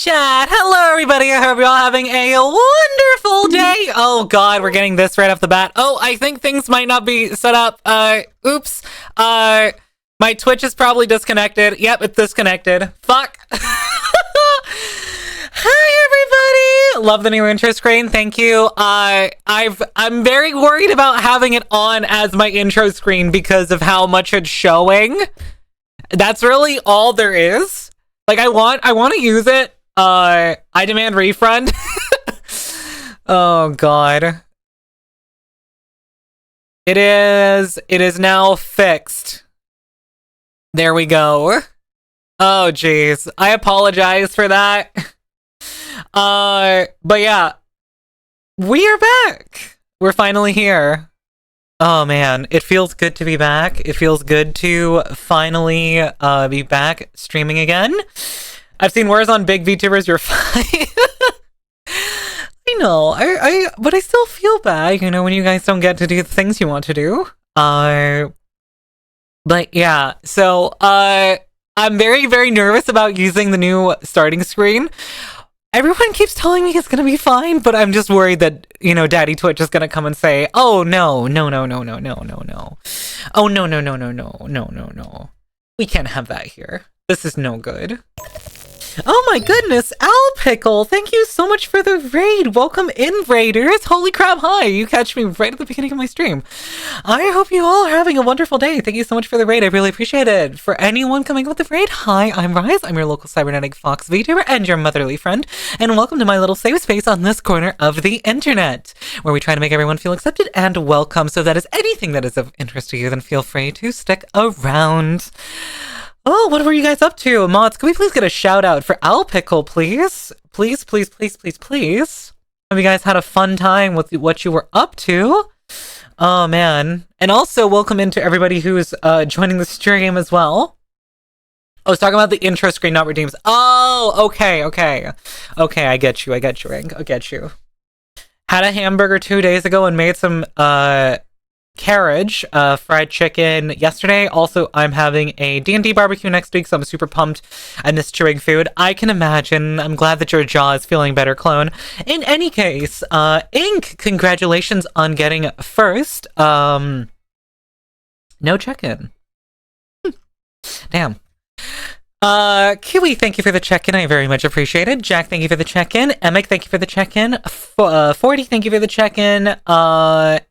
chat! Hello everybody, I hope you're all having a wonderful day! Oh god, we're getting this right off the bat. Oh, I think things might not be set up. Oops. My Twitch is probably disconnected. Yep, it's disconnected. Fuck. Hi everybody! Love the new intro screen, thank you. I'm very worried about having it on as my intro screen because of how much it's showing. That's really all there is. Like, I want to use it. I demand refund. Oh god. It is now fixed. There we go. Oh jeez. I apologize for that. But yeah. We are back. We're finally here. Oh man, it feels good to be back. It feels good to finally be back streaming again. I've seen worse on big VTubers, you're fine. I know, but I still feel bad, you know, when you guys don't get to do the things you want to do. But yeah, so I'm very, very nervous about using the new starting screen. Everyone keeps telling me it's gonna be fine, but I'm just worried that, you know, Daddy Twitch is gonna come and say, oh no, no, no, no, no, no, no, no. Oh no, no, no, no, no, no, no, no. We can't have that here. This is no good. Oh my goodness, Al Pickle, thank you so much for the raid. Welcome in, Raiders. Holy crap, hi. You catch me right at the beginning of my stream. I hope you all are having a wonderful day. Thank you so much for the raid. I really appreciate it. For anyone coming with the raid, hi, I'm Rise. I'm your local cybernetic fox VTuber and your motherly friend. And welcome to my little safe space on this corner of the internet, where we try to make everyone feel accepted and welcome. So that is anything that is of interest to you, then feel free to stick around. Oh, what were you guys up to? Mods, can we please get a shout out for Al Pickle, please? Please, please, please, please, please. Have you guys had a fun time with what you were up to? Oh, man. And also, welcome into everybody who's joining the stream as well. I was talking about the intro screen, not redeems. Oh, okay, okay. Okay, I get you, Ink. I get you. Had a hamburger 2 days ago and made some, carriage, fried chicken yesterday. Also, I'm having a D&D barbecue next week, so I'm super pumped. I miss chewing food. I can imagine. I'm glad that your jaw is feeling better, clone. In any case, Ink, congratulations on getting first. No check-in. Damn. Kiwi, thank you for the check-in. I very much appreciate it. Jack, thank you for the check-in. Emic, thank you for the check-in. 40, thank you for the check-in.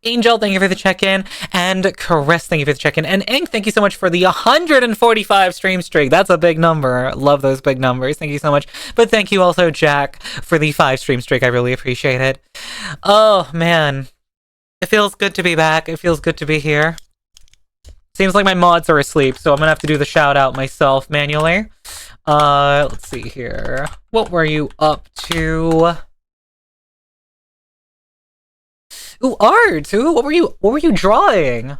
Angel, thank you for the check-in. And Chris, thank you for the check-in. And Ink, thank you so much for the 145 stream streak. That's a big number. Love those big numbers. Thank you so much. But thank you also, Jack, for the 5 stream streak. I really appreciate it. Oh, man. It feels good to be back. It feels good to be here. Seems like my mods are asleep, so I'm gonna have to do the shout out myself manually. Let's see here. What were you up to? Ooh, art! Ooh, what were you drawing?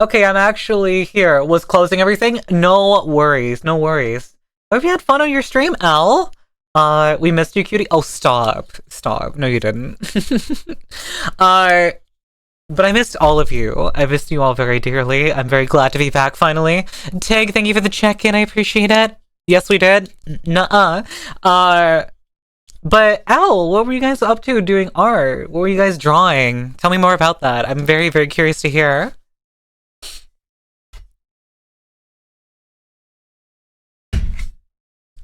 Okay, I'm actually here. Was closing everything? No worries, no worries. Hope you had fun on your stream, Al. We missed you, cutie. Oh, stop. Stop. No, you didn't. But I missed all of you. I missed you all very dearly. I'm very glad to be back finally. Tig, thank you for the check-in. I appreciate it. Yes, we did. Nuh-uh. But Al, what were you guys up to doing art? What were you guys drawing? Tell me more about that. I'm very, very curious to hear.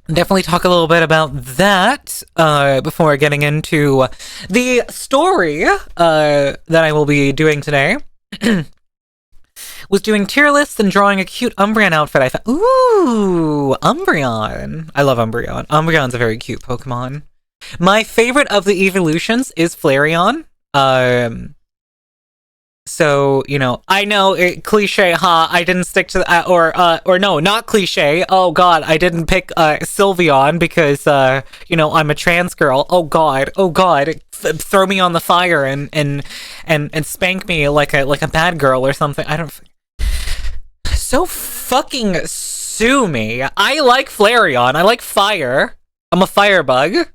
Definitely talk a little bit about that before getting into the story that I will be doing today. Was doing tier lists and drawing a cute Umbreon outfit I found. Ooh, Umbreon. I love Umbreon. Umbreon's a very cute Pokemon. My favorite of the evolutions is Flareon. So, you know, I know it cliche, I didn't stick to that, or no, not cliche. Oh god, I didn't pick Sylveon because you know, I'm a trans girl. Oh god, throw me on the fire and spank me like a bad girl or something. I don't. So fucking sue me. I like Flareon. I like fire. I'm a firebug.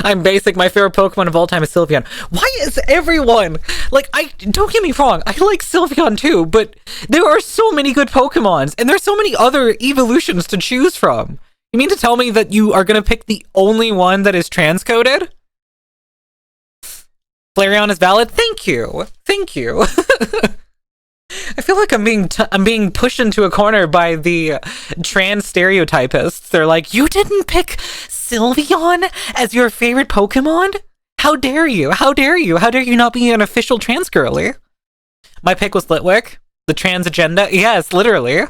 I'm basic. My favorite Pokemon of all time is Sylveon. Why is everyone like? Don't get me wrong. I like Sylveon too, but there are so many good Pokemons, and there's so many other evolutions to choose from. You mean to tell me that you are gonna pick the only one that is transcoded? Flareon is valid? Thank you. Thank you. I feel like I'm being pushed into a corner by the trans stereotypists. They're like, you didn't pick Sylveon as your favorite Pokemon? How dare you? How dare you? How dare you not be an official trans girly? My pick was Litwick. The trans agenda? Yes, literally.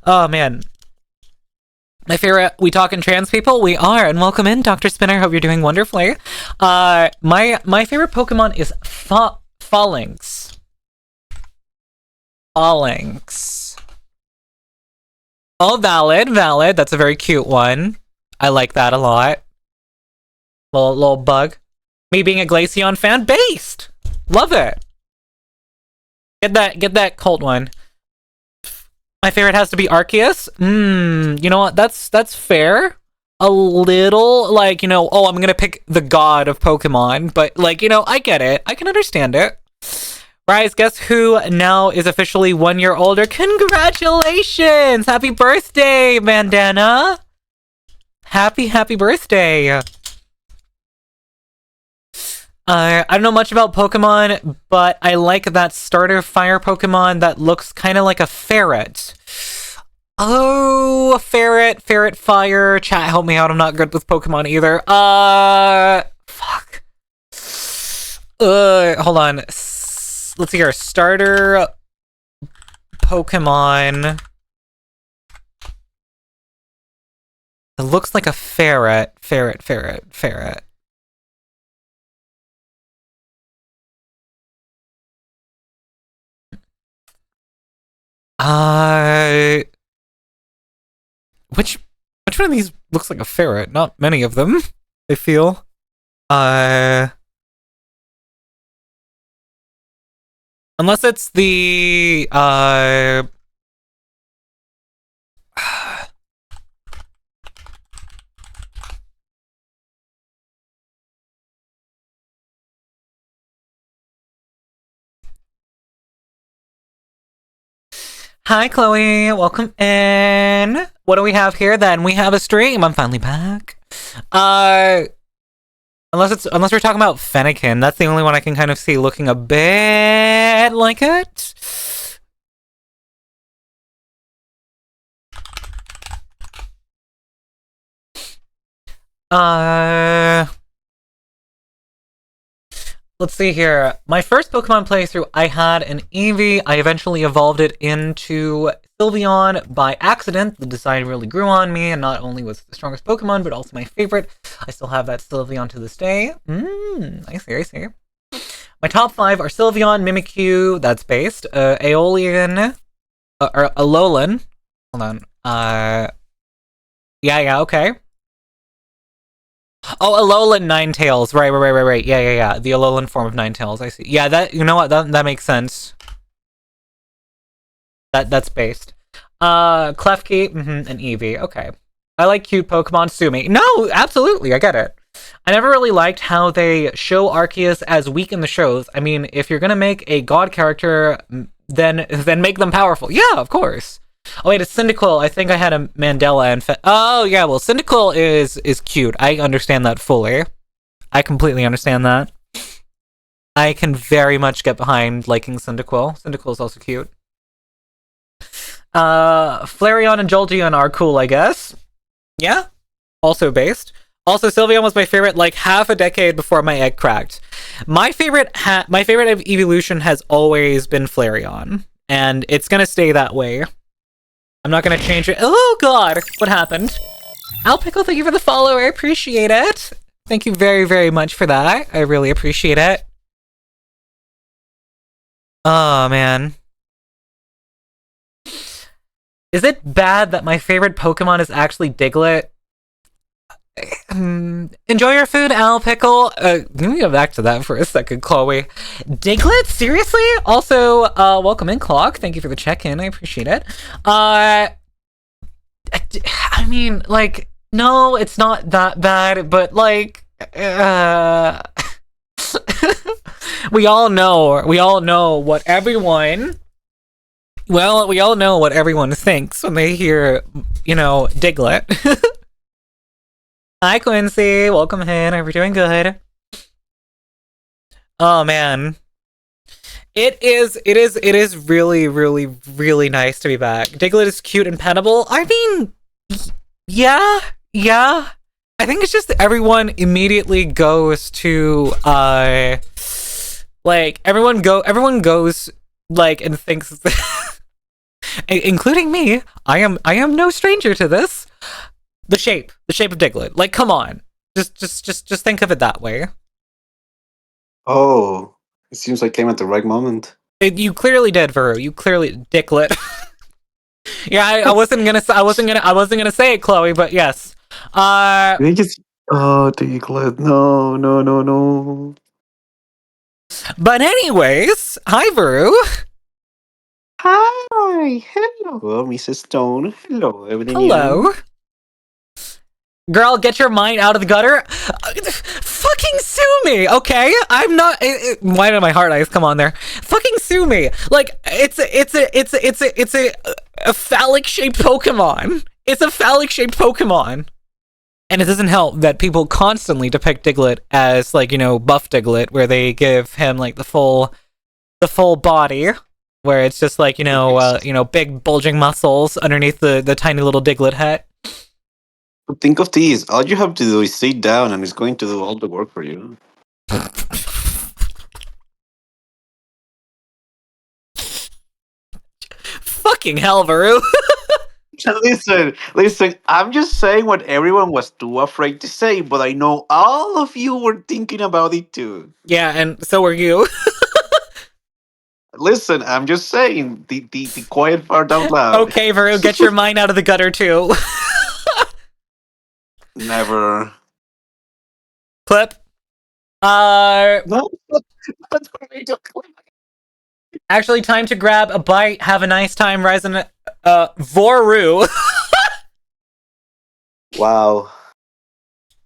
Oh, man. My favorite, we talking trans people? We are, and welcome in, Dr. Spinner. Hope you're doing wonderfully. My favorite Pokemon is Phalanx. Phalanx. Oh, valid. That's a very cute one. I like that a lot. Little bug. Me being a Glaceon fan, based. Love it. Get that cult one. My favorite has to be Arceus. You know what? That's fair. A little, like, you know, oh, I'm gonna pick the god of Pokemon, but, like, you know, I get it. I can understand it. Rise, guess who now is officially 1 year older? Congratulations! Happy birthday, Bandana! Happy birthday! I don't know much about Pokemon, but I like that starter fire Pokemon that looks kind of like a ferret. Oh, a ferret fire. Chat, help me out. I'm not good with Pokemon either. Fuck. Hold on. Let's see here. Starter Pokemon. It looks like a ferret. Ferret. Which one of these looks like a ferret? Not many of them, I feel. Unless it's the, Hi, Chloe. Welcome in. What do we have here then? We have a stream. I'm finally back. Unless we're talking about Fennekin. That's the only one I can kind of see looking a bit like it. Let's see here. My first Pokemon playthrough, I had an Eevee. I eventually evolved it into Sylveon by accident. The design really grew on me, and not only was it the strongest Pokemon, but also my favorite. I still have that Sylveon to this day. I see. My top 5 are Sylveon, Mimikyu, that's based, Aeolian, or Alolan. Hold on. Yeah, okay. Oh, Alolan Ninetales. Right. Yeah. The Alolan form of Ninetales. I see. Yeah, that, you know what? That makes sense. That's based. Klefki, and Eevee. Okay. I like cute Pokemon. Sue me. No, absolutely. I get it. I never really liked how they show Arceus as weak in the shows. I mean, if you're gonna make a god character, then make them powerful. Yeah, of course. Oh wait, it's Cyndaquil. I think I had a Mandela and oh yeah, well Cyndaquil is cute. I understand that fully. I completely understand that. I can very much get behind liking Cyndaquil. Cyndaquil is also cute. Flareon and Jolteon are cool, I guess. Yeah, also based. Also, Sylveon was my favorite like half a decade before my egg cracked. My favorite of evolution has always been Flareon, and it's gonna stay that way. I'm not gonna change it. Oh god, what happened? Alpickle, thank you for the follow. I appreciate it. Thank you very, very much for that. I really appreciate it. Oh man. Is it bad that my favorite Pokemon is actually Diglett? Enjoy your food, Alpickle. Let me go back to that for a second, Chloe. Diglett? Seriously? Also, welcome in, Clock. Thank you for the check-in. I appreciate it. I mean, like, no, it's not that bad, but, like, we all know what everyone Well, we all know what everyone thinks when they hear, Diglett. Hi, Quincy. Welcome in. Hope you're doing good. Oh man, it is really, really, really nice to be back. Diglett is cute and pettable. I mean, yeah, yeah. I think it's just everyone immediately goes to everyone goes and thinks, including me. I am no stranger to this. The shape of Diglett. Like, come on, just think of it that way. Oh, it seems I came at the right moment. You clearly did, Veru. You clearly Dicklet. Yeah, I wasn't gonna say it, Chloe, but yes. Diglett. No, no, no, no. But anyways, hi, Veru. Hi, hello, Mrs. Stone. Hello, everything. Hello. Girl, get your mind out of the gutter. Fucking sue me, okay? I'm not. Why did my heart eyes come on there? Fucking sue me. Like, it's a phallic shaped Pokemon. It's a phallic shaped Pokemon. And it doesn't help that people constantly depict Diglett as, like, buff Diglett, where they give him, like, the full body, where it's just like, big bulging muscles underneath the tiny little Diglett hat. But think of these. All you have to do is sit down, and it's going to do all the work for you. Fucking hell, Veru. Listen, I'm just saying what everyone was too afraid to say, but I know all of you were thinking about it too. Yeah, and so were you. Listen, I'm just saying the quiet part out loud. Okay, Veru, get your mind out of the gutter too. Never. Clip. No. Actually, time to grab a bite. Have a nice time, Ryzen. Voru. Wow.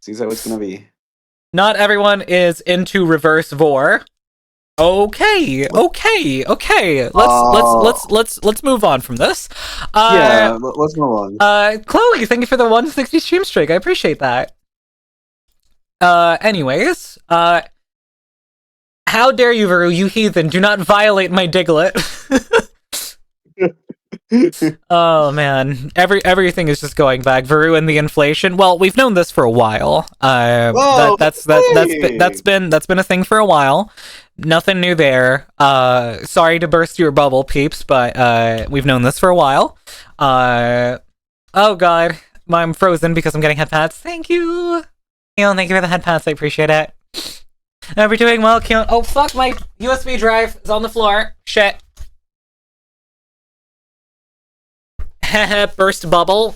Seems how it's gonna be. Not everyone is into reverse Vor. Okay. Let's move on from this. Let's move on. Chloe, thank you for the 160 stream streak. I appreciate that. Anyways, how dare you, Veru, you heathen! Do not violate my Diglett. Oh man, everything is just going back. Veru and the inflation. Well, we've known this for a while. That's been a thing for a while. Nothing new there. Sorry to burst your bubble, peeps, but we've known this for a while. Oh god, I'm frozen because I'm getting head pats. Thank you. Thank you for the head pats. I appreciate it. Hope you're doing well, Keon. Oh fuck, my USB drive is on the floor. Shit. Burst bubble.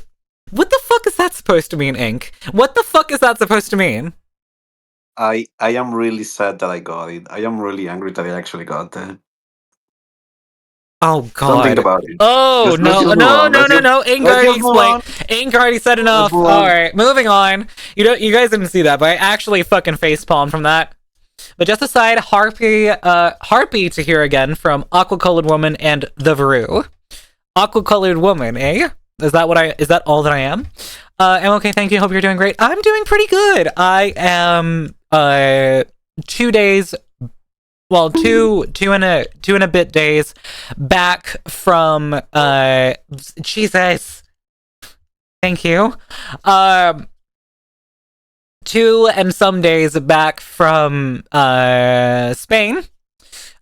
What the fuck is that supposed to mean, Ink? What the fuck is that supposed to mean? I am really sad that I got it. I am really angry that I actually got that. Oh god. Don't think about it. Oh no. Ink already explained. Ink already said enough. Alright, moving on. You guys didn't see that, but I actually fucking facepalmed from that. But just aside, Harpy to hear again from Aqua-Colored Woman and the Veru. Aqua-Colored Woman, eh? Is that all that I am? I'm okay, thank you. Hope you're doing great. I'm doing pretty good. I am 2 days, well, two and a bit days back from Jesus. Thank you. 2 and some days back from Spain.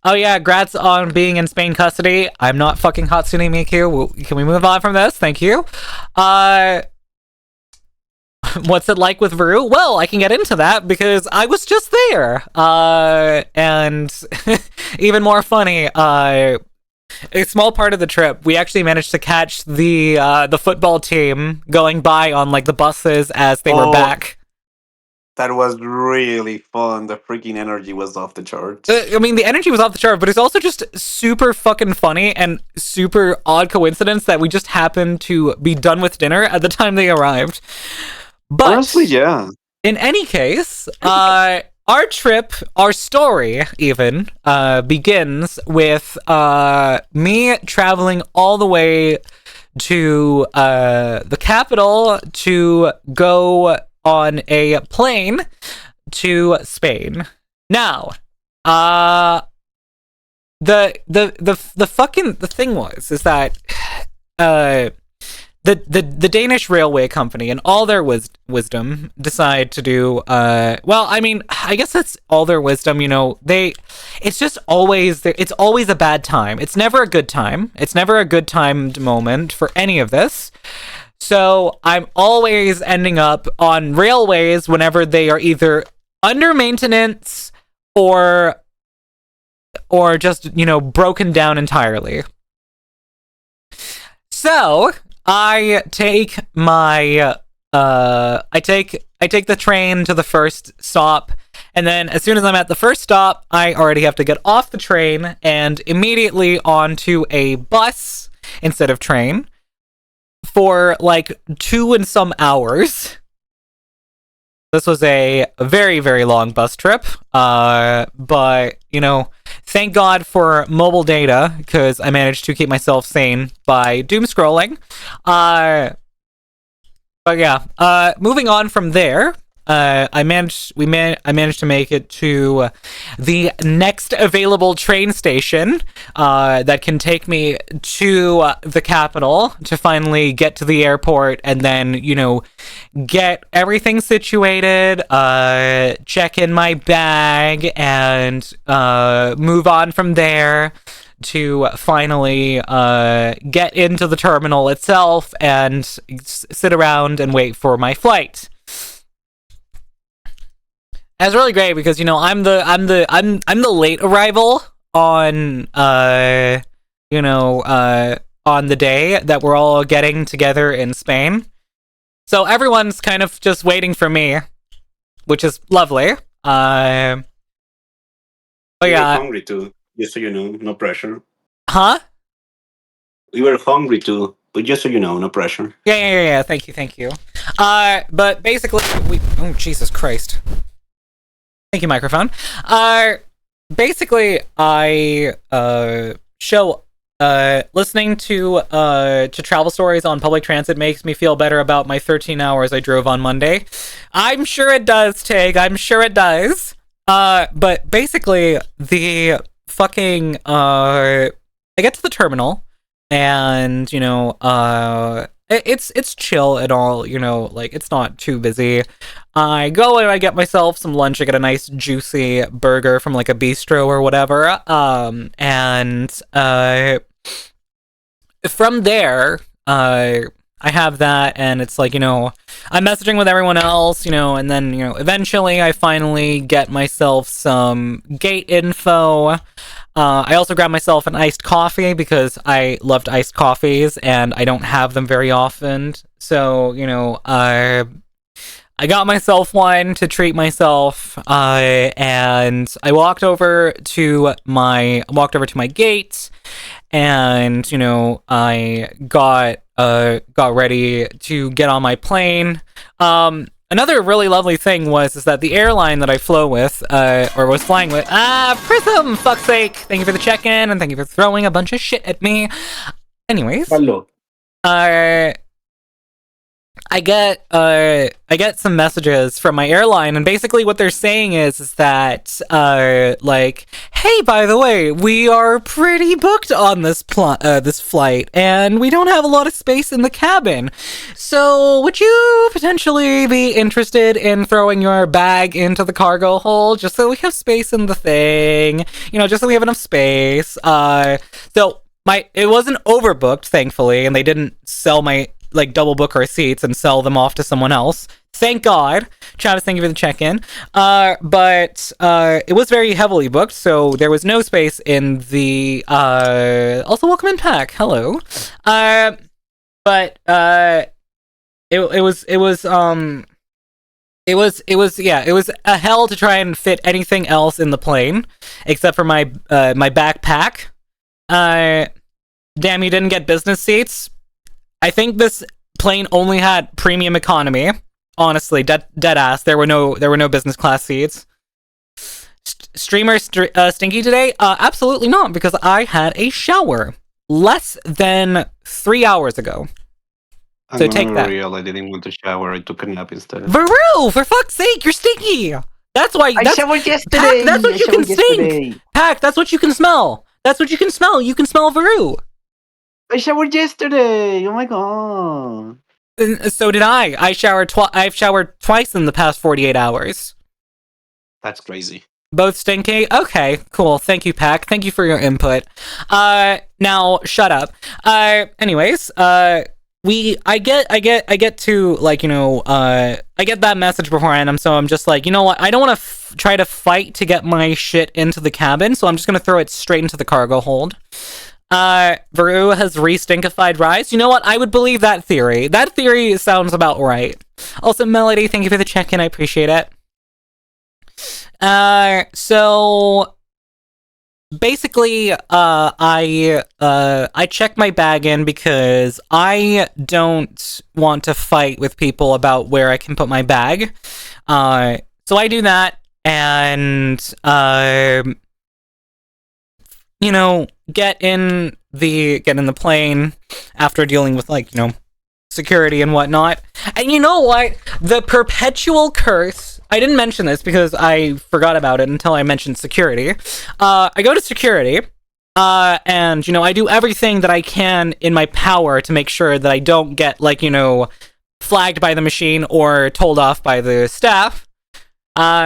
Oh yeah, grats on being in Spain custody. I'm not fucking Hatsune Miku. Can we move on from this? Thank you. What's it like with Veru? Well, I can get into that because I was just there. And even more funny, a small part of the trip, we actually managed to catch the football team going by on like the buses as they were back. That was really fun. The freaking energy was off the charts. I mean, the energy was off the chart, but it's also just super fucking funny and super odd coincidence that we just happened to be done with dinner at the time they arrived. But honestly, yeah. In any case, our trip, our story even, begins with me traveling all the way to the capital to go on a plane to Spain. Now, the thing is that the Danish railway company and all their wisdom decide to do well, I mean, I guess that's all their wisdom, you know. It's just always it's always a bad time. It's never a good time. It's never a good timed moment for any of this. So I'm always ending up on railways whenever they are either under maintenance or just, you know, broken down entirely. So I take my I take the train to the first stop, and then as soon as I'm at the first stop, I already have to get off the train and immediately onto a bus instead of train for like 2 and some hours. This was a very, very long bus trip, but, you know, thank God for mobile data, because I managed to keep myself sane by doom scrolling. But yeah, moving on from there, I managed to make it to the next available train station that can take me to the capital to finally get to the airport and then, you know, get everything situated, check in my bag, and move on from there to finally get into the terminal itself and sit around and wait for my flight. That's really great because, you know, I'm the late arrival on on the day that we're all getting together in Spain. So everyone's kind of just waiting for me, which is lovely. But yeah, hungry too. Just so you know, no pressure. Huh? We were hungry too, but just so you know, no pressure. Yeah. Thank you. But basically, oh, Jesus Christ. Thank you, microphone. Basically, I listening to travel stories on public transit makes me feel better about my 13 hours I drove on Monday. I'm sure it does, Tig. I'm sure it does. But basically, the fucking I get to the terminal, and, you know, it's chill and all, you know, like, it's not too busy. I go and I get myself some lunch. I get a nice juicy burger from like a bistro or whatever. And from there, I have that, and it's like, you know, I'm messaging with everyone else, you know, and then, you know, eventually I finally get myself some gate info. I also grabbed myself an iced coffee because I loved iced coffees and I don't have them very often. So, you know, I got myself one to treat myself, and I walked over to my gate, and, you know, I got ready to get on my plane. Another really lovely thing is that the airline that I flew with, or was flying with, Prism, fuck's sake, thank you for the check-in, and thank you for throwing a bunch of shit at me. Anyways, Hello. I get some messages from my airline, and basically what they're saying is that, like, hey, by the way, we are pretty booked on this flight, and we don't have a lot of space in the cabin. So would you potentially be interested in throwing your bag into the cargo hold, just so we have space in the thing? You know, just so we have enough space. So it wasn't overbooked, thankfully, and they didn't sell my, like, double book our seats and sell them off to someone else. Thank God. Travis, thank you for the check-in. But it was very heavily booked, so there was no space in the also, welcome in, Pack. Hello. But it was a hell to try and fit anything else in the plane except for my backpack. Damn, you didn't get business seats. I think this plane only had premium economy. Honestly, dead ass. There were no business class seats. Stinky today? Absolutely not, because I had a shower less than 3 hours ago. I'm So take that. real. I didn't want to shower. I took a nap instead. Veru, for fuck's sake, you're stinky. That's why. I showered yesterday. Pack, that's what you can stink. Pack, that's what you can smell. That's what you can smell. You can smell Veru. I showered yesterday. Oh my god. And so did I. I've showered twice in the past 48 hours. That's crazy. Both stinky? Okay, cool. Thank you, Pack. Thank you for your input. Now shut up. Anyways, I get to, like, you know, I get that message beforehand, so I'm just like, you know what, I don't want to try to fight to get my shit into the cabin, so I'm just gonna throw it straight into the cargo hold. Veru has re-stinkified Rise. You know what, I would believe that theory. That theory sounds about right. Also, Melody, thank you for the check-in, I appreciate it. So basically, I check my bag in because I don't want to fight with people about where I can put my bag. So I do that, and you know, get in the plane after dealing with, like, you know, security and whatnot. And you know what? The perpetual curse. I didn't mention this because I forgot about it until I mentioned security. I go to security, and, you know, I do everything that I can in my power to make sure that I don't get, like, you know, flagged by the machine or told off by the staff.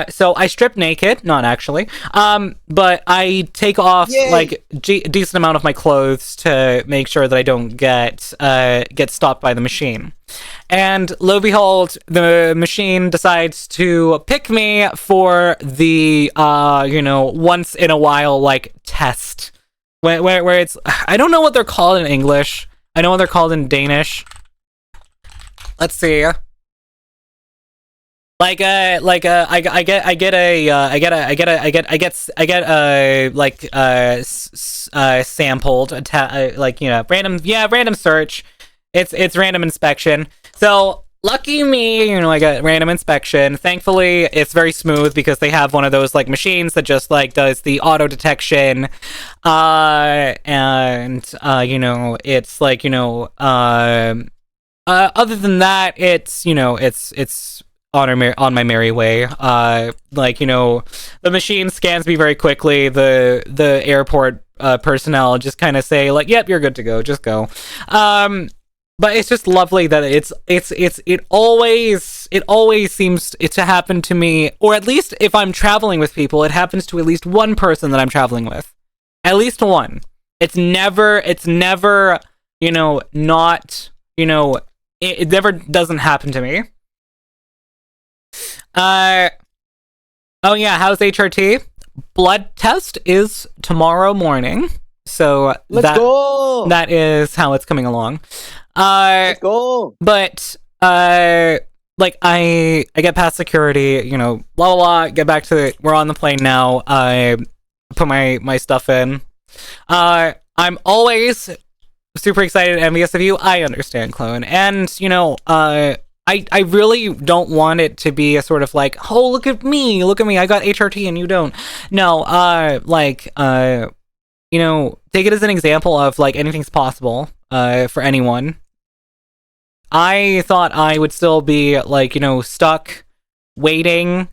So I strip naked, not actually, but I take off, like, decent amount of my clothes to make sure that I don't get stopped by the machine. And lo and behold, the machine decides to pick me for the, you know, once in a while, like, test. Where it's, I don't know what they're called in English. I know what they're called in Danish. Let's see. I get sampled, like, you know, random search. It's random inspection. So lucky me, you know, I got random inspection. Thankfully, it's very smooth because they have one of those, like, machines that just, like, does the auto detection. And you know, it's like, you know, other than that, it's, you know, it's on my merry way. Like, you know, the machine scans me very quickly. The airport personnel just kind of say, like, yep, you're good to go, just go. But it's just lovely that it always seems to happen to me, or at least if I'm traveling with people, it happens to at least one person that I'm traveling with. At least one. It's never, you know, not, you know, it never doesn't happen to me. Oh yeah, how's HRT? Blood test is tomorrow morning, so Let's go! That is how it's coming along. Let's go! But like, I get past security, you know, blah blah blah. Get back to we're on the plane now. I put my stuff in. I'm always super excited and envious of you. I understand, Clone, and, you know, I really don't want it to be a sort of like, oh, look at me, I got HRT and you don't. No, like, you know, take it as an example of, like, anything's possible, for anyone. I thought I would still be, like, you know, stuck waiting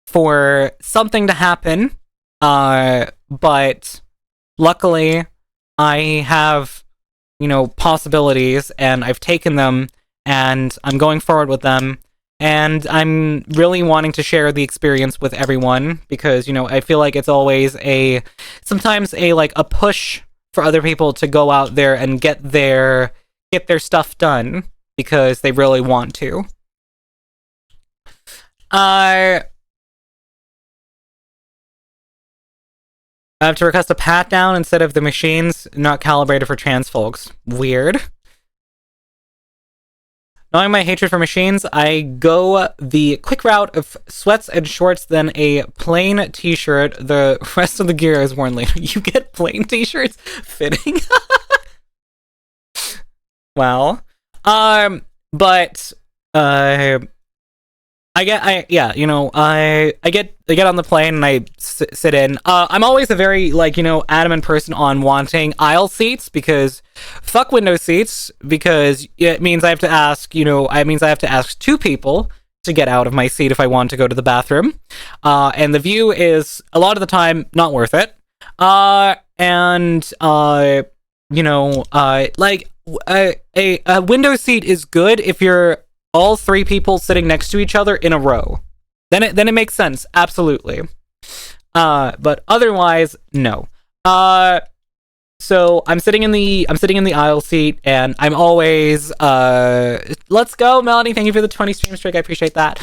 for something to happen, but luckily I have, you know, possibilities, and I've taken them, and I'm going forward with them, and I'm really wanting to share the experience with everyone, because, you know, I feel like it's always sometimes like a push for other people to go out there and get their stuff done because they really want to. I have to request a pat down instead of the machines not calibrated for trans folks. Weird. Knowing my hatred for machines, I go the quick route of sweats and shorts, then a plain t-shirt. The rest of the gear is worn later. You get plain t-shirts? Fitting. Wow. But I get on the plane and I sit in. I'm always a very adamant person on wanting aisle seats because fuck window seats, because it means I have to ask two people to get out of my seat if I want to go to the bathroom. And the view is a lot of the time not worth it. A window seat is good if you're all three people sitting next to each other in a row. Then it makes sense, absolutely. But otherwise, no. So I'm sitting in the aisle seat, and I'm always let's go, Melanie. Thank you for the 20 stream streak. I appreciate that.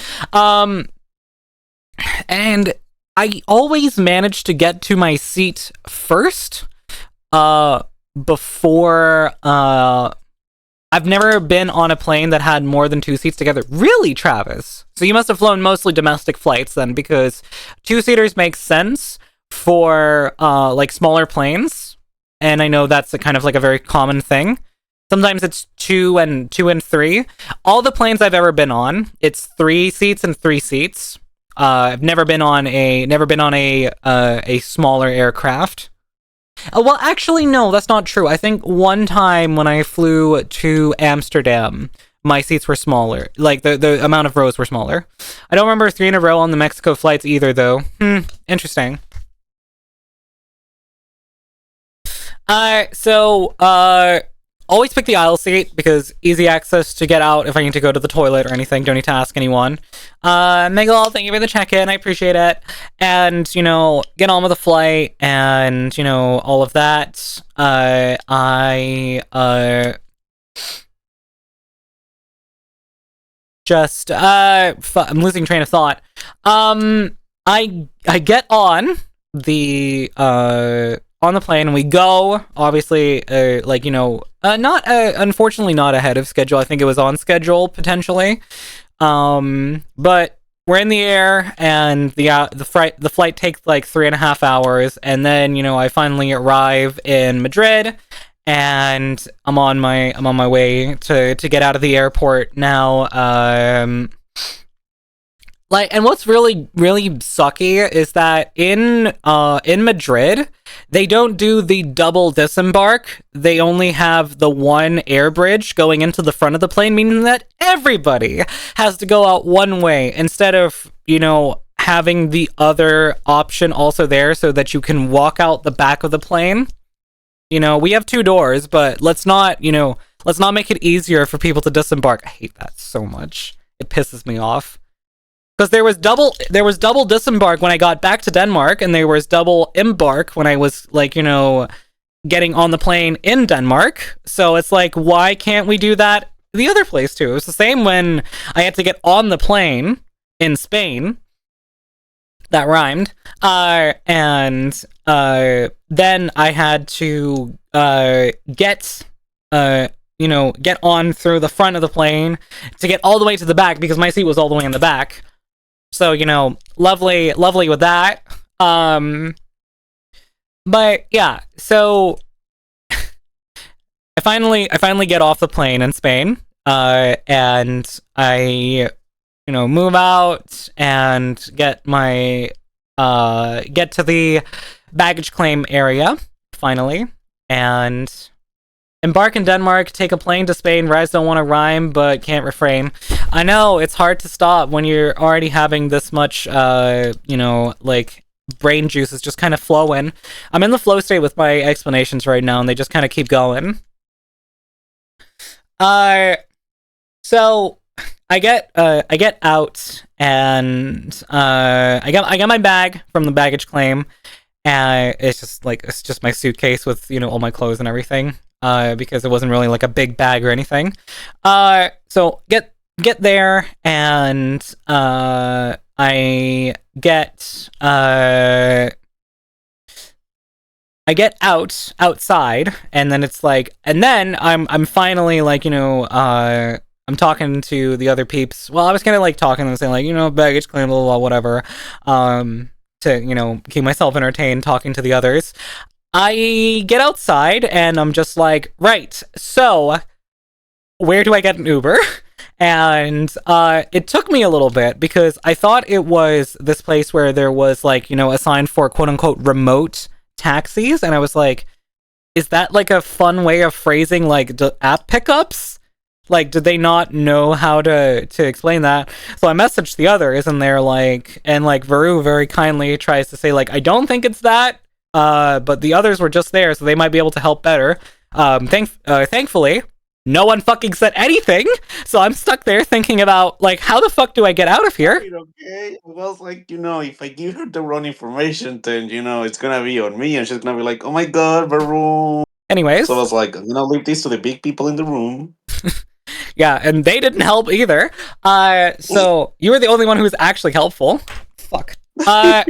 And I always manage to get to my seat first. Before I've never been on a plane that had more than two seats together. Really, Travis? So you must have flown mostly domestic flights then, because two-seaters make sense for smaller planes, and I know that's a kind of a very common thing. Sometimes it's two and three. All the planes I've ever been on, it's 3 seats and 3 seats. I've never been on a smaller aircraft. Well, actually, no, that's not true. I think one time when I flew to Amsterdam, my seats were smaller. The amount of rows were smaller. I don't remember 3 in a row on the Mexico flights either, though. Interesting. Always pick the aisle seat because easy access to get out if I need to go to the toilet or anything. Don't need to ask anyone. Megalol, thank you for the check-in. I appreciate it. And, get on with the flight and, all of that. I'm losing train of thought. I get on the plane and we go, obviously, unfortunately not ahead of schedule. I think it was on schedule, potentially. But we're in the air, and the flight takes 3.5 hours, and then, I finally arrive in Madrid, and I'm on my way to get out of the airport now. And what's really, really sucky is that in Madrid, they don't do the double disembark. They only have the one air bridge going into the front of the plane, meaning that everybody has to go out one way instead of, having the other option also there so that you can walk out the back of the plane. We have 2 doors, but let's not make it easier for people to disembark. I hate that so much. It pisses me off. Because there was double disembark when I got back to Denmark, and there was double embark when I was getting on the plane in Denmark. So it's why can't we do that the other place too? It was the same when I had to get on the plane in Spain. That rhymed. And then I had to get on through the front of the plane to get all the way to the back because my seat was all the way in the back. So, lovely with that. But yeah, so I finally get off the plane in Spain, and I, move out and get to the baggage claim area finally, and embark in Denmark, take a plane to Spain. Rise don't want to rhyme, but can't refrain. I know, it's hard to stop when you're already having this much, brain juice is just kind of flowing. I'm in the flow state with my explanations right now, and they just kind of keep going. So I get out, and I got my bag from the baggage claim, and it's just my suitcase with all my clothes and everything. Because it wasn't really a big bag or anything. So get there, and I get outside, and then it's and then I'm finally I'm talking to the other peeps. Well, I was kind of talking to them, saying baggage claim, blah, blah, blah, whatever, to keep myself entertained, talking to the others. I get outside, and I'm just right, so where do I get an Uber? And it took me a little bit because I thought it was this place where there was like, assigned for quote unquote remote taxis. And I was like, is that like a fun way of phrasing like app pickups? Like, did they not know how to explain that? So I messaged the others, and they're like, and like Varu very kindly tries to say like, I don't think it's that, but the others were just there, so they might be able to help better. Thankfully, no one fucking said anything, so I'm stuck there thinking about like, how the fuck do I get out of here? Okay, well, like if I give her the wrong information, then it's gonna be on me, and she's gonna be like, "Oh my god, Baroon." Anyways, So I was like, I'm gonna leave this to the big people in the room. yeah, and they didn't help either. So you were the only one who was actually helpful. Fuck. But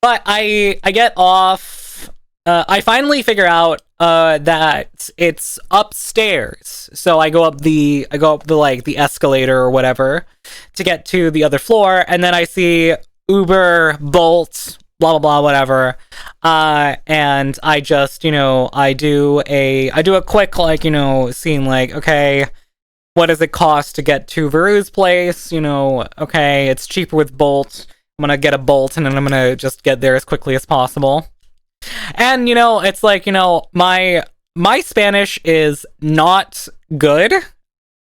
I get off. I finally figure out that it's upstairs. So I go up the like the escalator or whatever to get to the other floor, and then I see Uber, Bolt, blah blah blah, whatever. And I just I do a quick like scene like, okay, what does it cost to get to Varu's place? Okay, it's cheaper with Bolt. I'm gonna get a Bolt, and then I'm gonna just get there as quickly as possible. And it's like my Spanish is not good,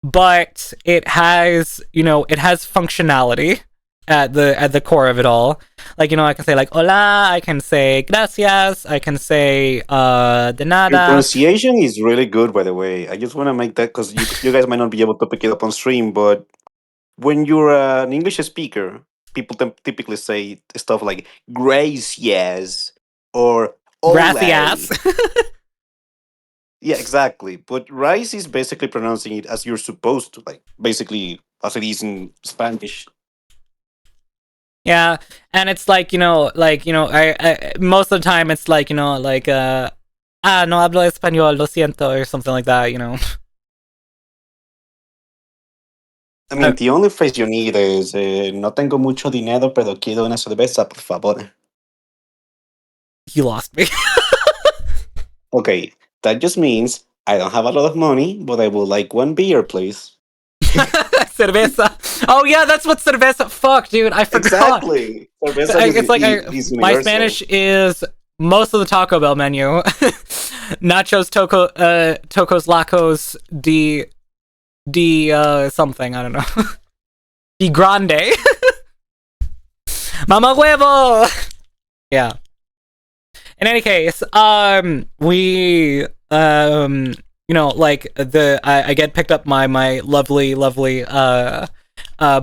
but it has functionality at the core of it all. Like I can say like hola, I can say gracias, I can say de nada. Your pronunciation is really good, by the way. I just want to make that because you guys might not be able to pick it up on stream, but when you're an English speaker, people typically say stuff like gracias or ole. Gracias. Yeah, exactly. But rice is basically pronouncing it as you're supposed to, like basically as it is in Spanish. Yeah, and it's like I most of the time it's like like no hablo español, lo siento, or something like that. I mean, the only phrase you need is no tengo mucho dinero, pero quiero una cerveza, por favor. You lost me. Okay, that just means I don't have a lot of money, but I would like one beer, please. Cerveza. Oh yeah, that's what cerveza. Fuck, dude, I forgot. Exactly. Cerveza It's like my Spanish is most of the Taco Bell menu. Nachos, tocos, lacos, something, I don't know. De grande. Mama huevo. Yeah. In any case, we like I get picked up my lovely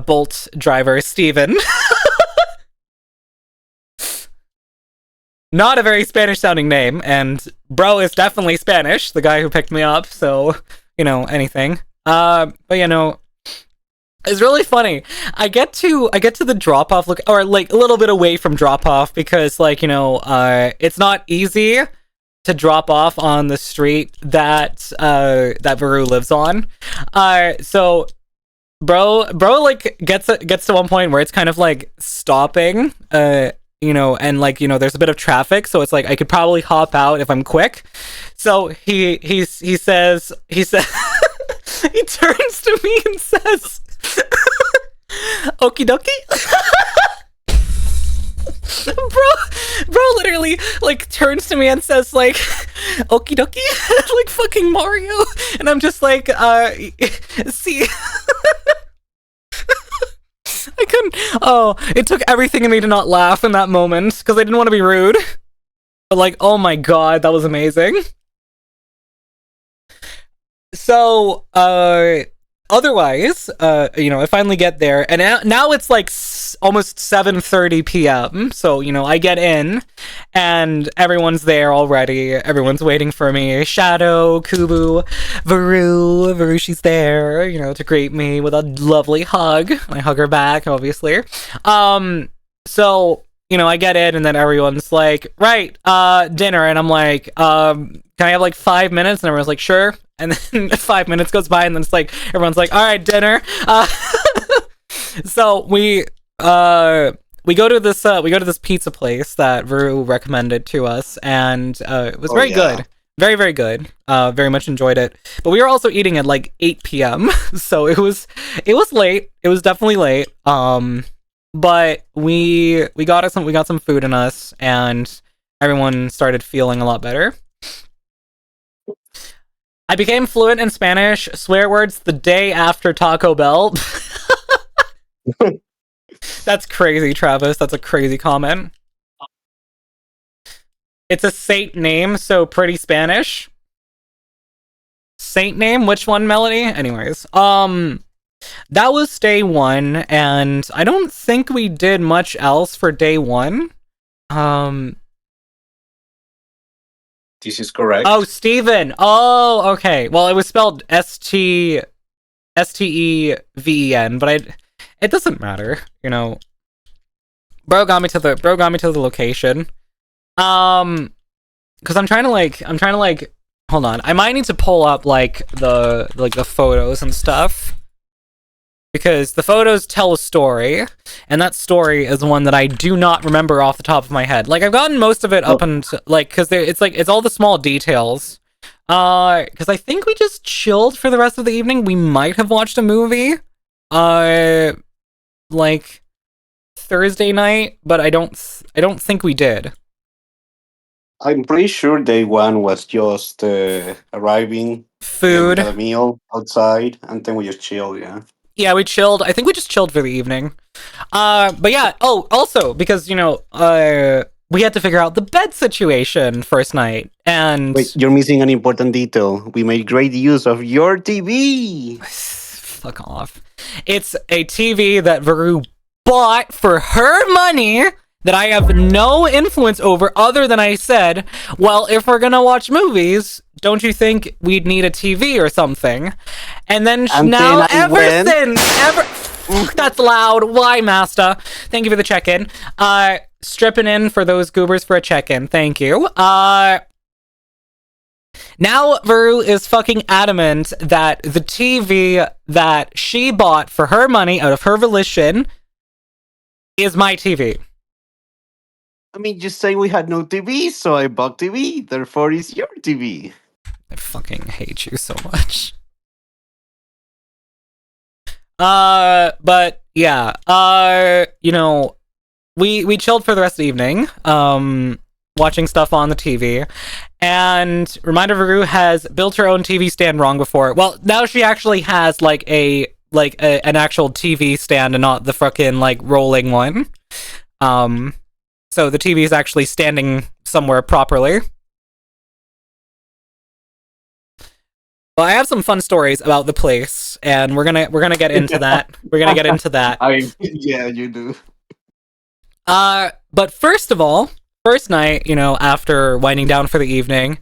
Bolt driver Steven. Not a very Spanish sounding name, and bro is definitely Spanish, the guy who picked me up, so anything. But it's really funny. I get to the drop off or like a little bit away from drop off because like it's not easy to drop off on the street that Varu lives on. So bro like gets to one point where it's kind of like stopping, and like there's a bit of traffic, so it's like I could probably hop out if I'm quick. So he says he turns to me and says, "Okie dokie." Bro literally like turns to me and says like, "Okie dokie," like fucking Mario, and I'm just like, see. I couldn't. Oh, it took everything in me to not laugh in that moment because I didn't want to be rude. But like, oh my god, that was amazing. So, otherwise, I finally get there, and now it's like almost 7:30 p.m. So, I get in, and everyone's there already. Everyone's waiting for me. Shadow, Kubu, Varu, she's there, to greet me with a lovely hug. I hug her back, obviously. So, I get in, and then everyone's like, right, dinner, and I'm like, can I have like 5 minutes? And everyone's like, sure. And then 5 minutes goes by, and then it's like everyone's like, all right, dinner. So we go to this pizza place that Varu recommended to us, and it was very good. Very, very good. Very much enjoyed it. But we were also eating at like 8 p.m. So it was late. It was definitely late. But we got some food in us, and everyone started feeling a lot better. I became fluent in Spanish swear words the day after Taco Bell. That's crazy, Travis. That's a crazy comment. It's a saint name, so pretty Spanish. Saint name? Which one, Melody? Anyways, that was day one, and I don't think we did much else for day one. This is correct. Oh, Steven. Oh, okay. Well, it was spelled Steven, but it doesn't matter, you know. Bro got me to the location. Because I'm trying to like hold on. I might need to pull up like the photos and stuff, because the photos tell a story, and that story is one that I do not remember off the top of my head. Like, I've gotten most of it up until like, because it's all the small details. Because I think we just chilled for the rest of the evening. We might have watched a movie, like Thursday night, but I don't think we did. I'm pretty sure day one was just arriving, Food. we had a meal outside, and then we just chilled. Yeah. Yeah, we chilled. I think we just chilled for the evening. But yeah. Oh, also because, you know, we had to figure out the bed situation first night, and Wait, you're missing an important detail. We made great use of your TV. fuck off. It's a TV that Veru bought for her money that I have no influence over, other than I said, well, if we're gonna watch movies, don't you think we'd need a TV or something? And then that's loud. Why, Master? Thank you for the check-in. Stripping in for those goobers for a check-in. Thank you. Now Veru is fucking adamant that the TV that she bought for her money out of her volition is my TV. I mean, just say we had no TV, so I bought TV. Therefore, it's your TV. I fucking hate you so much. But yeah, you know, we chilled for the rest of the evening, watching stuff on the TV. And Reminder Veru has built her own TV stand wrong before. Well, now she actually has like an actual TV stand and not the fucking like rolling one. So the TV is actually standing somewhere properly. Well, I have some fun stories about the place, and we're gonna get into that. We're gonna get into that. Yeah, you do. But first of all, first night, you know, after winding down for the evening,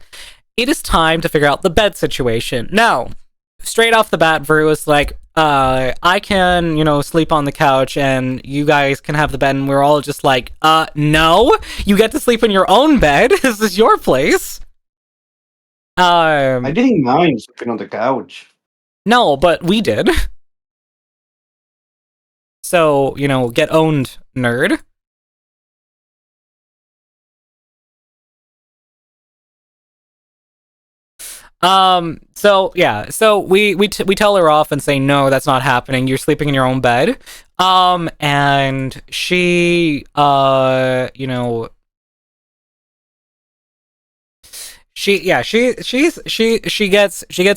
it is time to figure out the bed situation. Now, straight off the bat, Veru was like, I can, you know, sleep on the couch and you guys can have the bed, and we're all just like, no, you get to sleep in your own bed. This is your place. I didn't mind sleeping on the couch. No, but we did. So, you know, get owned, nerd. So yeah, so we tell her off and say, no, that's not happening. You're sleeping in your own bed. And she, you know, she gets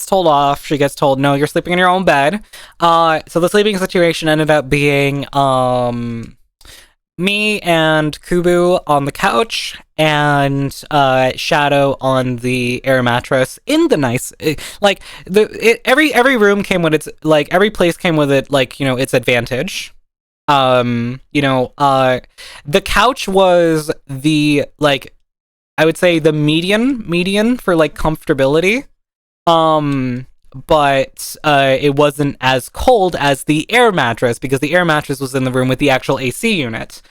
told off. She gets told, no, you're sleeping in your own bed. So the sleeping situation ended up being, me and Kubu on the couch, and Shadow on the air mattress in the nice, like every room came with its, like every place came with it, like, you know, its advantage. You know, the couch was the, like, I would say the median for like comfortability. But it wasn't as cold as the air mattress, because the air mattress was in the room with the actual AC unit.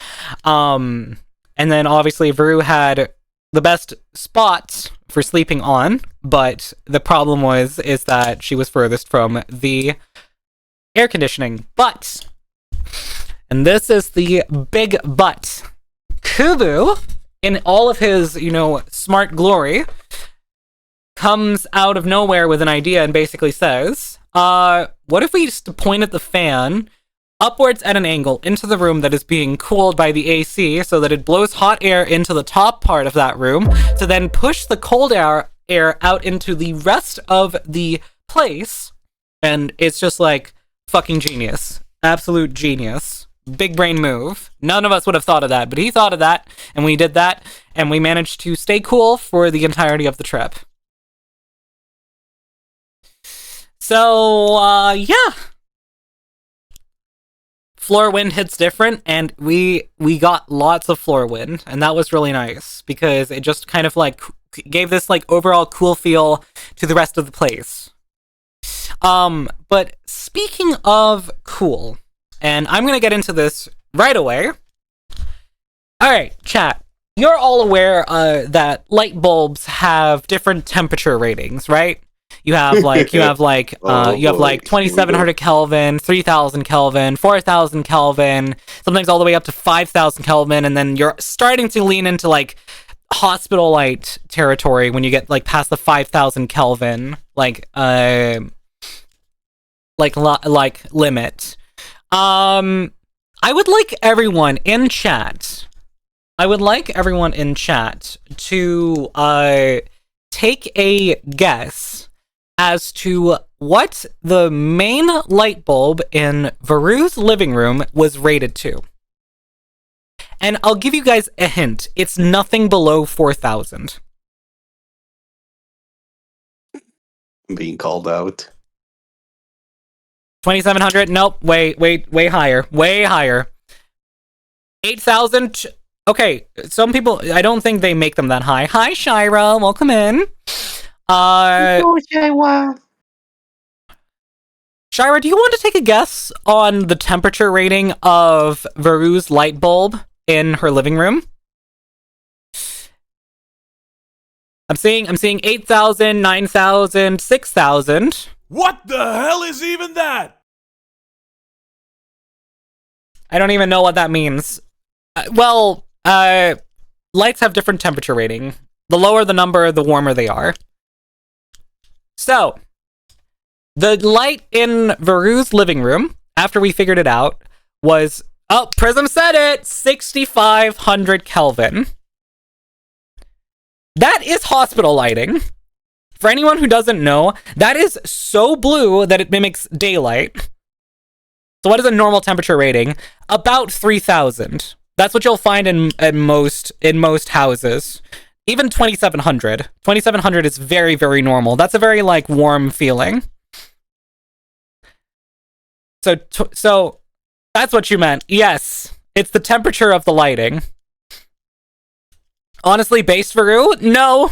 And then obviously Veru had the best spots for sleeping on, but the problem is that she was furthest from the air conditioning. But, and this is the big but, Kubu, in all of his, you know, smart glory, comes out of nowhere with an idea and basically says, what if we just point at the fan upwards at an angle into the room that is being cooled by the AC so that it blows hot air into the top part of that room to then push the cold air out into the rest of the place. And it's just like fucking genius. Absolute genius. Big brain move. None of us would have thought of that, but he thought of that, and we did that, and we managed to stay cool for the entirety of the trip. So, yeah. Floor wind hits different, and we got lots of floor wind, and that was really nice because it just kind of like gave this like overall cool feel to the rest of the place. But speaking of cool, and I'm gonna get into this right away. All right, chat. You're all aware that light bulbs have different temperature ratings, right? You have like 2700 Kelvin, 3000 Kelvin, 4000 Kelvin, sometimes all the way up to 5000 Kelvin, and then you're starting to lean into like hospital light territory when you get like past the 5000 Kelvin like limit. I would like everyone in chat to take a guess as to what the main light bulb in Veru's living room was rated to. And I'll give you guys a hint. It's nothing below 4000. I'm being called out. 2700? Nope. Way higher. Way higher. 8000? Okay, some people, I don't think they make them that high. Hi, Shira. Welcome in. Shira, do you want to take a guess on the temperature rating of Veru's light bulb in her living room? I'm seeing 8,000, 9,000, 6,000. What the hell is even that? I don't even know what that means. Lights have different temperature rating. The lower the number, the warmer they are. So, the light in Veru's living room, after we figured it out, was, Prism said it, 6,500 Kelvin. That is hospital lighting. For anyone who doesn't know, that is so blue that it mimics daylight. So what is a normal temperature rating? About 3,000. That's what you'll find in most houses. Even 2,700. 2,700 is very, very normal. That's a very, like, warm feeling. So that's what you meant. Yes, it's the temperature of the lighting. Honestly, based Veru? No,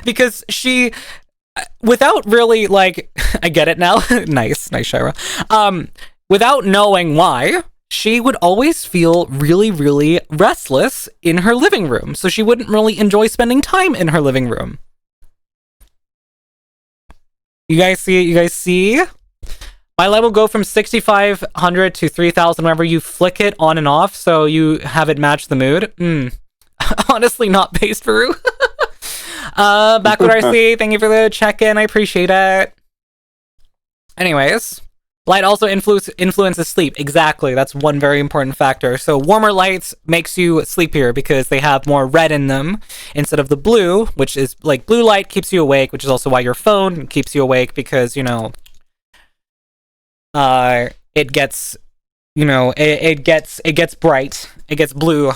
because she, without really, like, I get it now. nice, Shira. Without knowing why, she would always feel really, really restless in her living room, so she wouldn't really enjoy spending time in her living room. You guys see? My light will go from 6,500 to 3,000 whenever you flick it on and off, so you have it match the mood. Honestly, not based Veru. Backward RC, thank you for the check-in, I appreciate it. Anyways, light also influences sleep. Exactly, that's one very important factor. So warmer lights makes you sleepier because they have more red in them instead of the blue, which is like blue light keeps you awake, which is also why your phone keeps you awake because, you know, it gets bright, it gets blue.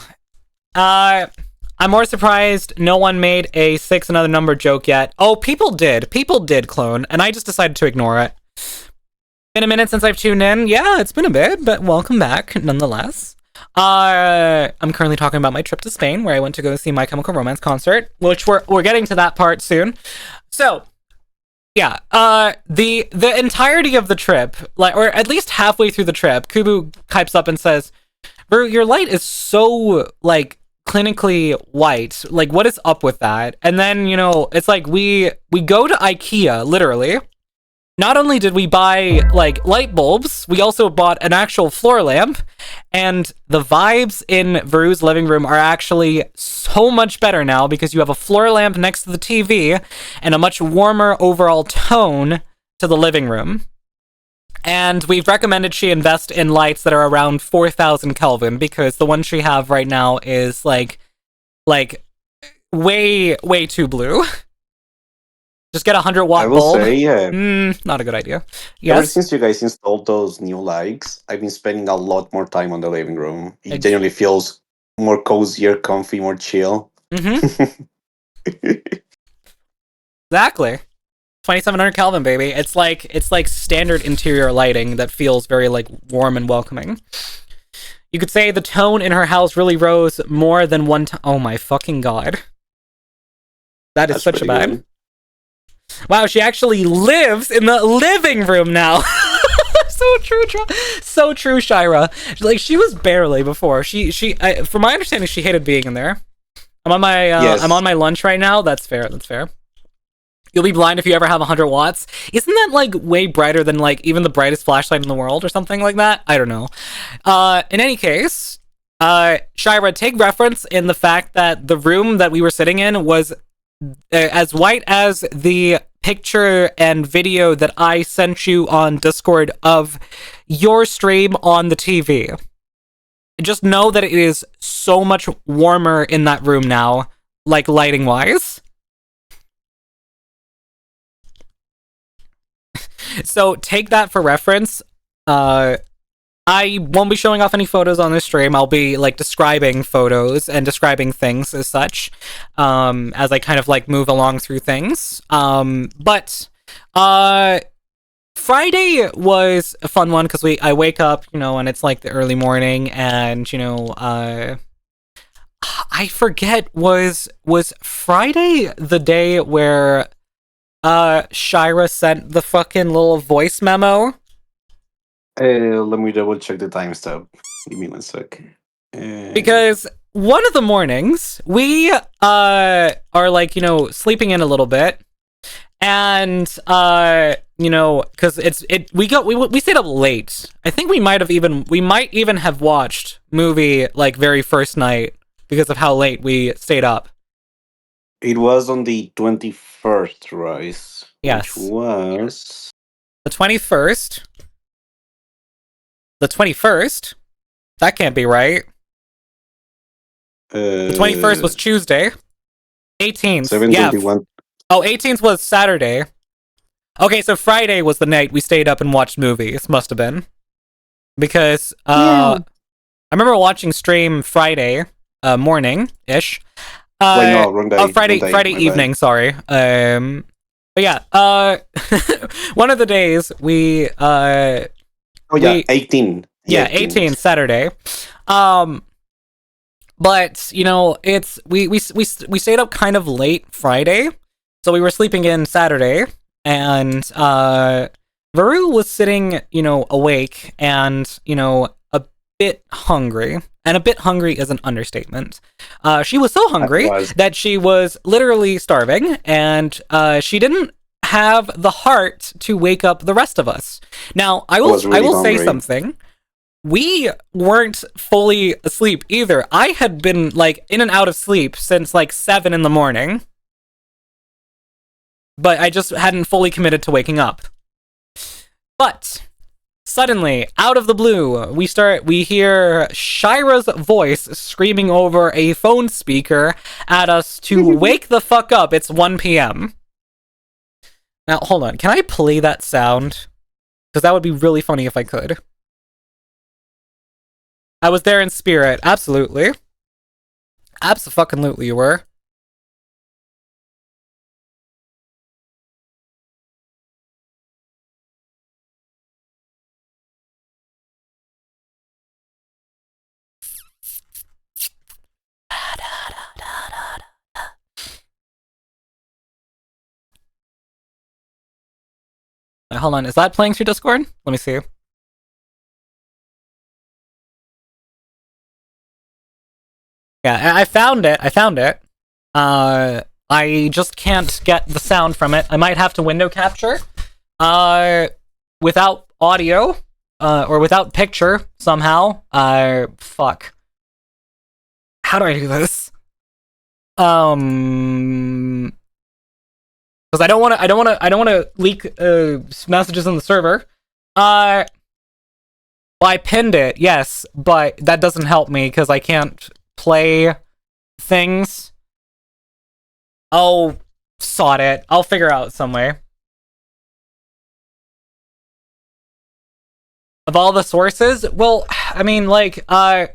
I'm more surprised no one made a 6 another number joke yet. Oh, people did, clone, and I just decided to ignore it. Been a minute since I've tuned in. Yeah, it's been a bit, but welcome back nonetheless. I'm currently talking about my trip to Spain, where I went to go see My Chemical Romance concert, which we're getting to that part soon. So, yeah, the entirety of the trip, like, or at least halfway through the trip, Kubu pipes up and says, "Bro, your light is so, like, clinically white. Like, what is up with that?" And then, you know, it's like we go to IKEA, literally. Not only did we buy, like, light bulbs, we also bought an actual floor lamp, And the vibes in Veru's living room are actually so much better now because you have a floor lamp next to the TV and a much warmer overall tone to the living room. And we've recommended she invest in lights that are around 4,000 Kelvin because the one she have right now is like way too blue. Just get a 100-watt I will bulb. say, Not a good idea. ever Yes. since you guys installed those new lights, I've been spending a lot more time on the living room. It Ex- genuinely feels more cozier, comfy, more chill. Mm-hmm. Exactly. 2,700 Kelvin, baby. It's like standard interior lighting that feels very like warm and welcoming. You could say the tone in her house really rose more than one time. Oh my fucking god. That is That's such a pretty bad. good. Wow, she actually lives in the living room now. So true, so true, Shira. Like she was barely before. From my understanding, she hated being in there. I'm on my Yes. I'm on my lunch right now. That's fair. That's fair. You'll be blind if you ever have 100 watts. Isn't that like way brighter than like even the brightest flashlight in the world or something like that? I don't know. In any case, Shira, take reference in the fact that the room that we were sitting in was as white as the picture and video that I sent you on Discord of your stream on the TV. Just know that it is so much warmer in that room now, like lighting wise. So take that for reference. I won't be showing off any photos on this stream. I'll be like describing photos and describing things as such, as I kind of like move along through things. But Friday was a fun one because I wake up, and it's like the early morning, and I forget was Friday the day where Shira sent the fucking little voice memo. Let me double check the timestamp. Give me 1 sec. Because one of the mornings we are like sleeping in a little bit, and because we stayed up late. I think we might even have watched movie like very first night because of how late we stayed up. It was on the 21st, right? Yes. Which was The 21st. The 21st? That can't be right. The 21st was Tuesday. 18th. 7:21. Oh, 18th was Saturday. Okay, so Friday was the night we stayed up and watched movies. Must have been. Because I remember watching stream Friday morning-ish. Wait, no, wrong day. Oh, Friday wrong day, my evening, bad. sorry. But yeah, one of the days we Oh yeah, 18. Yeah, 18 Saturday. But it's we stayed up kind of late Friday, so we were sleeping in Saturday, and Veru was sitting awake and a bit hungry. And a bit hungry is an understatement. She was so hungry that she was literally starving, and she didn't have the heart to wake up the rest of us. Now, I will say something. We weren't fully asleep either. I had been like in and out of sleep since like 7 in the morning, but I just hadn't fully committed to waking up. But suddenly, out of the blue, we hear Shira's voice screaming over a phone speaker at us to wake the fuck up. It's 1 p.m. Now, hold on. Can I play that sound? Because that would be really funny if I could. I was there in spirit. Absolutely. Abso-fucking-lutely you were. Hold on, is that playing through Discord? Let me see. Yeah, I found it. I just can't get the sound from it. I might have to window capture. Without audio. or without picture somehow. Fuck. How do I do this? Because I don't want to leak messages in the server. Well, I pinned it, yes, but that doesn't help me because I can't play things. Oh, sod it. I'll figure out some way. Of all the sources, well, I mean, like, hold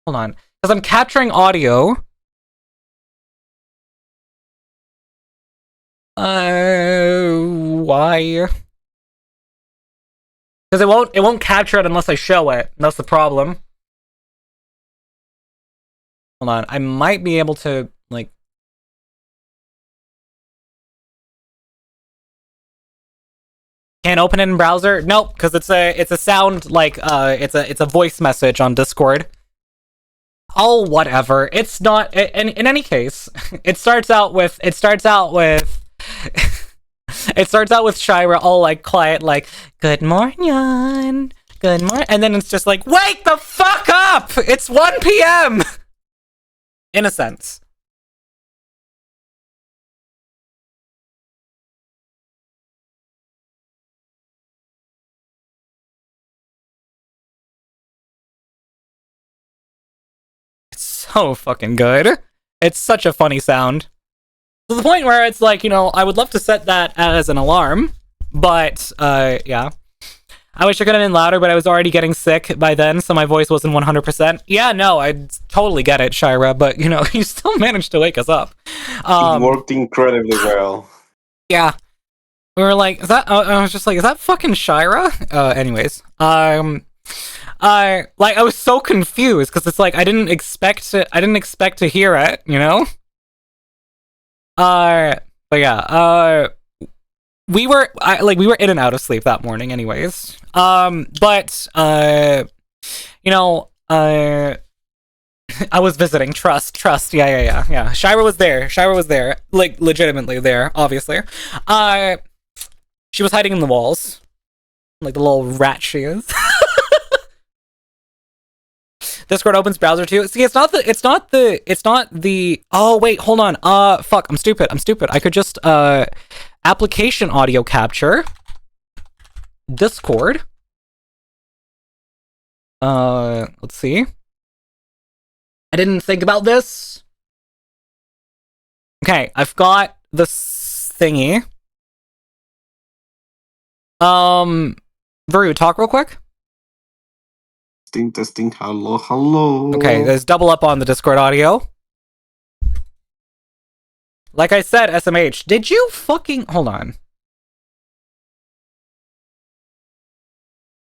on, because I'm capturing audio. Why? Because it won't capture it unless I show it. That's the problem. Hold on, I might be able to, like... Can't open it in browser? Nope, because it's a sound, like, it's a voice message on Discord. Oh, whatever. It's not... In any case, it starts out with Shira all, like, quiet, like, good morning, good morning, and then it's just like, wake the fuck up! It's 1 p.m! In a sense. It's so fucking good. It's such a funny sound. To the point where it's like, you know, I would love to set that as an alarm, but, yeah. I wish I could have been louder, but I was already getting sick by then, so my voice wasn't 100%. Yeah, no, I totally get it, Shira, but, you know, you still managed to wake us up. It worked incredibly well. Yeah. We were like, is that, I was just like, is that fucking Shira? Anyways. Like, I was so confused, because it's like, I didn't expect to hear it, you know? But yeah, we were in and out of sleep that morning anyways. But, you know, I was visiting, trust, yeah. Shira was there, like, legitimately there, obviously. She was hiding in the walls, like the little rat she is. Discord opens browser too. See, it's not the, oh wait, hold on. Fuck, I'm stupid. I could just, application audio capture. Discord. Let's see. I didn't think about this. Okay, I've got this thingy. Veru, talk real quick. Testing, hello. Okay, there's double up on the Discord audio. Like I said, SMH, did you fucking... Hold on.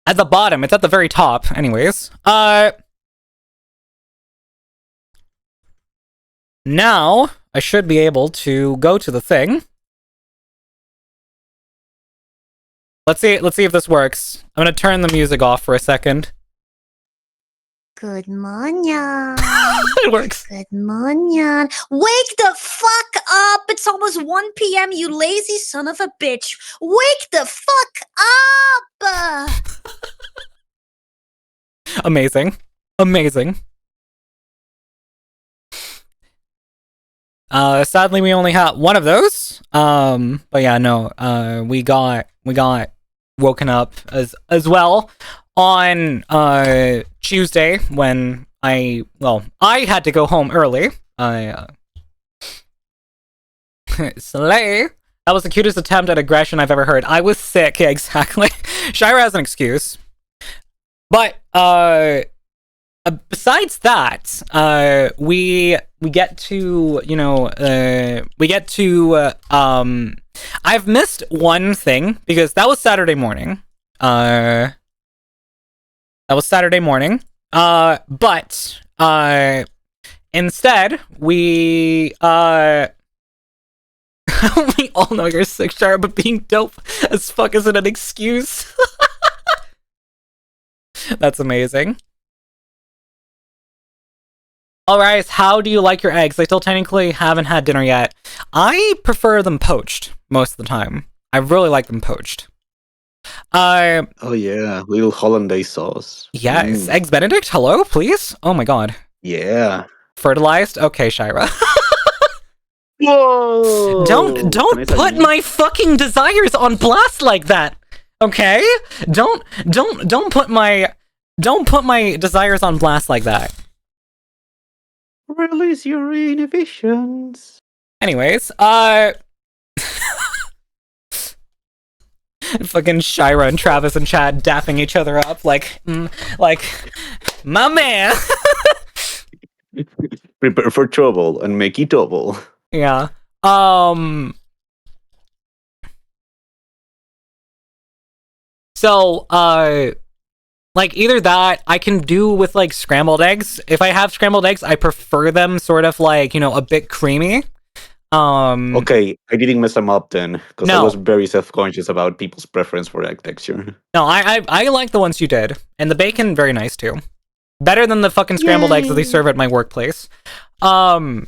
At the bottom, it's at the very top. Anyways. Now, I should be able to go to the thing. Let's see if this works. I'm gonna turn the music off for a second. Good morning. It works. Good morning. Wake the fuck up. It's almost 1 p.m., you lazy son of a bitch. Wake the fuck up. Amazing. Sadly, we only had one of those. But yeah, no. We got woken up as well on Tuesday when I had to go home early. Slay. That was the cutest attempt at aggression I've ever heard. I was sick. Yeah, exactly. Shira has an excuse. But besides that, we get to, you know, I've missed one thing because that was Saturday morning. But instead we we all know you're sick, Shara, but being dope as fuck isn't an excuse. That's amazing. Alright, how do you like your eggs? I still technically haven't had dinner yet. I prefer them poached most of the time. I really like them poached. Oh yeah, little hollandaise sauce. Yes, Eggs Benedict, hello, please? Oh my god. Yeah. Fertilized? Okay, Shira. Whoa! Can Don't I put sign in? my fucking desires on blast like that. Okay? Don't put my desires on blast like that. Release your inhibitions. Anyways, fucking Shira and Travis and Chad dapping each other up like my man. Prepare for trouble and make it double. Yeah. So, like either that I can do with like scrambled eggs. If I have scrambled eggs, I prefer them sort of like, a bit creamy. Okay, I didn't mess them up then, because I No. was very self-conscious about people's preference for egg texture. No, I like the ones you did. And the bacon, very nice too. Better than the fucking scrambled eggs that they serve at my workplace. And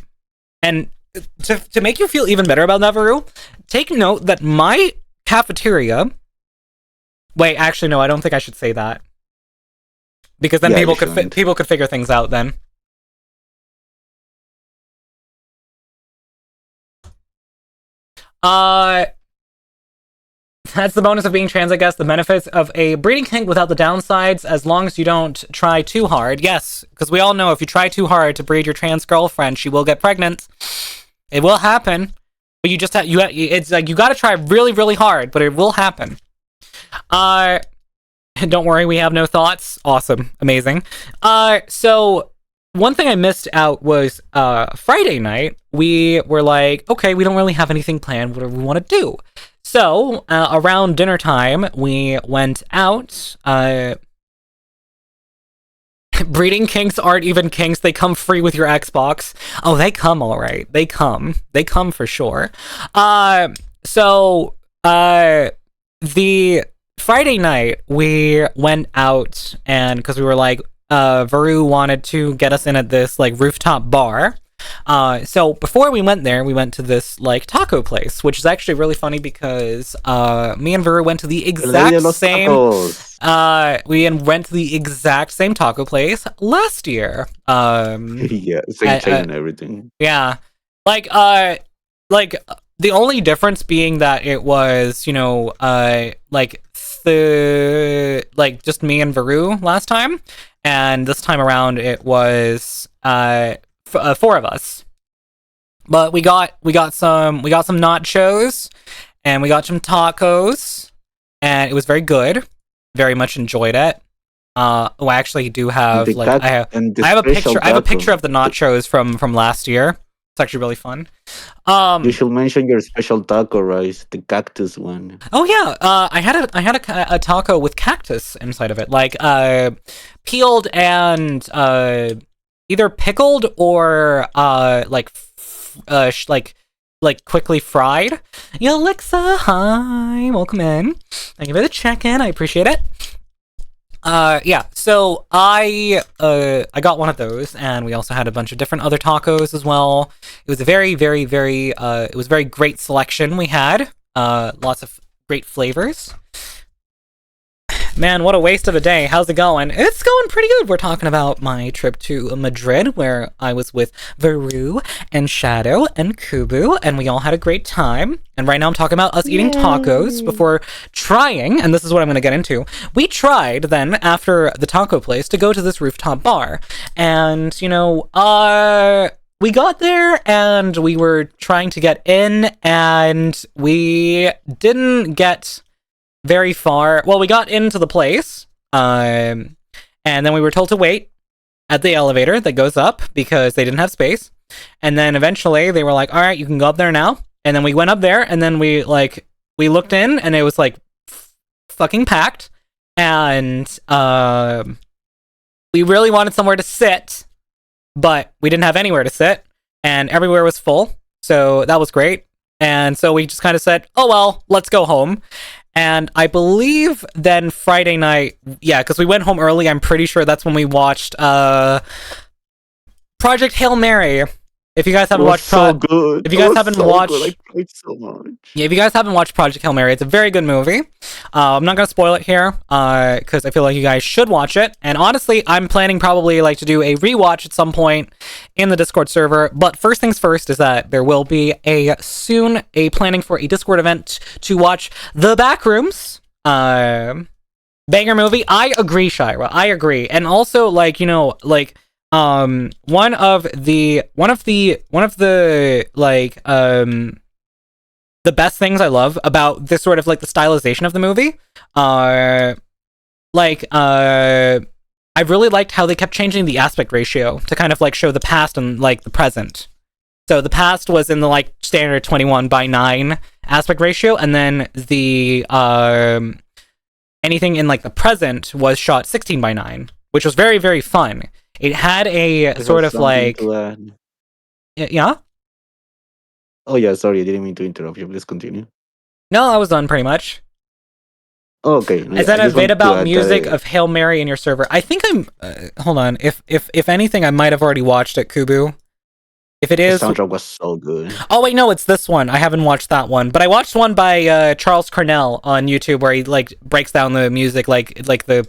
to make you feel even better about that, Varu, take note that my cafeteria... Wait, actually, no, I don't think I should say that. Because then Yeah, people you could shouldn't. people could figure things out then. That's the bonus of being trans, I guess. The benefits of a breeding kink without the downsides, as long as you don't try too hard. Yes, because we all know if you try too hard to breed your trans girlfriend, she will get pregnant. It will happen, but you just have it's like you got to try really, really hard, but it will happen. Don't worry, we have no thoughts. Awesome, amazing. So one thing I missed out was Friday night. We were like, okay, we don't really have anything planned. What do we want to do? So around dinner time, we went out. Breeding kinks aren't even kinks. They come free with your Xbox. Oh, they come all right. They come for sure. So the Friday night we went out, and because we were like, Varu wanted to get us in at this like rooftop bar. So before we went there, we went to this like taco place, which is actually really funny because me and Varu went to the exact same we went to the exact same taco place last year. Yeah, same chain and everything. Yeah. Like the only difference being that it was, like just me and Varu last time, and this time around it was four of us. But we got some nachos and we got some tacos, and it was very good. Very much enjoyed it. I actually do have I have a picture of the nachos from last year. It's actually really fun. You should mention your special taco, rice, the cactus one. Oh yeah, I had a taco with cactus inside of it, like peeled and either pickled or like quickly fried. Alexa, hi, welcome in. Thank you for the check-in. I appreciate it. Yeah, so I got one of those, and we also had a bunch of different other tacos as well. It was a very, very, very it was a very great selection we had. Lots of great flavors. Man, what a waste of a day. How's it going? It's going pretty good. We're talking about my trip to Madrid, where I was with Varu and Shadow and Kubu, and we all had a great time. And right now I'm talking about us eating tacos before trying, and this is what I'm going to get into. We tried then, after the taco place, to go to this rooftop bar. And, we got there, and we were trying to get in, and we didn't get very far. Well, we got into the place, and then we were told to wait at the elevator that goes up because they didn't have space. And then eventually they were like, all right, you can go up there now. And then we went up there, and then we looked in, and it was like fucking packed. And we really wanted somewhere to sit, but we didn't have anywhere to sit, and everywhere was full. So that was great. And so we just kind of said, oh well, let's go home. And I believe then Friday night, yeah, because we went home early, I'm pretty sure that's when we watched Project Hail Mary If you guys It haven't was watched so good. if you It guys was haven't so watched, good. I cried so much. yeah, if you guys haven't watched Project Hail Mary, it's a very good movie. I'm not gonna spoil it here, because I feel like you guys should watch it. And honestly, I'm planning probably like to do a rewatch at some point in the Discord server. But first things first is that there will be a planning for a Discord event to watch The Backrooms. Banger movie. I agree, Shira. I agree. And also, like, one of the the best things I love about this sort of like the stylization of the movie, I really liked how they kept changing the aspect ratio to kind of like show the past and like the present. So the past was in the like standard 21:9 aspect ratio, and then the anything in like the present was shot 16:9, which was very, very fun. It had a sort of like, yeah. Oh yeah, sorry, I didn't mean to interrupt you. Please continue. No, I was done pretty much. Oh, okay. I said a bit about music of Hail Mary in your server. I think I'm. Hold on. If anything, I might have already watched it, Kubu. If it is, the soundtrack was so good. Oh wait, no, it's this one. I haven't watched that one, but I watched one by Charles Cornell on YouTube where he like breaks down the music, like the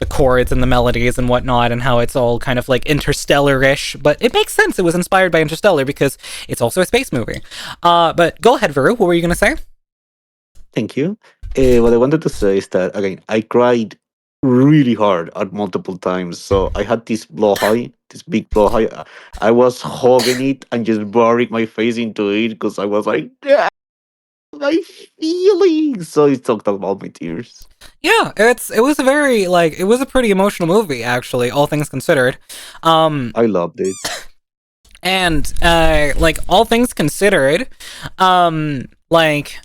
chords and the melodies and whatnot, and how it's all kind of like interstellar-ish. But it makes sense. It was inspired by Interstellar because it's also a space movie. But go ahead, Veru. What were you gonna say? Thank you. What I wanted to say is that again, I cried really hard at multiple times. So I had this blowhigh, this big blowhigh. I was hugging it and just burying my face into it because I was like, yeah, my feelings. So it talked about my tears. Yeah, it was a very like it was a pretty emotional movie actually, all things considered. I loved it. And like all things considered, like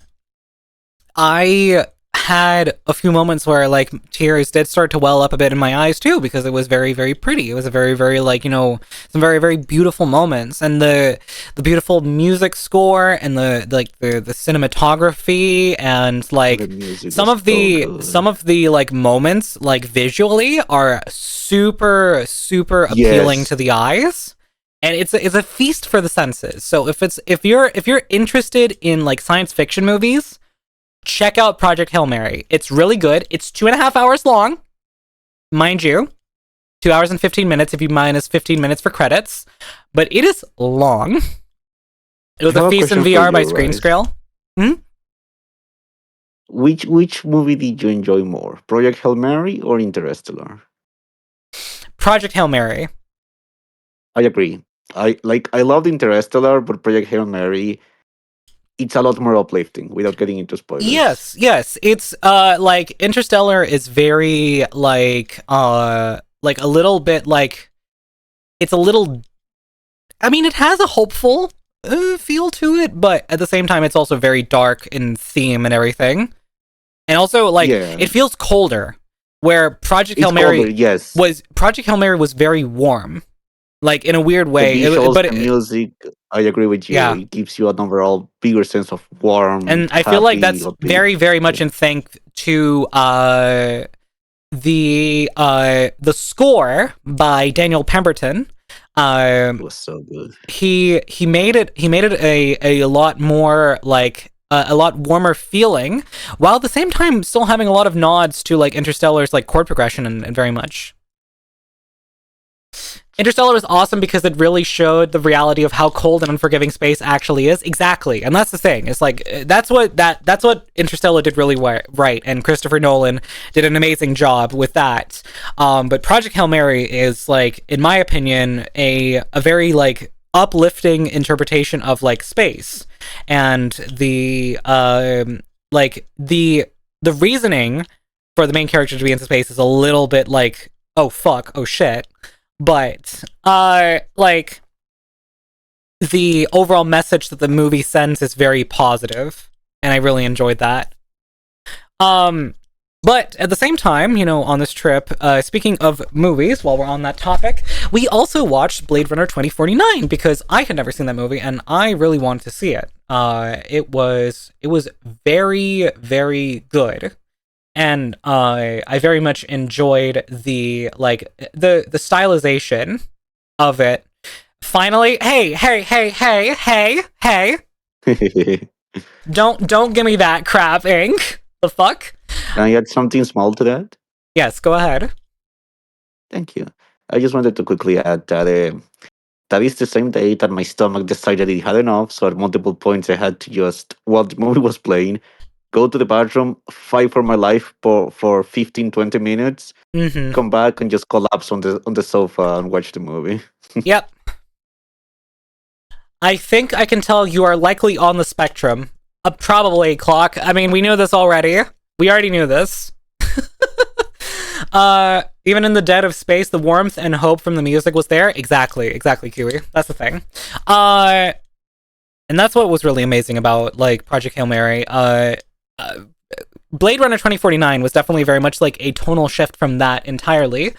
I had a few moments where like tears did start to well up a bit in my eyes too, because it was very, very pretty. It was a very, very like, some very, very beautiful moments, and the beautiful music score and the cinematography and like some of the like moments like visually are super, super appealing to the eyes. And it's a feast for the senses. So if you're interested in like science fiction movies, check out Project Hail Mary. It's really good. It's 2.5 hours long, mind you. 2 hours and 15 minutes if you minus 15 minutes for credits. But it is long. It was a feast in VR by Screen Scale. Which movie did you enjoy more? Project Hail Mary or Interstellar? Project Hail Mary. I agree. I loved Interstellar, but Project Hail Mary, it's a lot more uplifting without getting into spoilers. Yes. It's like Interstellar is very like a little bit like it's a little. I mean, it has a hopeful feel to it, but at the same time, it's also very dark in theme and everything. And also, like, it feels colder. Where Project Hail Mary was very warm. Like in a weird way, the music. I agree with you. Yeah. It gives you an overall bigger sense of warmth. And I feel like that's very, very much in thanks to the score by Daniel Pemberton. It was so good. He made it a lot more like a lot warmer feeling, while at the same time still having a lot of nods to like Interstellar's like chord progression and very much. Interstellar was awesome because it really showed the reality of how cold and unforgiving space actually is. Exactly, and that's the thing. It's like that's what Interstellar did really right, and Christopher Nolan did an amazing job with that. But Project Hail Mary is like, in my opinion, a very like uplifting interpretation of like space, and the the reasoning for the main character to be in space is a little bit like, oh fuck, oh shit. But, like, the overall message that the movie sends is very positive, and I really enjoyed that. But at the same time, on this trip, speaking of movies, while we're on that topic, we also watched Blade Runner 2049, because I had never seen that movie, and I really wanted to see it. It was very, very good. And I very much enjoyed the stylization of it Finally, hey. Don't give me that crap ink. The fuck? Can I add something small to that? Yes, go ahead. Thank you. I just wanted to quickly add that that is the same day that my stomach decided it had enough. So at multiple points, I had to just, while the movie was playing, go to the bathroom, fight for my life for 15, 20 minutes, Mm-hmm. come back and just collapse on the sofa and watch the movie. Yep. I think I can tell you are likely on the spectrum. Probably, Clock. I mean, we knew this already. We already knew this. Even in the dead of space, the warmth and hope from the music was there. Exactly, Kiwi. That's the thing. And that's what was really amazing about, like, Project Hail Mary. Blade Runner 2049 was definitely very much like a tonal shift from that entirely.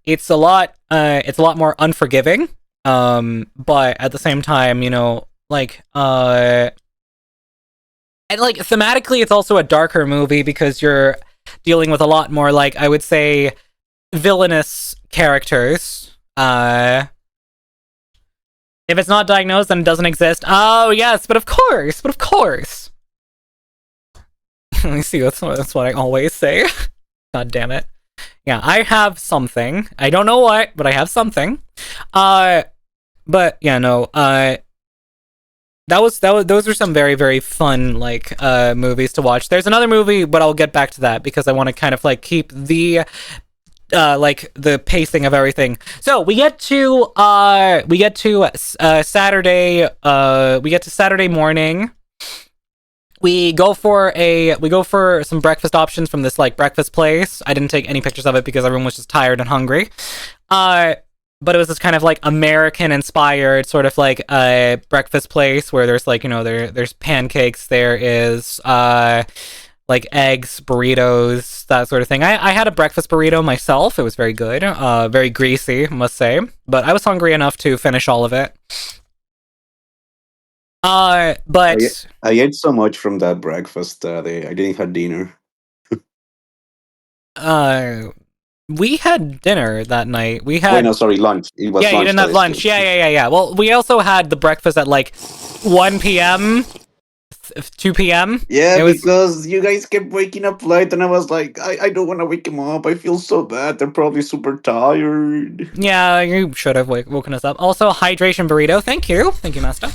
It's a lot more unforgiving. But at the same time, you know, like, and like thematically, it's also a darker movie because you're dealing with a lot more, like, I would say, villainous characters. If it's not diagnosed, then it doesn't exist. Oh yes, but of course. Let me see. That's what I always say. God damn it. Yeah, I have something. I don't know what, but I have something. But yeah, no. Those are some very, very fun, like, movies to watch. There's another movie, but I'll get back to that because I want to kind of, like, keep the like the pacing of everything. So we get to Saturday. We get to Saturday morning. We go for some breakfast options from this, like, breakfast place. I didn't take any pictures of it because everyone was just tired and hungry. But it was this kind of, like, American inspired sort of, like, breakfast place where there's, like, you know, there's pancakes, there is like eggs, burritos, that sort of thing. I had a breakfast burrito myself. It was very good. Very greasy, I must say. But I was hungry enough to finish all of it. But I ate so much from that breakfast that I didn't have dinner. we had dinner that night. We had Wait, no, sorry, lunch. It was yeah, lunch. you didn't have lunch. Yeah. Well, we also had the breakfast at like 1 p.m., 2 p.m. Yeah, because you guys kept waking up late, and I was like, I don't want to wake them up. I feel so bad. They're probably super tired. Yeah, you should have woken us up. Also, hydration burrito. Thank you, Master.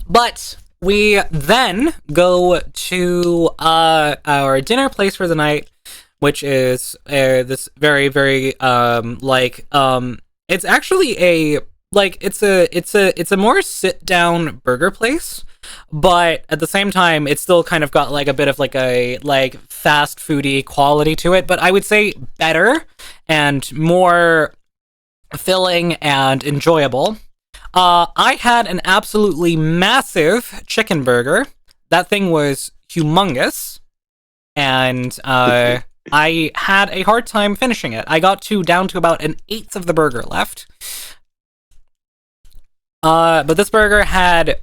But we then go to our dinner place for the night, which is this very, very it's actually it's a more sit down burger place, but at the same time it's still kind of got like a bit of like a like fast foody quality to it, but I would say better and more filling and enjoyable. I had an absolutely massive chicken burger. That thing was humongous, and I had a hard time finishing it. I got down to about an eighth of the burger left. But this burger had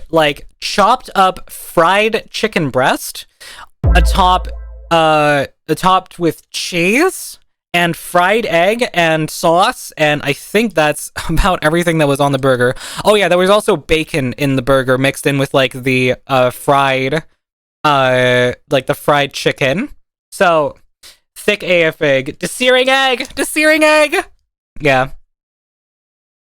like chopped up fried chicken breast, topped with cheese and fried egg and sauce, and I think that's about everything that was on the burger. Oh yeah, there was also bacon in the burger mixed in with like the fried chicken. So thick AF egg, searing egg. Yeah.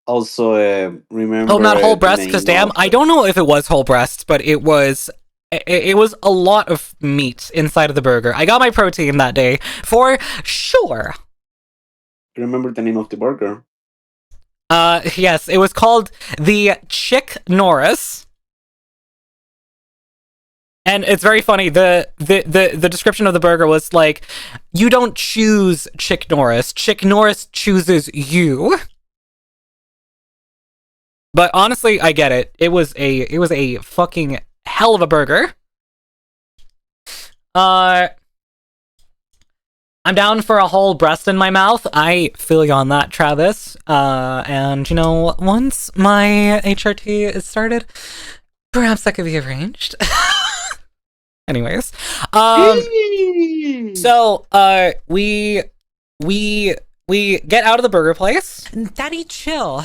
Also, remember. Oh, not whole breast, because damn, I don't know if it was whole breast, but it was a lot of meat inside of the burger. I got my protein that day, for sure. Remember the name of the burger? Yes, it was called the Chick Norris. And it's very funny, the description of the burger was like, you don't choose Chick Norris chooses you. But honestly, I get it. It was a fucking hell of a burger. I'm down for a whole breast in my mouth. I feel you on that, Travis. And you know, once my HRT is started, perhaps that could be arranged. Anyways, so we we get out of the burger place. Daddy, chill.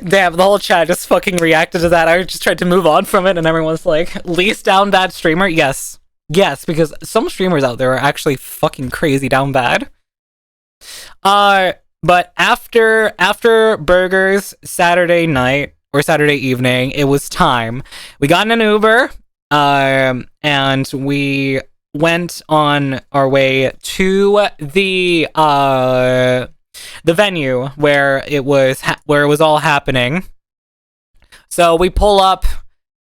Damn, the whole chat just fucking reacted to that. I just tried to move on from it, and everyone's like, least down bad streamer? Yes. Yes, because some streamers out there are actually fucking crazy down bad. But after burgers Saturday night, or Saturday evening, it was time. We got in an Uber, and we went on our way to the venue where it was all happening. So we pull up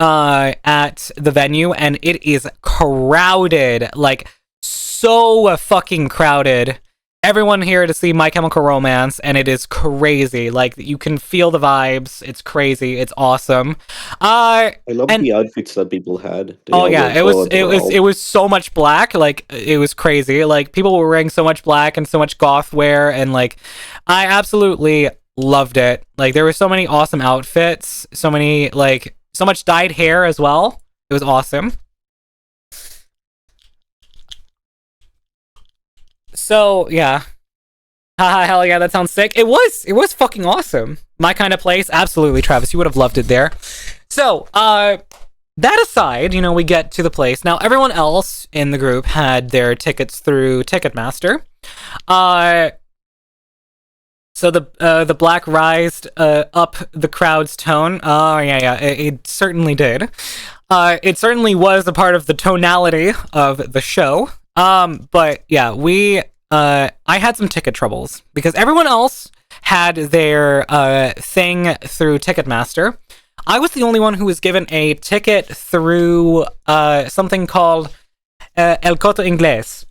at the venue, and it is crowded, like so fucking crowded. Everyone here to see My Chemical Romance, and it is crazy. Like, you can feel the vibes. It's crazy. It's awesome. I love the outfits that people had. It was so much black. Like, it was crazy. Like, people were wearing so much black and so much goth wear, and like, I absolutely loved it. Like, there were so many awesome outfits, so much dyed hair as well. It was awesome. So, yeah. Haha, hell yeah, that sounds sick. It was fucking awesome. My kind of place. Absolutely, Travis. You would have loved it there. So, that aside, we get to the place. Now, everyone else in the group had their tickets through Ticketmaster. So the black rised up the crowd's tone. Oh, yeah, it certainly did. It certainly was a part of the tonality of the show. But yeah, I had some ticket troubles because everyone else had their thing through Ticketmaster. I was the only one who was given a ticket through something called El Corte Inglés.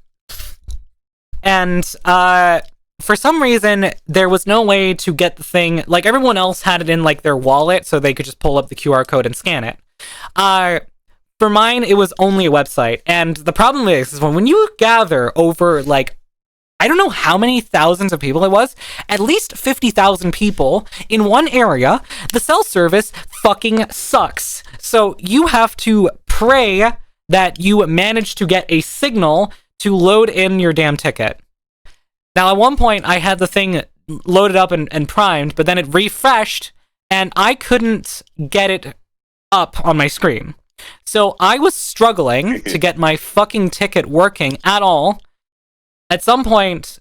And for some reason, there was no way to get the thing, like everyone else had it in like their wallet so they could just pull up the QR code and scan it. For mine, it was only a website, and the problem is when you gather over, like, I don't know how many thousands of people it was, at least 50,000 people in one area, the cell service fucking sucks. So you have to pray that you manage to get a signal to load in your damn ticket. Now, at one point, I had the thing loaded up and primed, but then it refreshed, and I couldn't get it up on my screen. So I was struggling to get my fucking ticket working at all. At some point,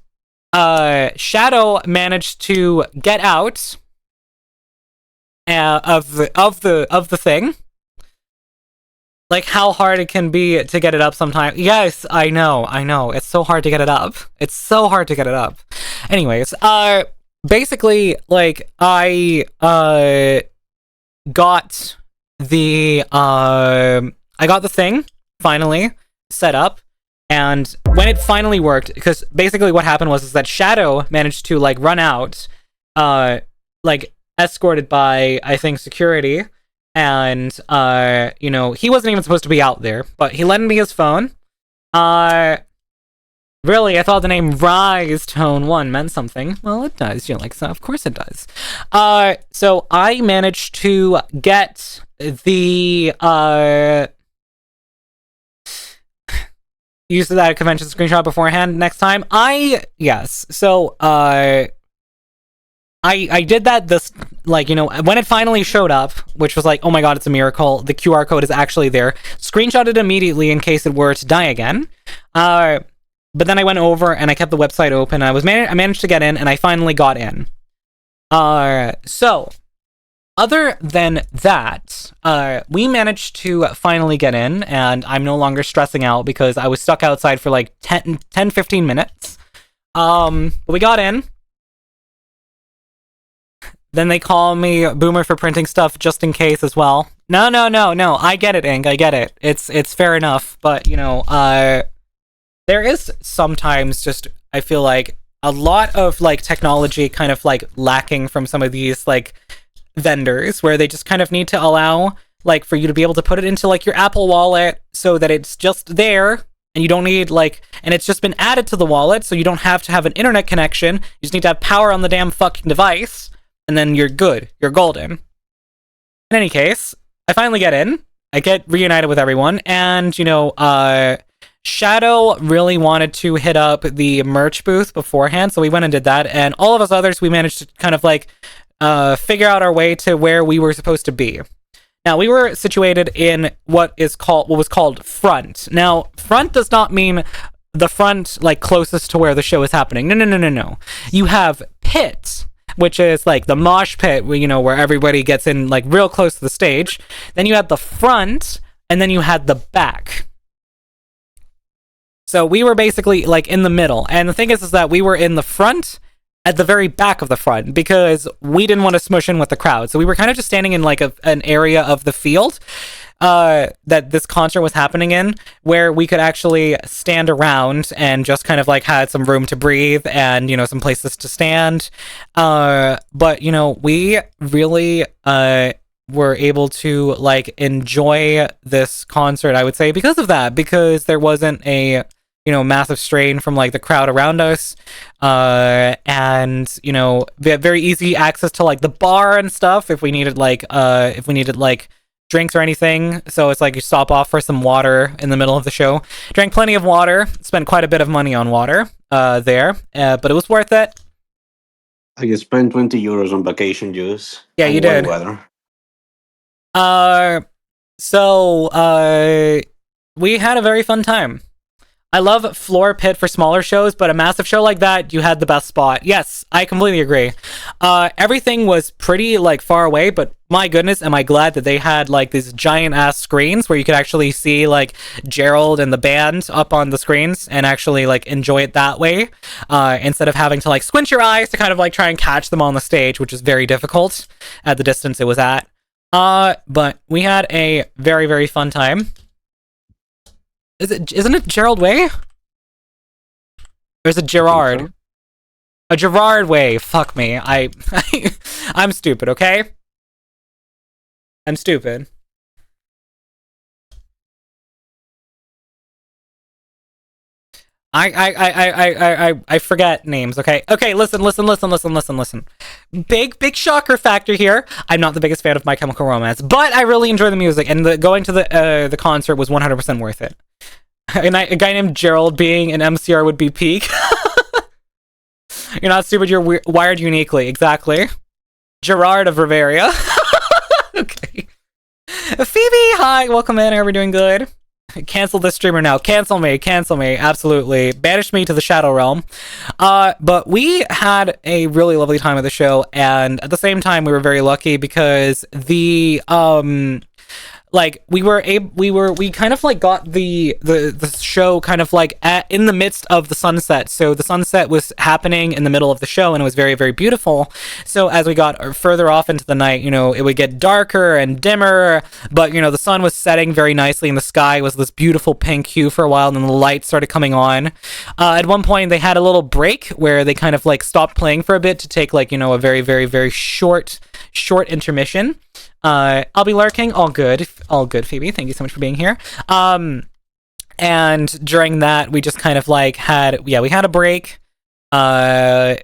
Shadow managed to get out of the thing. Like how hard it can be to get it up sometimes. Yes, I know. It's so hard to get it up. Anyways, basically, like I got the thing finally set up, and when it finally worked, because basically what happened was that Shadow managed to like run out, like escorted by I think security, and he wasn't even supposed to be out there, but he lent me his phone. Really, I thought the name Rise Tone 1 meant something. Well, it does. So of course it does. So I managed to get the use of that convention screenshot beforehand next time. So I did that when it finally showed up, which was like, oh my god, it's a miracle. The QR code is actually there. Screenshot it immediately in case it were to die again. But then I went over and I kept the website open. I managed to get in, and I finally got in. So, other than that, we managed to finally get in, and I'm no longer stressing out because I was stuck outside for like 10-15 minutes. But we got in. Then they call me Boomer for printing stuff just in case as well. No. I get it, Ink. I get it. It's fair enough. But, there is sometimes just, I feel like, a lot of, like, technology kind of, like, lacking from some of these, like, vendors, where they just kind of need to allow, like, for you to be able to put it into, like, your Apple Wallet so that it's just there, and you don't need, like, and it's just been added to the wallet, so you don't have to have an internet connection. You just need to have power on the damn fucking device, and then you're good. You're golden. In any case, I finally get in. I get reunited with everyone, and, Shadow really wanted to hit up the merch booth beforehand, so we went and did that, and all of us others, we managed to kind of like figure out our way to where we were supposed to be. Now, we were situated in what was called front. Now, front does not mean the front, like, closest to where the show is happening. No. You have pit, which is like the mosh pit, where everybody gets in like real close to the stage. Then you had the front, and then you had the back. So we were basically like in the middle. And the thing is that we were in the front, at the very back of the front, because we didn't want to smush in with the crowd. So we were kind of just standing in like an area of the field that this concert was happening in, where we could actually stand around and just kind of like had some room to breathe and, some places to stand. But, we really were able to like enjoy this concert, I would say, because of that, because there wasn't a massive strain from like the crowd around us, and we had very easy access to like the bar and stuff if we needed like drinks or anything. So it's like you stop off for some water in the middle of the show. Drank plenty of water, spent quite a bit of money on water there, but it was worth it. I spent 20 euros on vacation juice. Yeah, you did. Weather. So we had a very fun time. I love floor pit for smaller shows, but a massive show like that, you had the best spot. Yes, I completely agree. Everything was pretty like far away, but my goodness, am I glad that they had like these giant ass screens where you could actually see like Gerald and the band up on the screens and actually like enjoy it that way, instead of having to like squint your eyes to kind of like try and catch them on the stage, which is very difficult at the distance it was at. But we had a very, very fun time. Isn't it Gerald Way? Or is it Gerard? So. A Gerard Way. Fuck me. I'm stupid, okay? I'm stupid. I forget names, okay? Okay, listen. Big shocker factor here. I'm not the biggest fan of My Chemical Romance, but I really enjoy the music, and going to the concert was 100% worth it. And a guy named Gerald being an MCR would be peak. You're not stupid, you're wired uniquely. Exactly. Gerard of Riveria. Okay. Phoebe, hi, welcome in. Are we doing good? Cancel this streamer now. Cancel me. Absolutely. Banish me to the Shadow Realm. But we had a really lovely time at the show, and at the same time, we were very lucky because the like we kind of like got the show kind of like in the midst of the sunset. So the sunset was happening in the middle of the show, and it was very, very beautiful. So as we got further off into the night, it would get darker and dimmer, but the sun was setting very nicely, and the sky was this beautiful pink hue for a while, and then the lights started coming on. At one point they had a little break where they kind of like stopped playing for a bit to take like a very, very, very short intermission. I'll be lurking. All good, Phoebe. Thank you so much for being here. And during that, we just kind of like we had a break, got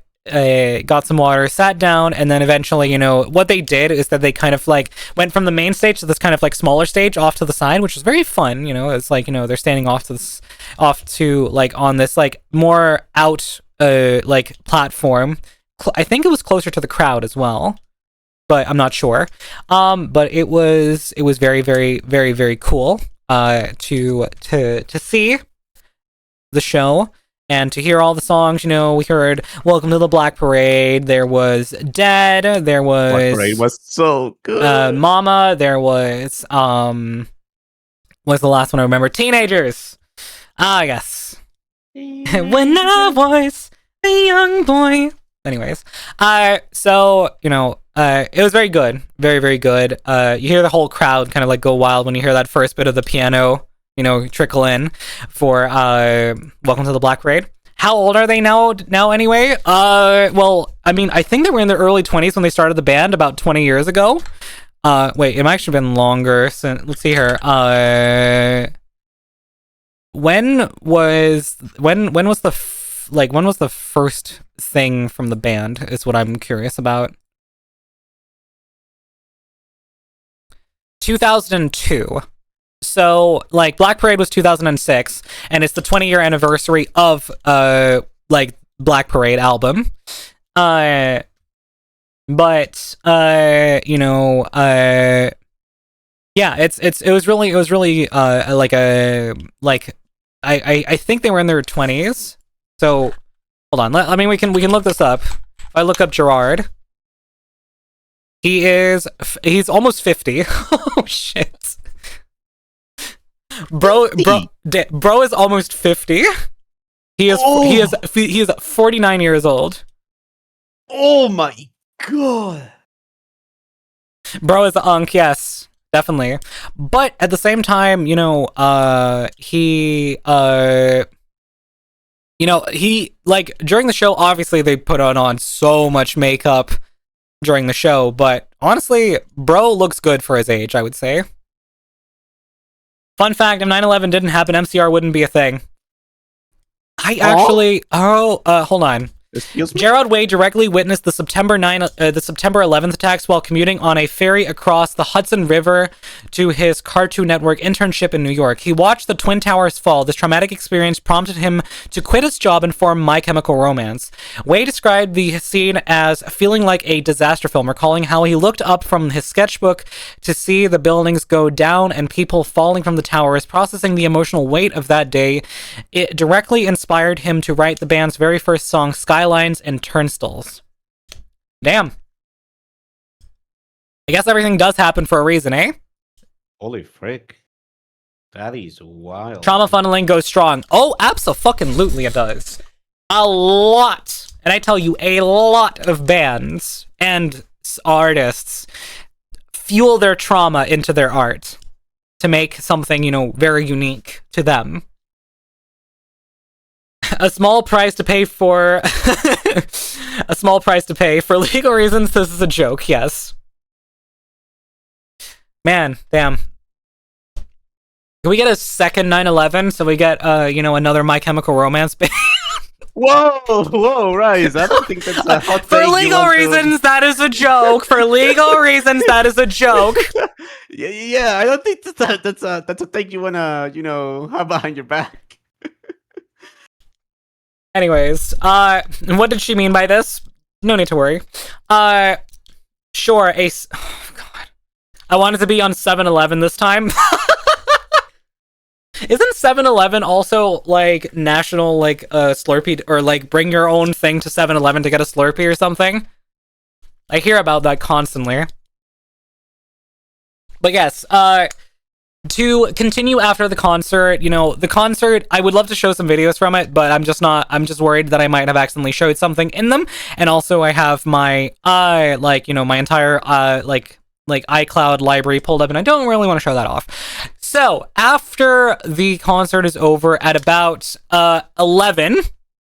some water, sat down, and then eventually, what they did is that they kind of like went from the main stage to this kind of like smaller stage off to the side, which was very fun. It's like, they're standing off to like on this like more out, like platform. I think it was closer to the crowd as well, but I'm not sure. But it was very, very, very, very cool to see the show and to hear all the songs. We heard "Welcome to the Black Parade." There was "Dead." There was Black Parade was so good. "Mama." There was what's the last one I remember? "Teenagers." Yes. When I was a young boy. Anyways, so it was very good, very, very good. You hear the whole crowd kind of like go wild when you hear that first bit of the piano, trickle in for "Welcome to the Black Parade." How old are they now anyway? Well, I mean, I think they were in their early 20s when they started the band about 20 years ago. Wait, it might actually been longer. Since, let's see here. When was the first thing from the band is what I'm curious about. 2002. So, like, Black Parade was 2006, and it's the 20-year anniversary of, like, Black Parade album. But, you know, yeah, it was really, like I think they were in their 20s. So, hold on, I mean, we can look this up. If I look up Gerard, he's almost 50. Oh, shit. Bro is almost 50. He is 49 years old. Oh my god. Bro is the unk, yes, definitely. But at the same time, you know, he like during the show, obviously they put on so much makeup during the show, but honestly, bro looks good for his age, I would say. Fun fact, if 9/11 didn't happen, MCR wouldn't be a thing. Hold on. Excuse me? Gerard Way directly witnessed the September 11th attacks while commuting on a ferry across the Hudson River to his Cartoon Network internship in New York. He watched the Twin Towers fall. This traumatic experience prompted him to quit his job and form My Chemical Romance. Way described the scene as feeling like a disaster film, recalling how he looked up from his sketchbook to see the buildings go down and people falling from the towers, processing the emotional weight of that day. It directly inspired him to write the band's very first song, Skylines and Turnstiles. Damn. I guess everything does happen for a reason, eh? Holy frick. That is wild. Trauma funneling goes strong. Oh, abso-fucking-lutely it does. A lot, and I tell you, a lot of bands and artists fuel their trauma into their art to make something, you know, very unique to them. A small price to pay for a small price to pay for legal reasons. This is a joke, yes. Man, damn. Can we get a second 9/11 so we get you know, another My Chemical Romance band? Whoa, Rise. I don't think that's a hot For take you legal want to- reasons, that is a joke. For legal reasons, that is a joke. Yeah, I don't think that's a take you wanna, you know, have behind your back. Anyways, what did she mean by this? No need to worry. Sure, oh god. I wanted to be on 7-Eleven this time. Isn't 7-Eleven also, like, national, like, Slurpee, or, like, bring your own thing to 7-Eleven to get a Slurpee or something? I hear about that constantly. But yes, to continue after the concert, you know, the concert, I would love to show some videos from it, but I'm just worried that I might have accidentally showed something in them. And also I have my, like, you know, my entire, like iCloud library pulled up, and I don't really want to show that off. So after the concert is over at about, 11,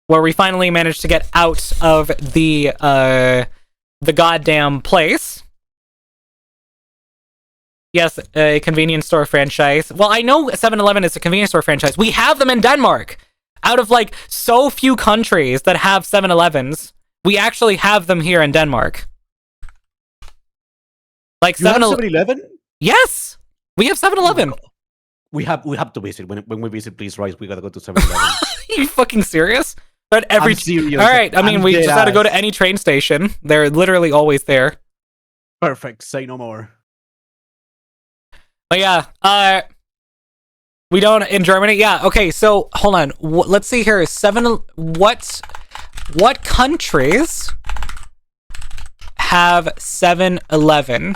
where we finally managed to get out of the goddamn place. Yes, a convenience store franchise. Well, I know 7-Eleven is a convenience store franchise. We have them in Denmark. Out of, like, so few countries that have 7-Elevens, we actually have them here in Denmark. Like, 7-Eleven? Yes! We have 7-Eleven. We have to visit. When we visit, please, Rise, we gotta go to 7-Eleven. You fucking serious? But I'm serious. Alright, I mean, I'm we just dead had to go to ass. any train station. They're literally always there. Perfect. Say no more. But yeah, we don't in Germany. Yeah, okay. So hold on. Let's see here. What countries have 7-Eleven?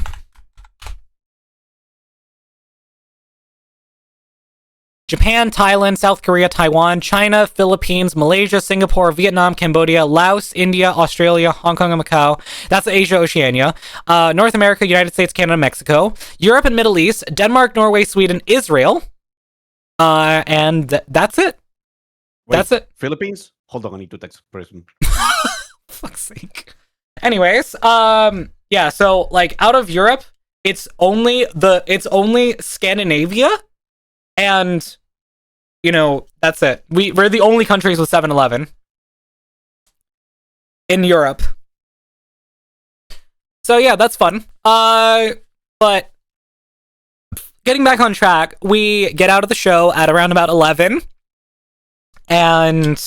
Japan, Thailand, South Korea, Taiwan, China, Philippines, Malaysia, Singapore, Vietnam, Cambodia, Laos, India, Australia, Hong Kong, and Macau. That's Asia, Oceania. North America, United States, Canada, Mexico. Europe and Middle East, Denmark, Norway, Sweden, Israel. And that's it. Wait, That's it. Philippines? Hold on, I need to text person. Fuck's sake. Anyways, yeah, so, like, out of Europe, it's only Scandinavia, and, you know, that's it. We're the only countries with 7-Eleven in Europe. So yeah, that's fun. But getting back on track, we get out of the show at around about 11. And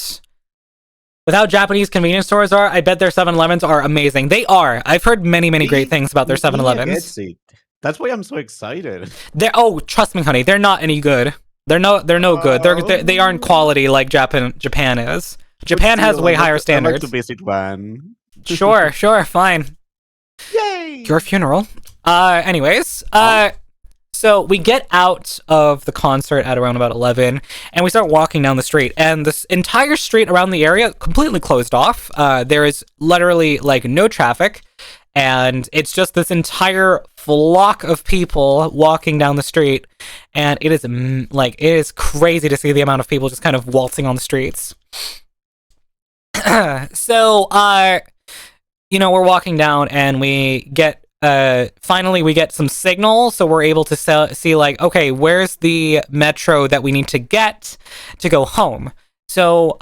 with how Japanese convenience stores are, I bet their 7-Elevens are amazing. They are. I've heard many, many great things about their 7-Elevens. That's why I'm so excited. Oh, trust me, honey, they're not any good. They're no good. They aren't quality like Japan is. Japan has way higher standards. I'd like to visit one. Sure, fine. Yay! Your funeral. Anyways, so we get out of the concert at around about 11, and we start walking down the street, and this entire street around the area completely closed off. There is literally like no traffic, and it's just this entire flock of people walking down the street, and it is crazy to see the amount of people just kind of waltzing on the streets. So, we're walking down, and we get finally we get some signal, so we're able to see like, okay, where's the metro that we need to get to go home. So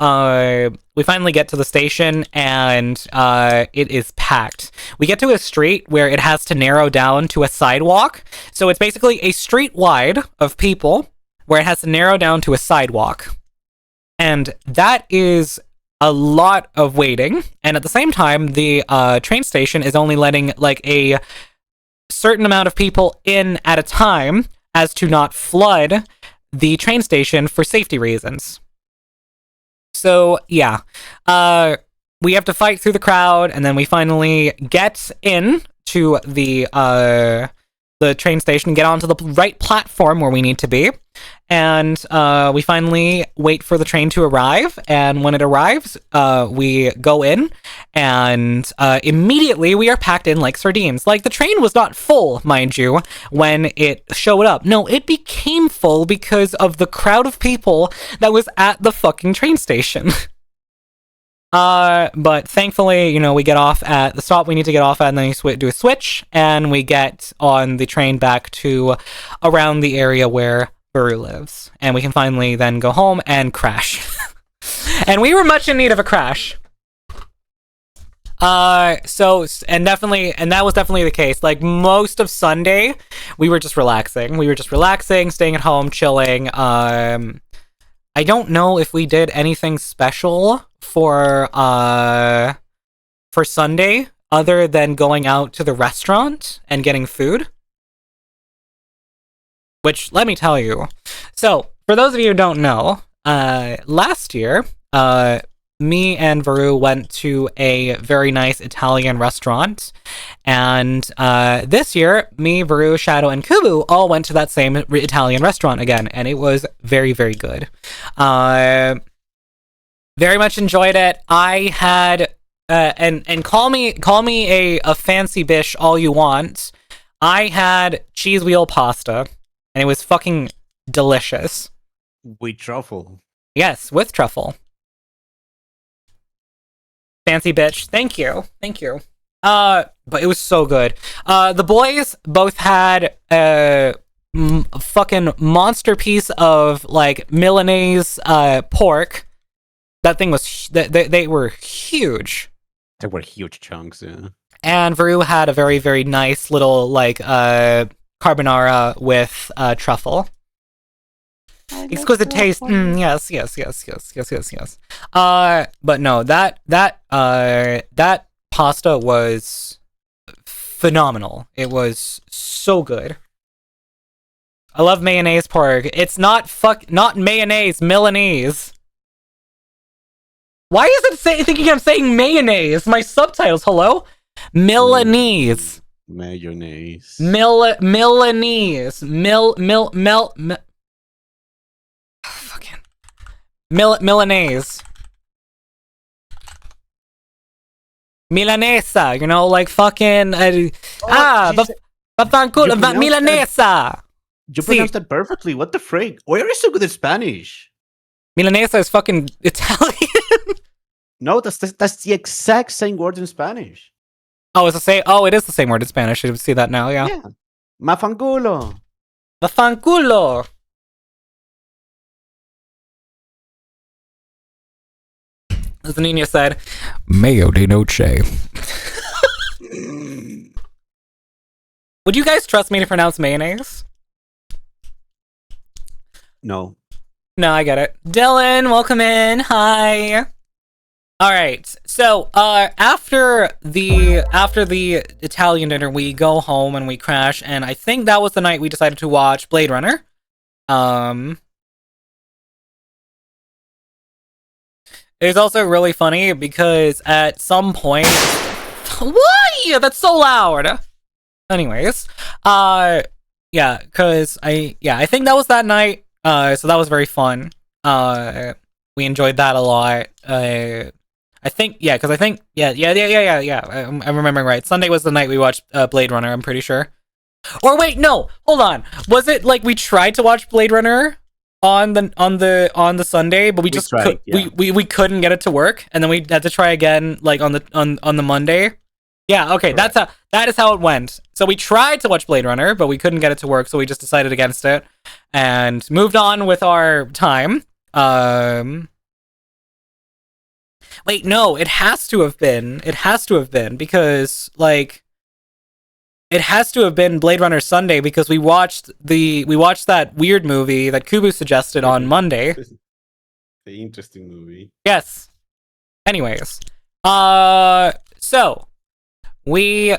we finally get to the station, and it is packed. We get to a street where it has to narrow down to a sidewalk. So it's basically a street wide of people where it has to narrow down to a sidewalk. And that is a lot of waiting. And at the same time, the train station is only letting like a certain amount of people in at a time as to not flood the train station for safety reasons. So, yeah, we have to fight through the crowd, and then we finally get in to the train station, get onto the right platform where we need to be, and we finally wait for the train to arrive, and when it arrives, we go in, and immediately we are packed in like sardines. Like, the train was not full, mind you, when it showed up. No, it became full because of the crowd of people that was at the fucking train station. But thankfully, we get off at the stop we need to get off at, and then we do a switch, and we get on the train back to around the area where Baru lives, and we can finally then go home and crash. And we were much in need of a crash. And that was definitely the case. Like, most of Sunday, we were just relaxing. Staying at home, chilling. I don't know if we did anything special for Sunday other than going out to the restaurant and getting food. Which, let me tell you. So, for those of you who don't know, last year, me and Varu went to a very nice Italian restaurant, and this year, me, Varu, Shadow, and Kubu all went to that same Italian restaurant again, and it was very, very good. Very much enjoyed it. I had, and call me a fancy bish all you want. I had cheese wheel pasta, and it was fucking delicious. With truffle. Yes, with truffle. Fancy bitch. Thank you. But it was so good. The boys both had a fucking monster piece of like Milanese pork. That thing was they were huge. They were huge chunks, yeah. And Varu had a very, very nice little like carbonara with truffle. Exquisite taste. Yes. But no, that pasta was phenomenal. It was so good. I love mayonnaise pork. It's not mayonnaise, Milanese. Why is it thinking I'm saying mayonnaise? My subtitles, hello? Milanese. Mayonnaise. Milanese. Fucking Milanese. Milanesa, like fucking Milanesa. You pronounced that perfectly. What the frig? Why are you so good at Spanish? Milanesa is fucking Italian. No, that's the exact same word in Spanish. Oh, it's the same. Oh, it is the same word in Spanish. You see that now, yeah. Yeah. Mafangulo. Mafangulo. As Nina said, Mayo de noche. Would you guys trust me to pronounce mayonnaise? No. No, I get it. Dylan, welcome in. Hi. All right. So, after the Italian dinner, we go home and we crash, and I think that was the night we decided to watch Blade Runner. It's also really funny because at some point, why? That's so loud. Anyways, yeah, because I think that was that night. So that was very fun. We enjoyed that a lot. I think, yeah, because I think, yeah. I'm remembering right. Sunday was the night we watched Blade Runner. I'm pretty sure. Or wait, no, hold on. Was it like we tried to watch Blade Runner on the Sunday, but we just tried, yeah. we couldn't get it to work, and then we had to try again like on the Monday. Yeah, okay, Correct. that is how it went. So we tried to watch Blade Runner, but we couldn't get it to work, so we just decided against it and moved on with our time. Wait, no, it has to have been because like it has to have been Blade Runner Sunday because we watched that weird movie that Kubu suggested on Monday. The interesting movie. Yes. Anyways, so we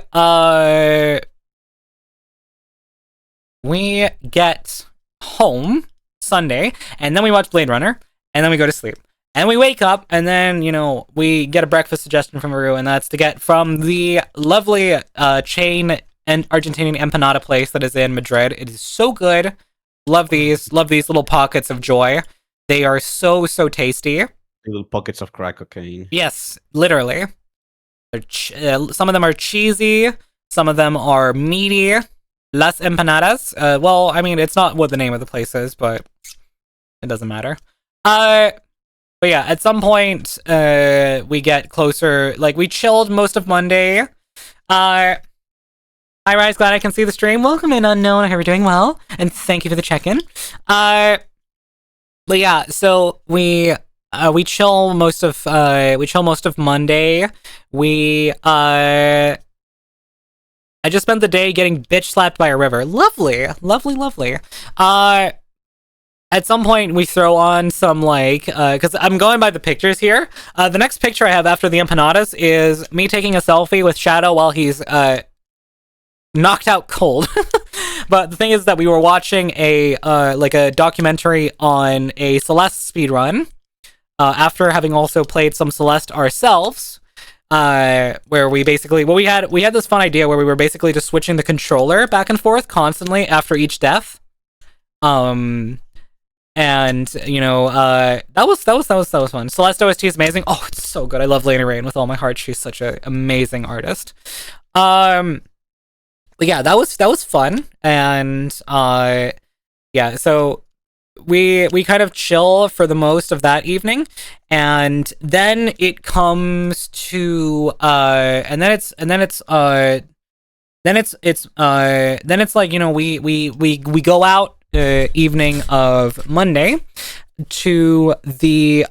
get home Sunday, and then we watch Blade Runner, and then we go to sleep. And we wake up, and then, you know, we get a breakfast suggestion from Aru, and that's to get from the lovely chain and Argentinian empanada place that is in Madrid. It is so good. Love these little pockets of joy. They are so tasty. Little pockets of crack cocaine. Yes, literally. Some of them are cheesy. Some of them are meaty. Las empanadas. Well, I mean, it's not what the name of the place is, but it doesn't matter. But yeah, at some point, we get closer. Like, we chilled most of Monday. Hi, Rise. Glad I can see the stream. Welcome in, Unknown. I hope you're doing well. And thank you for the check-in. But yeah, so we chill most of Monday. I just spent the day getting bitch slapped by a river. Lovely. At some point, we throw on some, like, because I'm going by the pictures here. The next picture I have after the empanadas is me taking a selfie with Shadow while he's knocked out cold. But the thing is that we were watching a documentary on a Celeste speedrun after having also played some Celeste ourselves. Where we basically, we had this fun idea where we were basically just switching the controller back and forth constantly after each death. And you know, that was fun. Celeste OST is amazing. Oh, it's so good. I love Lady Rain with all my heart. She's such an amazing artist. But yeah, that was fun. And yeah, so we kind of chill for the most of that evening, and then it comes to then it's like, you know, we go out evening of Monday to the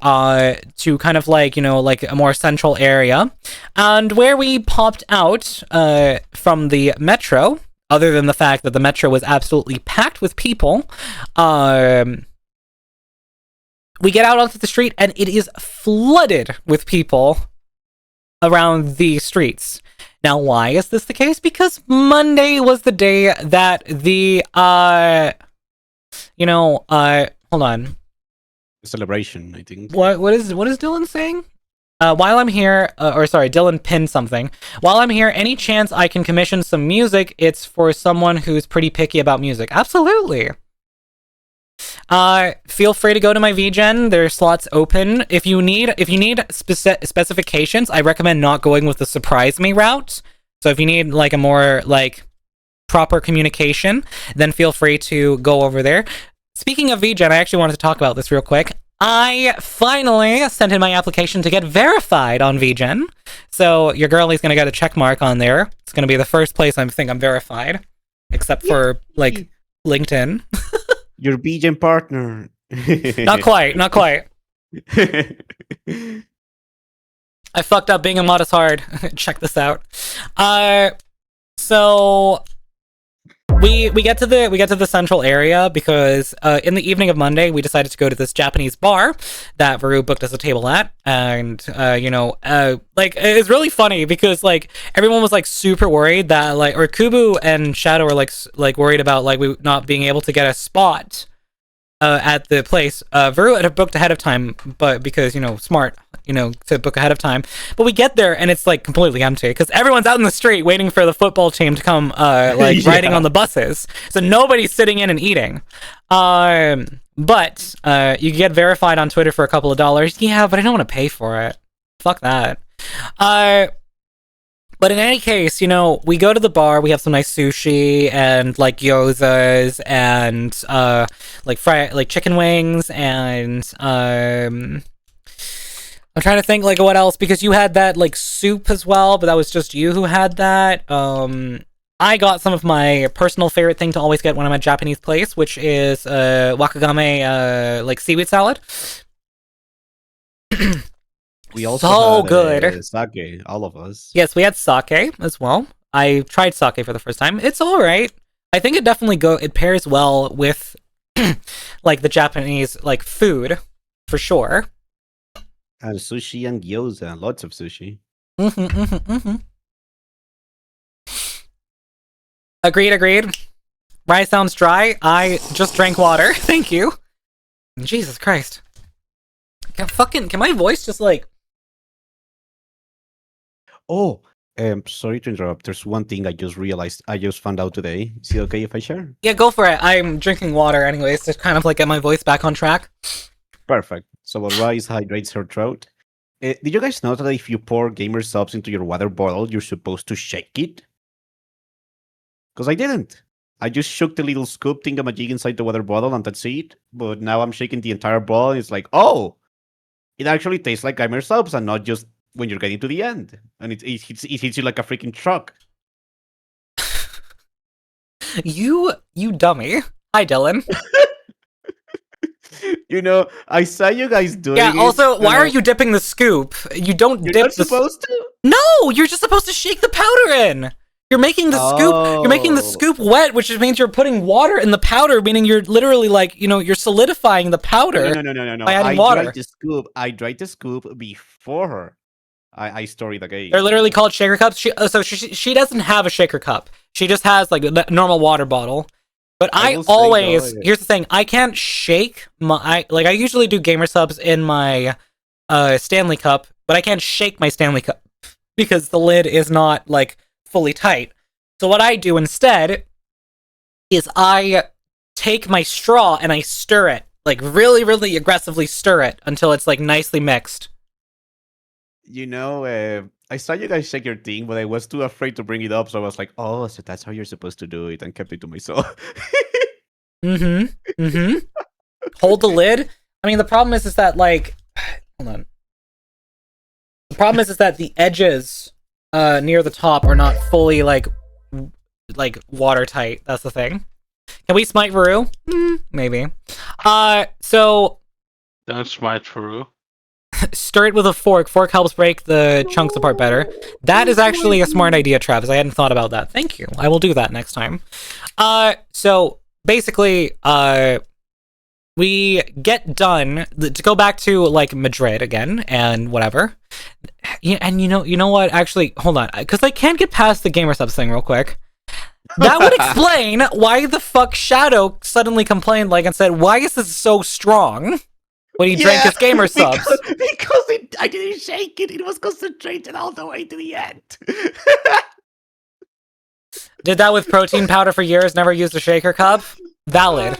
to kind of like, you know, like a more central area, and where we popped out from the metro, other than the fact that the metro was absolutely packed with people, we get out onto the street and it is flooded with people around the streets. Now, why is this the case? Because Monday was the day that the hold on. Celebration, I think. What is Dylan saying? While I'm here, Dylan pinned something. While I'm here, any chance I can commission some music? It's for someone who's pretty picky about music. Absolutely. Feel free to go to my VGen. There are slots open. If you need specifications, I recommend not going with the surprise me route. So if you need like a more like proper communication, then feel free to go over there. Speaking of VGen, I actually wanted to talk about this real quick. I finally sent in my application to get verified on VGen. So your girlie's gonna get a check mark on there. It's gonna be the first place I think I'm verified, except for like LinkedIn. Your VGen partner. Not quite. I fucked up being a modest hard. Check this out. So we get to the central area because in the evening of Monday we decided to go to this Japanese bar that Varu booked us a table at, and like it's really funny because like everyone was like super worried that like, or Kubu and Shadow were like worried about like we not being able to get a spot at the place. Varu had booked ahead of time, but because smart, to book ahead of time. But we get there and it's like completely empty because everyone's out in the street waiting for the football team to come, riding on the buses. So nobody's sitting in and eating. But you get verified on Twitter for a couple of dollars. Yeah, but I don't want to pay for it. Fuck that. But in any case, we go to the bar, we have some nice sushi and like gyozas and like chicken wings and I'm trying to think like what else, because you had that like soup as well, but that was just you who had that. I got some of my personal favorite thing to always get when I'm at a Japanese place, which is wakagame like seaweed salad. We also So had, good. sake, all of us. Yes, we had sake as well. I tried sake for the first time. It's all right. I think it definitely it pairs well with like the Japanese like food for sure. And sushi and gyoza, lots of sushi. Agreed. Rye sounds dry. I just drank water. Thank you. Jesus Christ. Can my voice just like... Oh, sorry to interrupt. There's one thing I just found out today. Is it okay if I share? Yeah, go for it. I'm drinking water anyways to kind of like get my voice back on track. Perfect. So rice hydrates her throat. Did you guys know that if you pour gamer subs into your water bottle, you're supposed to shake it? Because I didn't. I just shook the little scoop thingamajig inside the water bottle and that's it. But now I'm shaking the entire bottle and it's like, oh, it actually tastes like gamer subs and not just when you're getting to the end. And it hits you like a freaking truck. You dummy. Hi, Dylan. I saw you guys doing Yeah, it. also, why are you dipping the scoop? You don't You're dip not supposed to? No, you're just supposed to shake the powder in. You're making the scoop wet, which means you're putting water in the powder, meaning you're literally like, you're solidifying the powder. No. By adding water. I dried the scoop before her. I stored the game. They're literally called shaker cups. She doesn't have a shaker cup. She just has like a normal water bottle. But I always, here's the thing, I can't shake I usually do gamer subs in my Stanley Cup, but I can't shake my Stanley Cup because the lid is not like fully tight. So what I do instead is I take my straw and I stir it, like really, really aggressively stir it until it's like nicely mixed. I saw you guys shake your thing, but I was too afraid to bring it up, so I was like, oh, so that's how you're supposed to do it, and kept it to myself. Hold the lid. I mean, the problem is that like, hold on. The problem is that the edges near the top are not fully like watertight. That's the thing. Can we smite Varu? Maybe. So Don't smite Faru. stir it with a fork. Fork helps break the chunks apart better. That is actually a smart idea, Travis. I hadn't thought about that. Thank you. I will do that next time. So basically, we get done to go back to like Madrid again and whatever. Yeah, and you know what? Actually, hold on, because I can't get past the gamer subs thing real quick. That would explain why the fuck Shadow suddenly complained and said, "Why is this so strong?" When he drank his gamer subs. Because I didn't shake it. It was concentrated all the way to the end. Did that with protein powder for years, never used a shaker cup. Valid.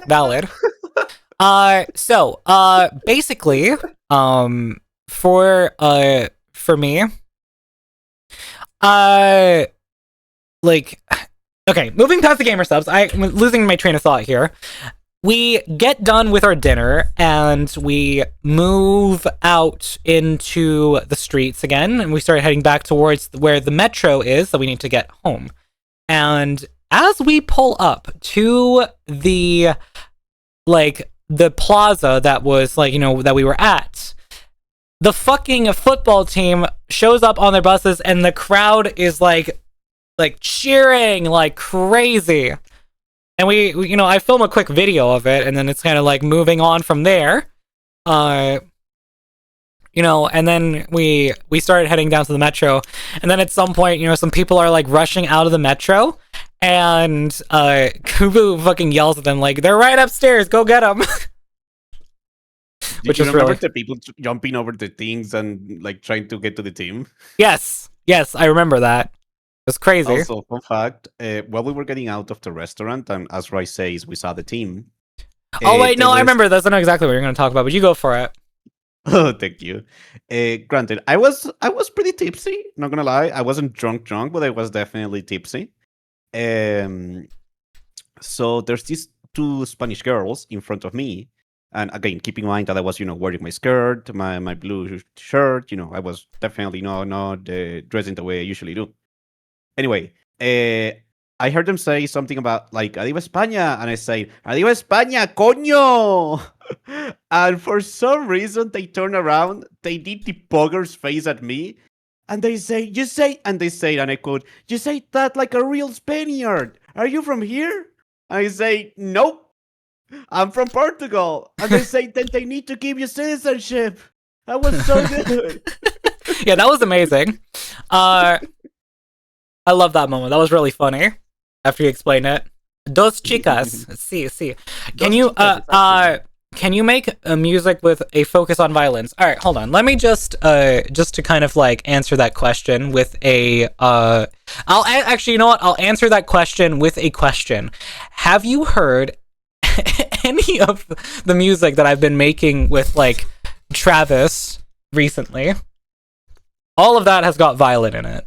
Basically, for me, okay, moving past the gamer subs, I'm losing my train of thought here. We get done with our dinner and we move out into the streets again, and we start heading back towards where the metro is that we need to get home. And as we pull up to the plaza that was that we were at, the fucking football team shows up on their buses and the crowd is like cheering like crazy. and we I film a quick video of it, and then it's kind of like moving on from there. And then we started heading down to the metro, and then at some point, some people are like rushing out of the metro, and Kubu fucking yells at them like, "They're right upstairs, go get them." Did you remember the people jumping over the things and like trying to get to the team? Yes, I remember that. It was crazy. Also, fun fact: while we were getting out of the restaurant, and as Rice says, we saw the team. Oh wait, no, I remember this. I know exactly what you're going to talk about, but you go for it. Oh, thank you. Granted, I was pretty tipsy. Not gonna lie, I wasn't drunk, but I was definitely tipsy. So there's these two Spanish girls in front of me, and again, keep in mind that I was, wearing my skirt, my blue shirt. I was definitely not dressing the way I usually do. Anyway, I heard them say something about like "Arriba España," and I say "Arriba España, coño!" And for some reason, they turn around, they did the pogger's face at me, and they say, "You say," and they say, and I quote, "You say that like a real Spaniard. Are you from here?" I say, "Nope, I'm from Portugal." And they say, "Then they need to give you citizenship." That was so good. Yeah, that was amazing. I love that moment. That was really funny. After you explain it, dos chicas. See. Can you make a music with a focus on violence? All right, hold on. Let me just to kind of like answer that question with a actually, you know what? I'll answer that question with a question. Have you heard any of the music that I've been making with like Travis recently? All of that has got violin in it.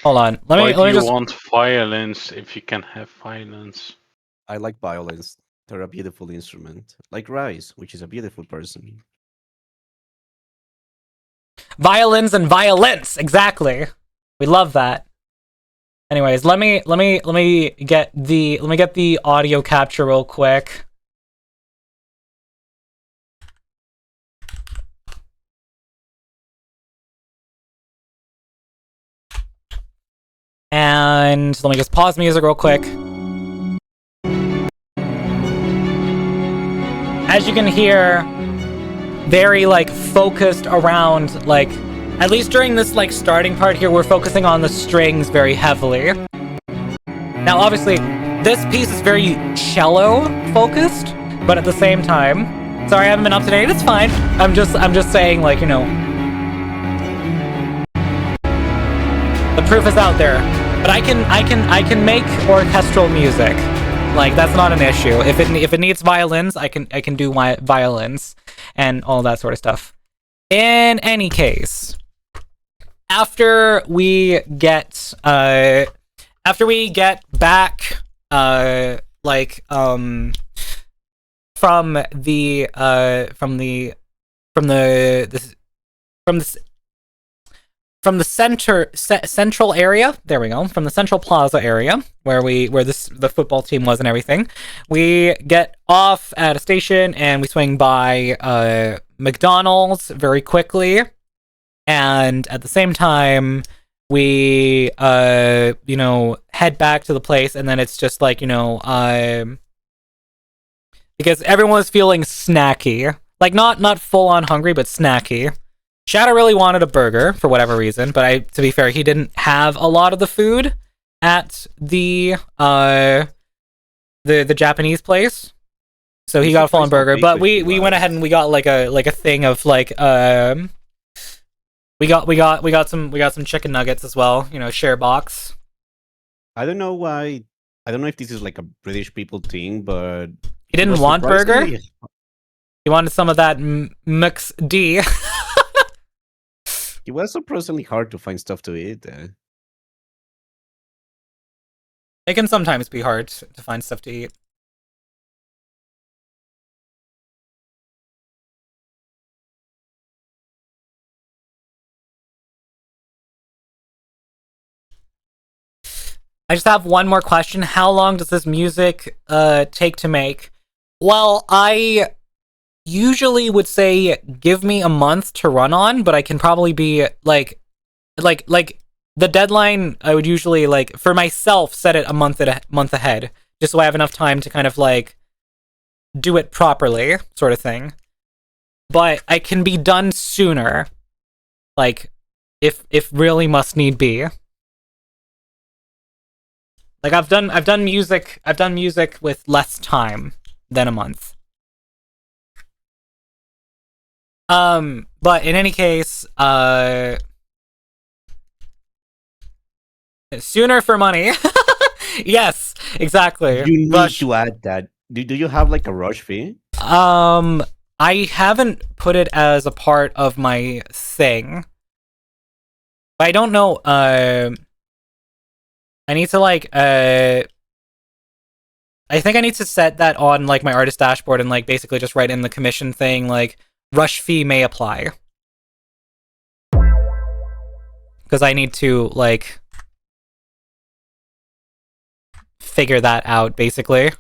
Hold on. Let me just want violence if you can have violence? I like violins. They're a beautiful instrument. Like Rice, which is a beautiful person. violins and violence. Exactly. We love that. Anyways, let me get the audio capture real quick. And let me just pause music real quick. As you can hear, very like focused around like, at least during this like starting part here, we're focusing on the strings very heavily. Now obviously this piece is very cello focused, but at the same time, sorry I haven't been up to date, it's fine. I'm just saying, like, you know, the proof is out there. But I can make orchestral music. Like, that's not an issue. If it needs violins, I can do violins and all that sort of stuff. In any case, after we get back from the central area, there we go, from the central plaza area where the football team was and everything, we get off at a station and we swing by McDonald's very quickly, and at the same time we head back to the place, and then it's just like, because everyone was feeling snacky, like not full on hungry, but snacky. Shadow really wanted a burger for whatever reason, but to be fair, he didn't have a lot of the food at the Japanese place, so he got a full-on burger. But we went ahead and we got like a thing of like we got some chicken nuggets as well, share box. I don't know why. I don't know if this is like a British people thing, but he didn't want burger. He wanted some of that mix D. It was surprisingly hard to find stuff to eat. It can sometimes be hard to find stuff to eat. I just have one more question. How long does this music take to make? Well, I usually would say give me a month to run on, but I can probably be like the deadline, I would usually, like, for myself, set it a month ahead, just so I have enough time to kind of, like, do it properly, sort of thing. But I can be done sooner, like, if really must need be. Like, I've done music with less time than a month. But in any case, sooner for money. Yes, exactly. You need Rush. to add that. Do you have like a rush fee? I haven't put it as a part of my thing. But I don't know, I need to, like, I think I need to set that on, like, my artist dashboard and, like, basically just write in the commission thing, like, rush fee may apply. Because I need to, like, figure that out, basically.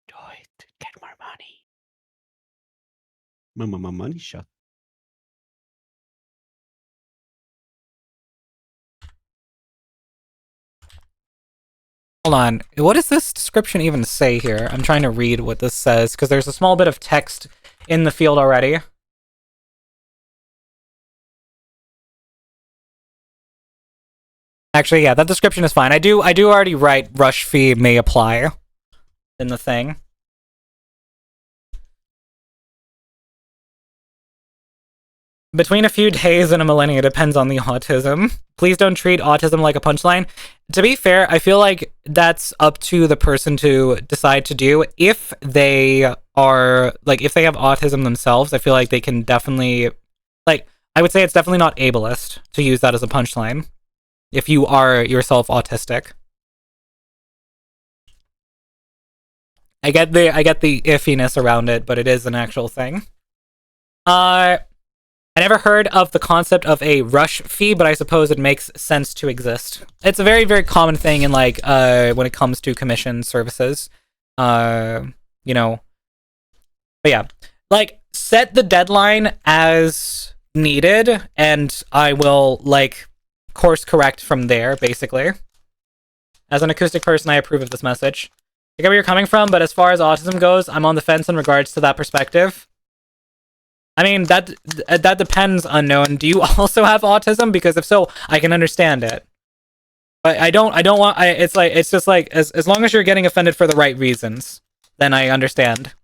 Do it. Get more money. My money shot. Hold on. What does this description even say here? I'm trying to read what this says, because there's a small bit of text in the field already. Actually, yeah, that description is fine. I do already write rush fee may apply in the thing. Between a few days and a millennia depends on the autism. Please don't treat autism like a punchline. To be fair, I feel like that's up to the person to decide to do. If they are, like, if they have autism themselves, I feel like they can definitely, like, I would say it's definitely not ableist to use that as a punchline. If you are yourself autistic. I get the iffiness around it, but it is an actual thing. I never heard of the concept of a rush fee, but I suppose it makes sense to exist. It's a very, very common thing in, like, when it comes to commission services. You know. But yeah. Like, set the deadline as needed, and I will, like, course correct from there, basically. As an acoustic person, I approve of this message. I get where you're coming from, but as far as autism goes, I'm on the fence in regards to that perspective. I mean, that depends, Unknown. Do you also have autism? Because if so, I can understand it. But I don't want, it's just like, as long as you're getting offended for the right reasons, then I understand.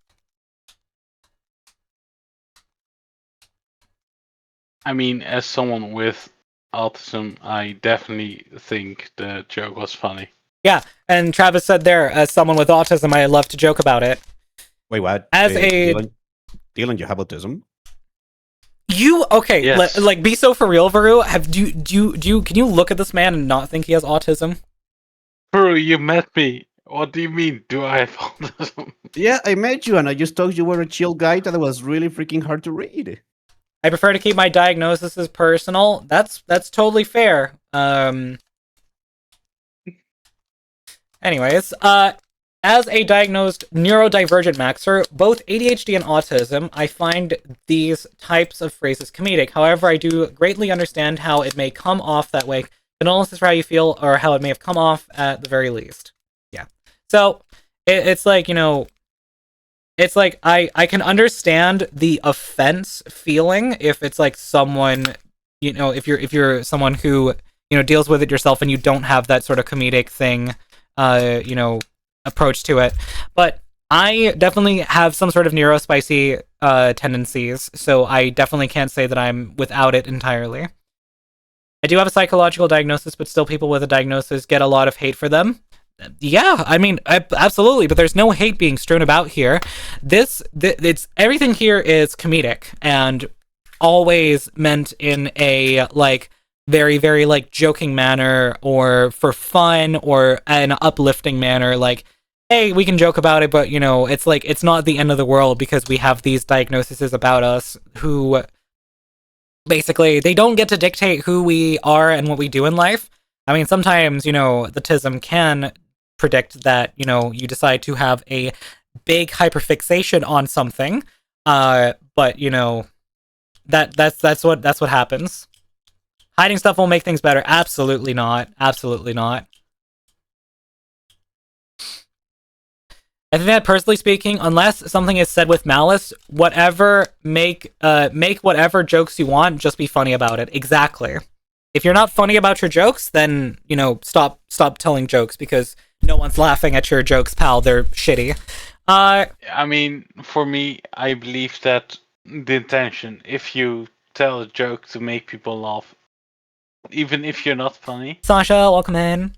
I mean, as someone with autism, I definitely think the joke was funny. Yeah, and Travis said there, as someone with autism, I love to joke about it. Wait, what? As Dylan, you have autism? You okay? Yes. Like, be so for real, Varu. Can you look at this man and not think he has autism? Bro, you met me. What do you mean? Do I have autism? Yeah, I met you and I just thought you were a chill guy that was really freaking hard to read. I prefer to keep my diagnoses personal. That's totally fair. Anyways, as a diagnosed neurodivergent maxer, both ADHD and autism, I find these types of phrases comedic. However, I do greatly understand how it may come off that way. Condolences for how you feel, or how it may have come off at the very least. Yeah. So, it's like, you know, it's like, I can understand the offense feeling if it's like someone, you know, if you're someone who, you know, deals with it yourself and you don't have that sort of comedic thing, you know, approach to it. But I definitely have some sort of neurospicy tendencies, so I definitely can't say that I'm without it entirely. I do have a psychological diagnosis, but still people with a diagnosis get a lot of hate for them. Yeah, I mean, absolutely, but there's no hate being strewn about here. It's everything here is comedic and always meant in a, like, very, very, like, joking manner or for fun or an uplifting manner. Like, hey, we can joke about it, but, you know, it's like, it's not the end of the world because we have these diagnoses about us who basically, they don't get to dictate who we are and what we do in life. I mean, sometimes, you know, the TISM can predict that, you know, you decide to have a big hyperfixation on something, but, you know, that's what happens. Hiding stuff will make things better. Absolutely not. Absolutely not. I think that personally speaking, unless something is said with malice, whatever make whatever jokes you want, just be funny about it. Exactly. If you're not funny about your jokes, then stop telling jokes because no one's laughing at your jokes, pal. They're shitty. I mean, for me, I believe that the intention, if you tell a joke to make people laugh, even if you're not funny. Sasha, welcome in.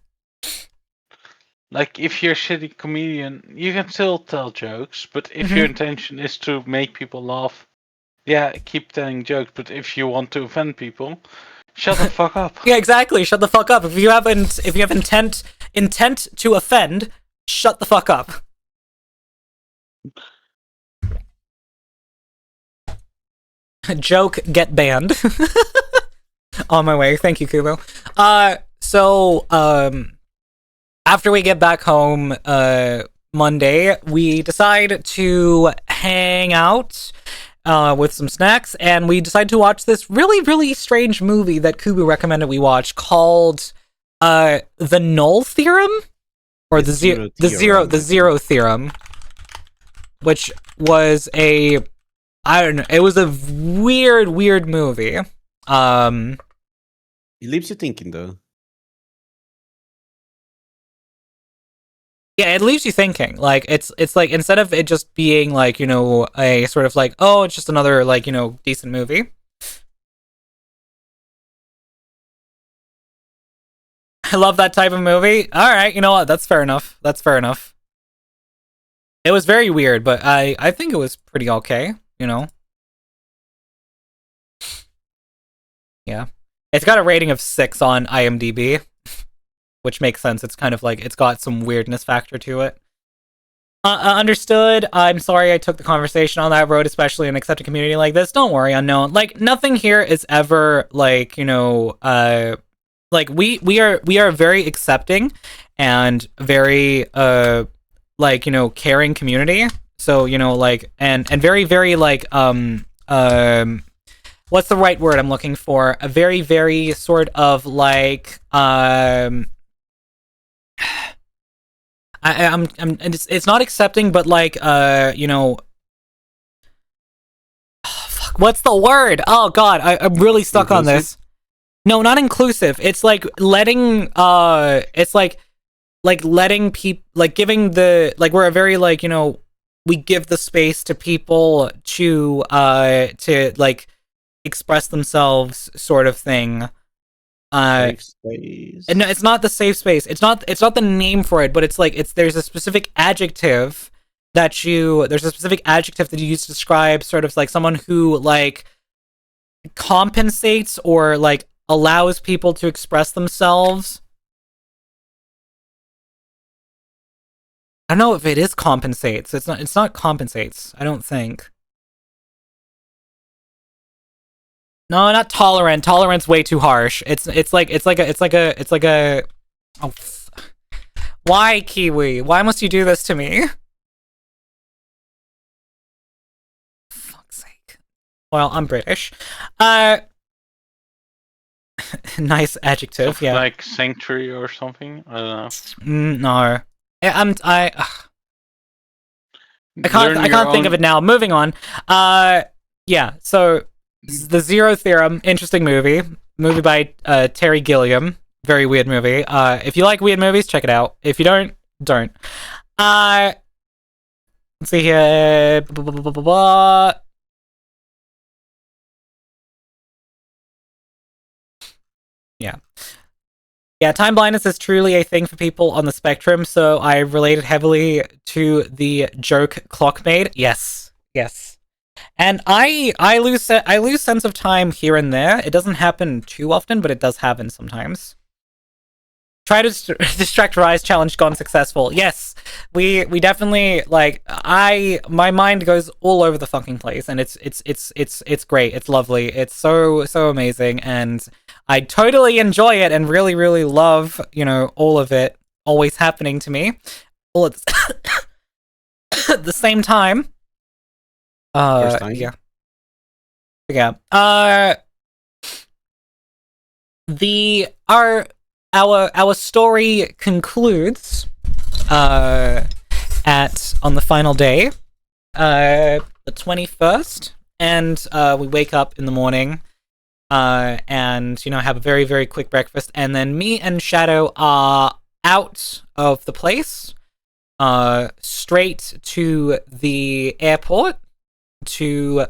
Like, if you're a shitty comedian, you can still tell jokes, but if your intention is to make people laugh, yeah, keep telling jokes, but if you want to offend people, shut the fuck up. Yeah, exactly. Shut the fuck up. If you have intent to offend, shut the fuck up. Joke, get banned. On my way. Thank you, Kubo. After we get back home Monday, we decide to hang out with some snacks, and we decide to watch this really, really strange movie that Kubu recommended we watch called The Null Theorem? Or the Zero Theorem. Which was I don't know, it was a weird movie. It leaves you thinking, though. Yeah, it leaves you thinking. Like it's like instead of it just being like, a sort of like, oh, it's just another like, decent movie. I love that type of movie. All right, you know what? That's fair enough. It was very weird, but I think it was pretty okay, Yeah. It's got a rating of 6 on IMDb. Which makes sense. It's kind of like, it's got some weirdness factor to it. Understood. I'm sorry I took the conversation on that road, especially in an accepted community like this. Don't worry, unknown. Like, nothing here is ever, like, like, we are very accepting and very, caring community. So, like, and very, very, like, what's the right word I'm looking for? A very, very sort of, like, it's not accepting, but like, fuck, what's the word? Oh god, I'm really stuck on this. No, not inclusive. It's like letting, it's like letting people, like giving the, like we're a very like, we give the space to people to like express themselves sort of thing. Safe space. No, it's not the safe space. It's not the name for it, but it's like there's a specific adjective that you use to describe sort of like someone who like compensates or like allows people to express themselves. I don't know if it is compensates. It's not compensates, I don't think. No, not tolerant. Tolerant's way too harsh. It's like a. Oh, why, Kiwi? Why must you do this to me? Fuck's sake. Well, I'm British. Nice adjective. Yeah. Like sanctuary or something. I don't know. No. I can't think of it now. Moving on. Yeah. So. The Zero Theorem, interesting movie by Terry Gilliam, very weird movie. If you like weird movies, check it out. If you don't. Let's see here. Yeah, time blindness is truly a thing for people on the spectrum, so I related heavily to the joke Clockmaid. Yes. And I lose sense of time here and there. It doesn't happen too often, but it does happen sometimes. Try to distract Rise challenge gone successful. Yes, we definitely like. My mind goes all over the fucking place, and it's great. It's lovely. It's so amazing, and I totally enjoy it, and really love all of it always happening to me, all at the same time. Yeah. Yeah. Our story concludes on the final day, the 21st, and we wake up in the morning, and have a very, very quick breakfast, and then me and Shadow are out of the place, straight to the airport to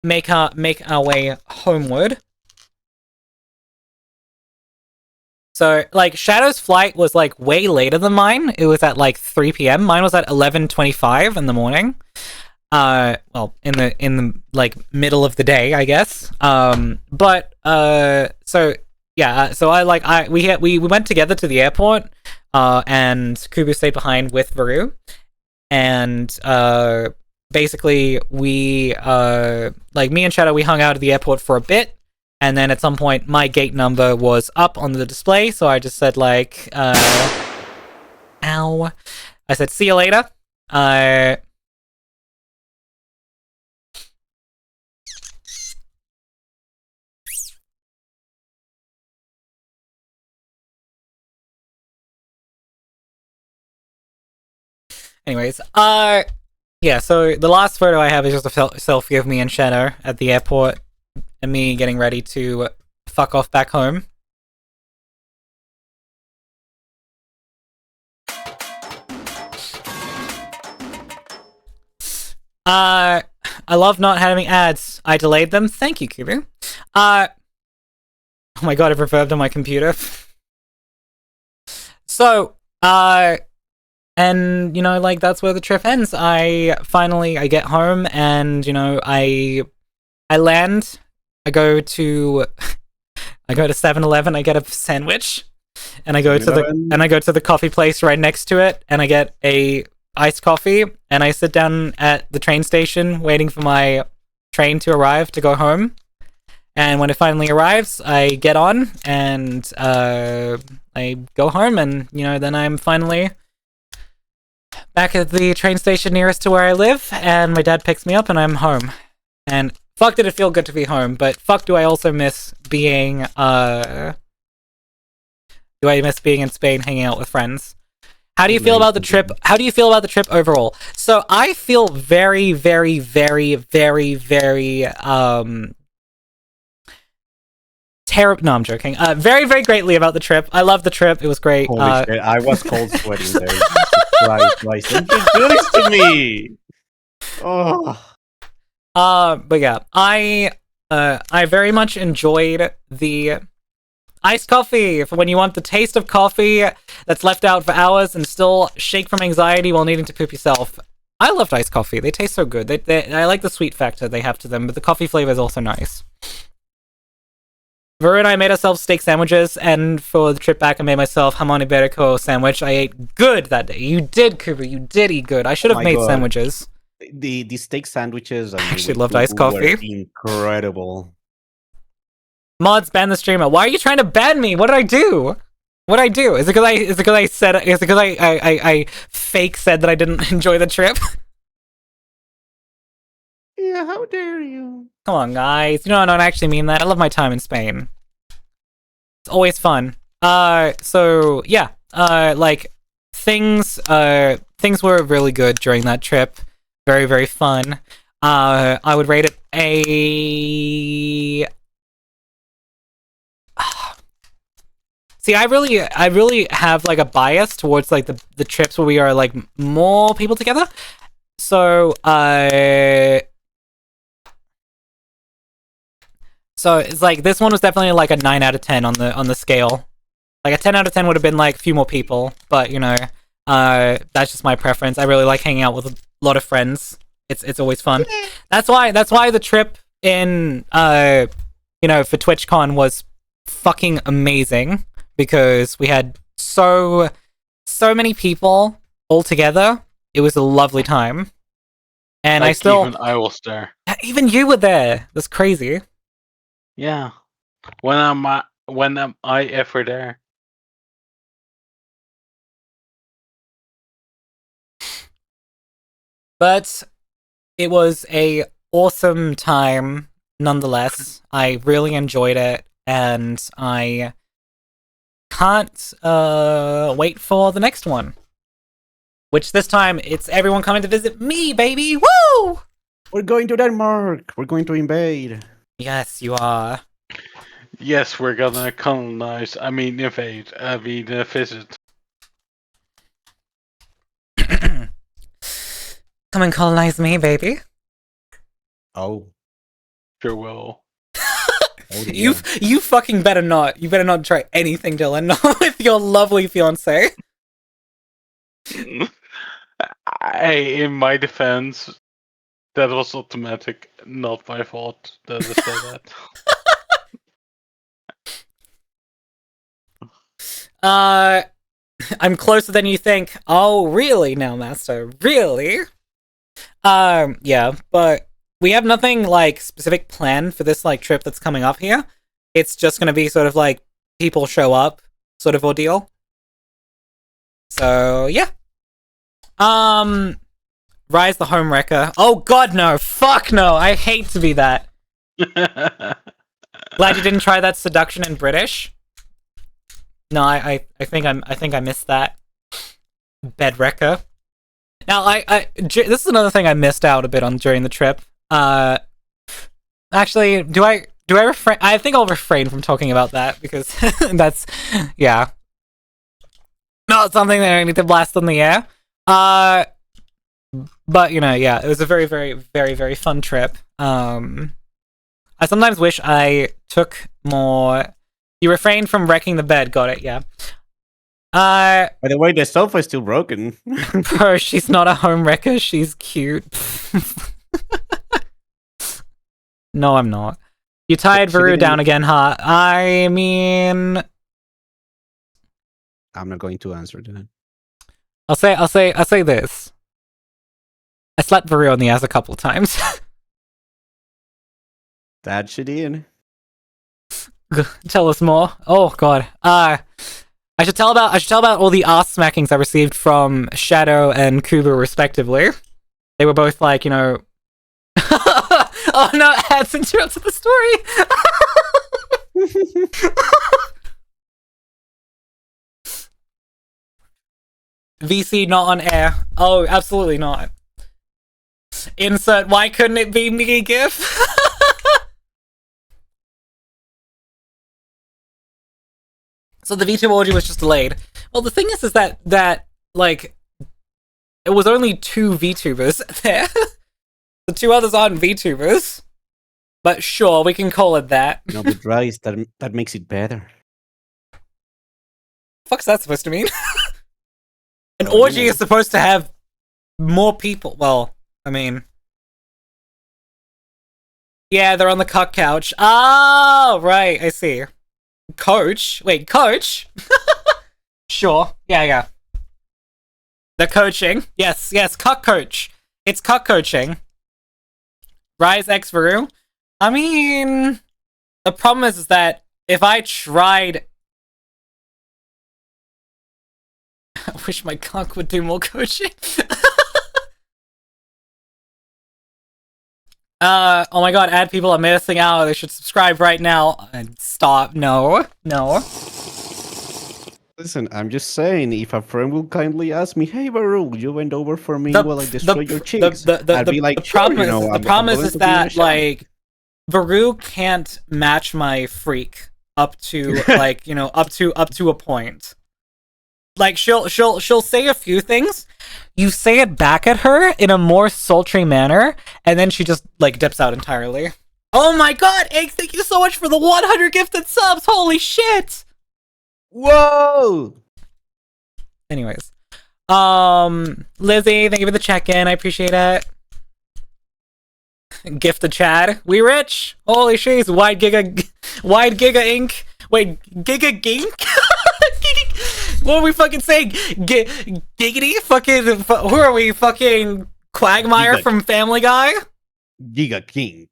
make our way homeward. So, like, Shadow's flight was, like, way later than mine. It was at, like, 3 p.m. Mine was at 11:25 in the morning. Well, in the like, middle of the day, I guess. So, yeah, so we went together to the airport, and Kubu stayed behind with Varu. And, basically, we, me and Shadow, we hung out at the airport for a bit. And then at some point, my gate number was up on the display, so I just said, like, ow. I said, see you later. Anyways, yeah, so the last photo I have is just a selfie of me and Shadow at the airport, and me getting ready to fuck off back home. I love not having ads. I delayed them. Thank you, Kubu. Oh my god, I've reverbed on my computer. So, and, like, that's where the trip ends. I get home, and, I land, I go to 7-Eleven, I get a sandwich, and I go to the coffee place right next to it, and I get a iced coffee, and I sit down at the train station waiting for my train to arrive to go home. And when it finally arrives, I get on, and I go home, and, then I'm finally back at the train station nearest to where I live, and my dad picks me up, and I'm home. And fuck, did it feel good to be home, but fuck, do I also miss being, in Spain, hanging out with friends. How do you feel about the trip? How do you feel about the trip overall? So I feel very, very, very, very, very, No, I'm joking. Very, very greatly about the trip. I love the trip. It was great. Holy shit, I was cold sweating there. Christ, don't you do this to me! Oh. But yeah, I very much enjoyed the iced coffee for when you want the taste of coffee that's left out for hours and still shake from anxiety while needing to poop yourself. I loved iced coffee. They taste so good. I like the sweet factor they have to them, but the coffee flavor is also nice. Vera and I made ourselves steak sandwiches, and for the trip back, I made myself jamon iberico sandwich. I ate good that day. You did, Kubu. You did eat good. I should have made sandwiches. The steak sandwiches I actually loved iced coffee. Incredible. Mods, ban the streamer. Why are you trying to ban me? What did I do? What did I do? Is it because I fake said that I didn't enjoy the trip? Yeah, how dare you? Come on, guys. No, I don't actually mean that. I love my time in Spain. It's always fun. So yeah, like, things were really good during that trip. Very, very fun. I would rate it a... See, I really have, like, a bias towards, like, the trips where we are, like, more people together. So, so it's like, this one was definitely like a 9 out of 10 on the scale. Like, a 10 out of 10 would have been, like, a few more people, but, that's just my preference. I really like hanging out with a lot of friends. It's always fun. That's why the trip in for TwitchCon was fucking amazing, because we had so many people all together. It was a lovely time. And like, even I was there. Even you were there. That's crazy. Yeah. When am I ever there? But it was a awesome time nonetheless. I really enjoyed it, and I can't wait for the next one. Which this time, it's everyone coming to visit me, baby! Woo! We're going to Denmark. We're going to invade. Yes, you are. Yes, we're gonna colonize. I mean, invade. I mean, visit. Come and colonize me, baby. Oh. Sure will. Oh dear. You fucking better not. You better not try anything, Dylan. Not with your lovely fiance. In my defense, that was automatic, not my fault that I said that. I'm closer than you think. Oh, really now, Master? Really? Yeah, but we have nothing, like, specific planned for this, like, trip that's coming up here. It's just gonna be sort of, like, people show up sort of ordeal. So, yeah. Rise the Home Wrecker. Oh god, no! Fuck no! I hate to be that. Glad you didn't try that seduction in British. No, I think I missed that. Bed Wrecker. Now, this is another thing I missed out a bit on during the trip. Actually, do I refrain? I think I'll refrain from talking about that because that's, yeah, not something that I need to blast on the air. But you know, yeah, it was a very, very, very, very fun trip. I sometimes wish I took more. You refrained from wrecking the bed. Got it? Yeah. By the way, the sofa is still broken. Bro, she's not a home wrecker. She's cute. No, I'm not. You tied Varu down again, huh? I mean, I'm not going to answer that. I'll say this. I slapped Varu on the ass a couple of times. That she did. Tell us more. Oh god. I should tell about all the ass smackings I received from Shadow and Kubu respectively. They were both like, you know. Oh no, it adds interrupted the story. VC not on air. Oh, absolutely not. Insert why couldn't it be me gif? So the V2 orgy was just delayed. Well, the thing is that like it was only 2 VTubers there. The 2 others aren't VTubers. But sure, we can call it that. No, but Rice, that makes it better. Fuck's that supposed to mean? An Oh, orgy you know. is supposed to have more people. Well, I mean, yeah, they're on the cuck couch. Oh, right, I see. Coach? Wait, coach? Sure. Yeah. They're coaching. Yes, cuck coach. It's cuck coaching. Rise X Varu. I mean, the problem is that if I tried... I wish my cuck would do more coaching. Oh my god, ad people are missing out. They should subscribe right now. Stop. No. Listen, I'm just saying, if a friend will kindly ask me, "Hey, Baru, you went over for me while I destroyed your cheeks," I'd be like, the problem sure, is, you know, the I'm problem willing is to give it a that shot. like Varu can't match my freak up to like, you know, up to a point. Like she'll say a few things, you say it back at her in a more sultry manner, and then she just like dips out entirely. Oh my god, Eggs, thank you so much for the 100 gifted subs. Holy shit. Whoa! Anyways, Lizzie, thank you for the check-in. I appreciate it. Gift to Chad. We rich. Holy shit. Wide Giga Inc. Wait, Giga Gink? What are we fucking saying? Giggity? Fucking, who are we? Fucking Quagmire Giga. from Family Guy? Giga King.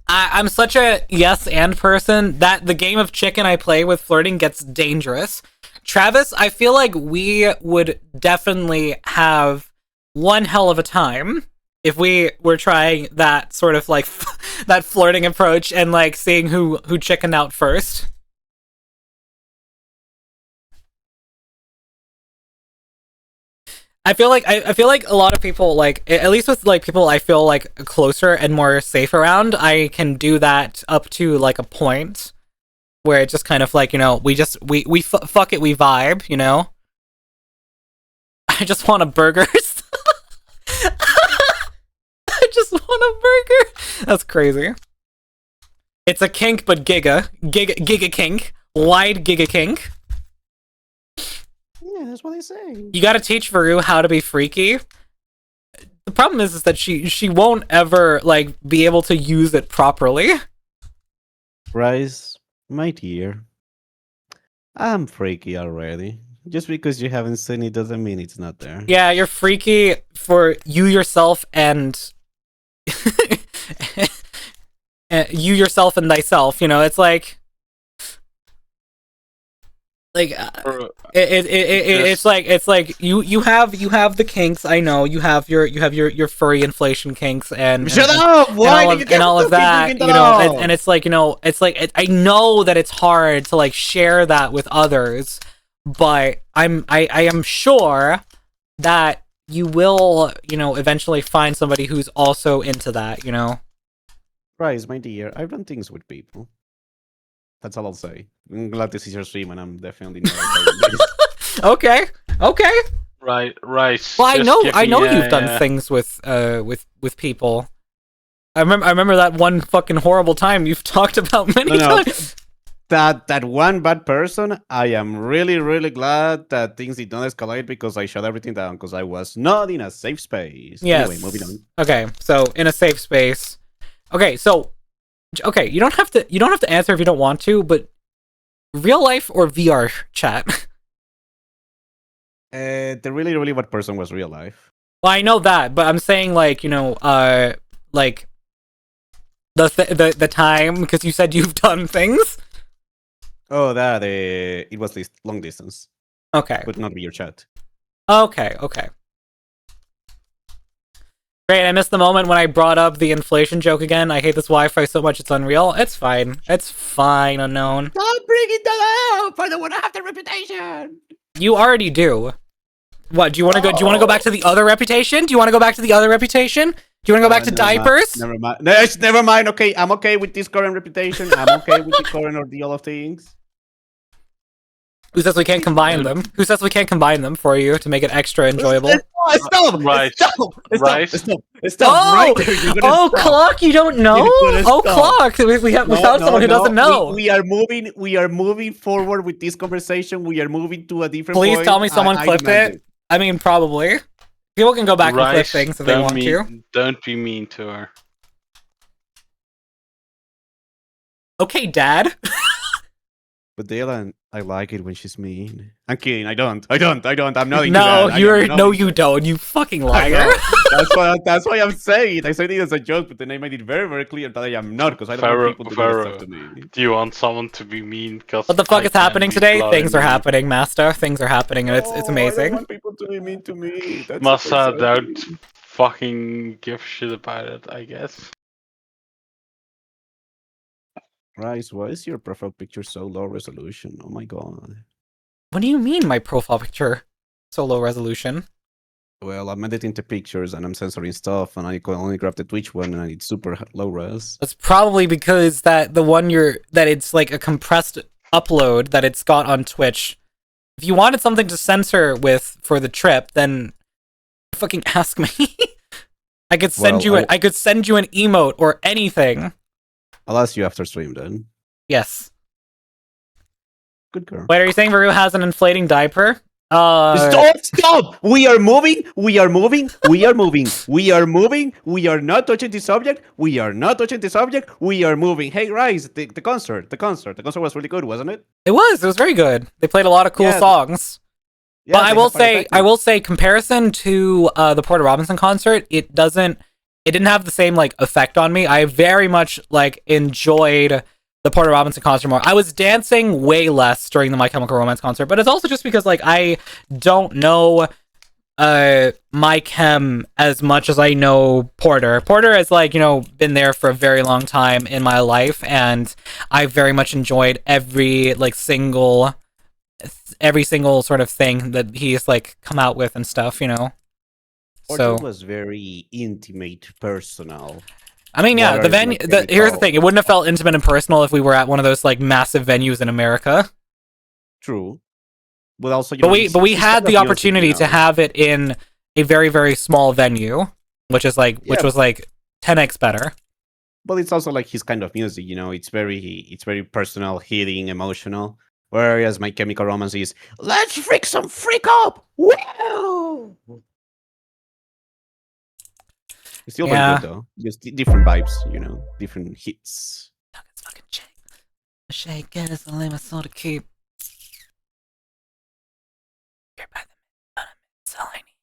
I'm such a yes and person that the game of chicken I play with flirting gets dangerous. Travis, I feel like we would definitely have one hell of a time if we were trying that sort of like that flirting approach and like seeing who chickened out first. I feel like a lot of people, like at least with like people I feel like closer and more safe around, I can do that up to like a point where it's just kind of like, you know, we fuck it, we vibe, you know. I just want a burgers. I just want a burger. That's crazy. It's a kink, but giga kink, wide giga kink. Yeah, that's what they say. You gotta teach Varu how to be freaky. The problem is that she won't ever like be able to use it properly. Rise, my dear. I'm freaky already. Just because you haven't seen it doesn't mean it's not there. Yeah, you're freaky for you yourself and you yourself and thyself. You know, it's like it's like you have the kinks. I know you have your furry inflation kinks and Shut up! Why and all of that, you know, and it's like, you know, it's like I know that it's hard to like share that with others, but I am sure that you will, you know, eventually find somebody who's also into that, you know. Rise, my dear. I've done things with people. That's all I'll say. I'm glad this is your stream, and I'm definitely not. Okay. Right. Well, I know you've done things with people. I remember that one fucking horrible time you've talked about many times. That one bad person, I am really, really glad that things did not escalate because I shut everything down because I was not in a safe space. Yes. Anyway, moving on. Okay, so in a safe space. Okay, you don't have to answer if you don't want to, but real life or VR chat? The really, really bad person was real life. Well, I know that, but I'm saying like, you know, like the time, because you said you've done things. Oh, that it was long distance. Okay. But not VR chat. Okay. Great, I missed the moment when I brought up the inflation joke again. I hate this Wi-Fi so much it's unreal. It's fine, Unknown. Don't bring it up! I don't want to have the reputation! You already do. What, do you want to go? Do you want to go back to the other reputation? Do you want to go back to the other reputation? Do you want to go back to diapers? Never mind. Never mind. Okay, I'm okay with this current reputation. I'm okay with the current ordeal of things. Who says we can't combine them? Who says we can't combine them for you to make it extra enjoyable? Stop! Right. Stop! Right. Stop! Oh, Right there. You're gonna oh, stop. Clock, you don't know? Oh, stop. Clock, we found someone who doesn't know. We are moving forward with this conversation. We are moving to a different Please point. tell me someone clipped demand it. I mean, probably. People can go back and clip Rice, things if they want to. Don't be mean to her. Okay, Dad. But Dylan, I like it when she's mean. I'm kidding. I don't. I'm not into No, that. you don't. You fucking liar. That's why I'm saying it. I said it as a joke, but then I made it very, very clear that I am not, because I don't want people to do this stuff to me. Do you want someone to be mean? What the fuck is happening today? Things are happening, Master. Things are happening, and it's I don't amazing. want people to be mean to me. That's Massa, don't fucking give shit about it, I guess. Rice, why is your profile picture so low resolution? Oh my god. What do you mean, my profile picture so low resolution? Well, I'm editing the pictures and I'm censoring stuff, and I can only grab the Twitch one, and it's super low res. That's probably because that it's like a compressed upload that it's got on Twitch. If you wanted something to censor with for the trip, then fucking ask me. I could send I could send you an emote or anything. I'll ask you after stream then. Yes. Good girl. Wait, are you saying Varu has an inflating diaper? Stop! We are moving. We are not touching the subject. We are moving. Hey, Rise, the concert was really good, wasn't it? It was very good. They played a lot of cool songs. Yeah, but I will say, comparison to the Porter Robinson concert, it didn't have the same like effect on me. I very much like enjoyed the Porter Robinson concert more. I was dancing way less during the My Chemical Romance concert, but it's also just because like I don't know my chem as much as I know Porter. Porter has like, been there for a very long time in my life, and I very much enjoyed every single sort of thing that he's like come out with and stuff, Porter So was very intimate, personal. I mean, yeah, What the are venue. My Here's the Chemical- thing: it wouldn't have felt intimate and personal if we were at one of those like massive venues in America. True. But also, But we it's had kind the of music, opportunity to have it in a very very small venue, which was like 10x better. But it's also like his kind of music, it's very personal, hitting, emotional. Whereas My Chemical Romance is let's freak up. Wow. It's still very Yeah. good though. Just different vibes, different hits. It's fucking shake it is the limit so to keep. Here by the that's all I need.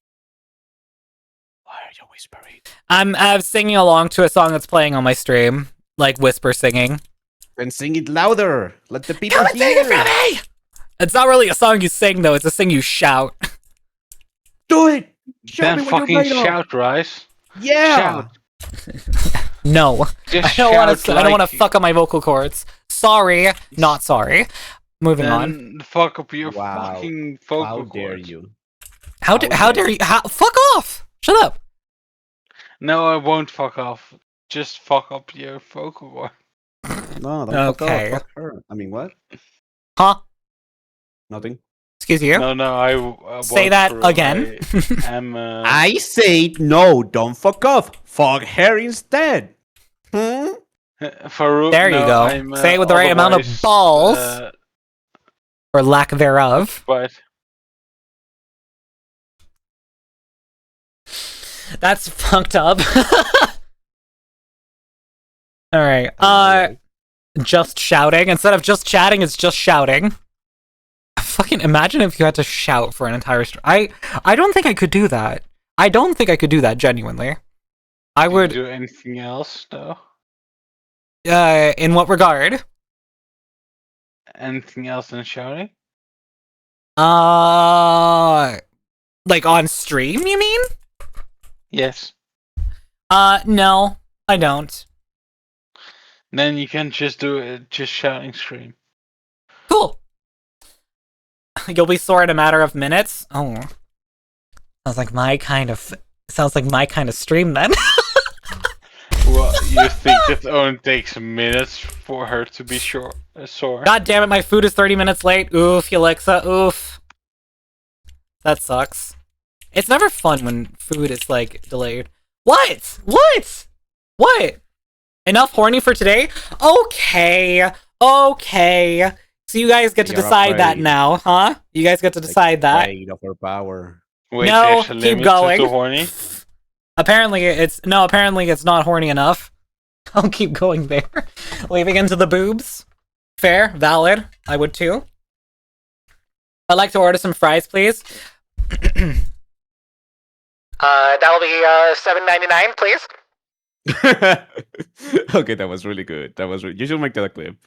Why are you whispering? I'm singing along to a song that's playing on my stream, like whisper singing. Then sing it louder. Let the people Come and sing hear. it for me! It's not really a song you sing though; it's a sing you shout. Do it. Show Then me what you're fucking made of. shout, Rise. Yeah. Shout. No, Just I don't want shout to. I don't want like- to fuck up my vocal cords. Sorry, not sorry. Moving on. Then fuck up your Wow. fucking vocal How dare cords. you? How how dare dare you? Fuck off! Shut up. No, I won't fuck off. Just fuck up your vocal cord. No, don't Okay. fuck her. I mean, what? Huh? Nothing. Excuse you. No, I Say won't that for- again. I am. I said no. Don't fuck off. Fuck her instead. Hmm? Farouk, There you no, go. I'm, Say it with the right amount of otherwise, balls. Or lack thereof. But That's fucked up. All right. Just shouting instead of just chatting. It's just shouting. Fucking imagine if you had to shout for an entire stream. I don't think I could do that. I don't think I could do that genuinely. I do you would. do anything else though? In what regard? Anything else than shouting? Like on stream, you mean? Yes. No, I don't. Then you can just do it, just shouting stream. Cool. You'll be sore in a matter of minutes. Oh, sounds like my kind of stream then. Well, you think it only takes minutes for her to be sore? God damn it, my food is 30 minutes late. Oof, Alexa. Oof. That sucks. It's never fun when food is like delayed. What? Enough horny for today? Okay. So you guys get to You're decide that afraid. now, huh? You guys get to decide that. Afraid of her power. Wait, No, there's a keep limit going. to horny? Apparently it's not horny enough. I'll keep going there. Leaving into the boobs. Fair, valid. I would too. I'd like to order some fries, please. That'll be $7.99, please. Okay, that was really good. You should make that a clip.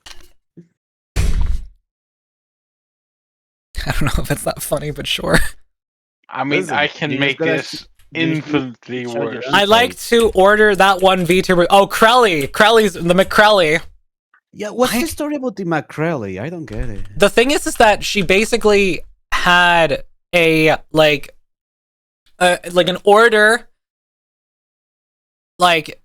I don't know if it's that funny, but sure. I mean, Listen, I can you make just gotta this you just infinitely show your worse. own I'd like to order that one VTuber. Oh, Crelly's the McCrelly. Yeah, what's I- the story about the Macrelli? I don't get it. The thing is that she basically had a like an order like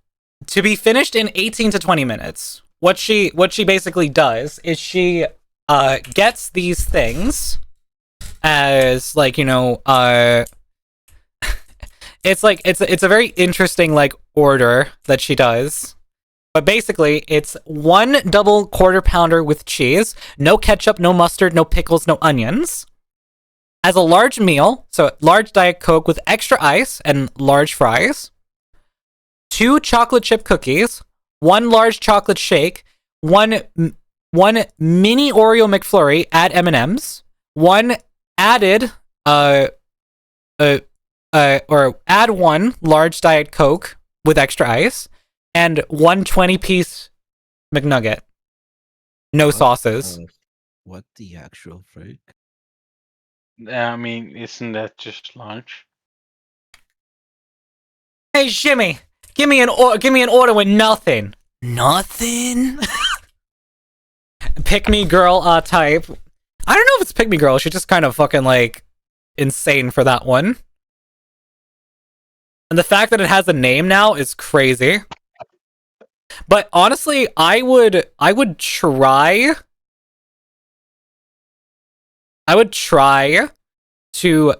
to be finished in 18 to 20 minutes. What she basically does is she gets these things as like, it's like it's a very interesting like order that she does. But basically, it's one double quarter pounder with cheese, no ketchup, no mustard, no pickles, no onions. As a large meal, so large Diet Coke with extra ice and large fries. 2 chocolate chip cookies, 1 large chocolate shake, one mini Oreo McFlurry, add M&Ms, 1 added or add 1 large Diet Coke with extra ice. And 1 20-piece McNugget. No sauces. What the actual freak? I mean, isn't that just lunch? Hey, Jimmy, give me an order with nothing. Nothing? Pick me girl type. I don't know if it's pick me girl. She's just kind of fucking like insane for that one. And the fact that it has a name now is crazy. But honestly, I would try. I would try to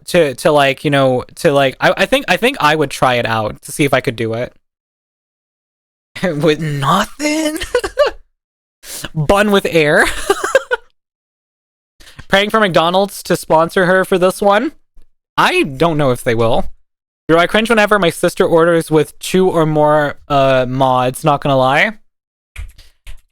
like, you know, to like I think I would try it out to see if I could do it. With nothing? Bun with air. Praying for McDonald's to sponsor her for this one. I don't know if they will. Do I cringe whenever my sister orders with 2 or more mods, not gonna lie?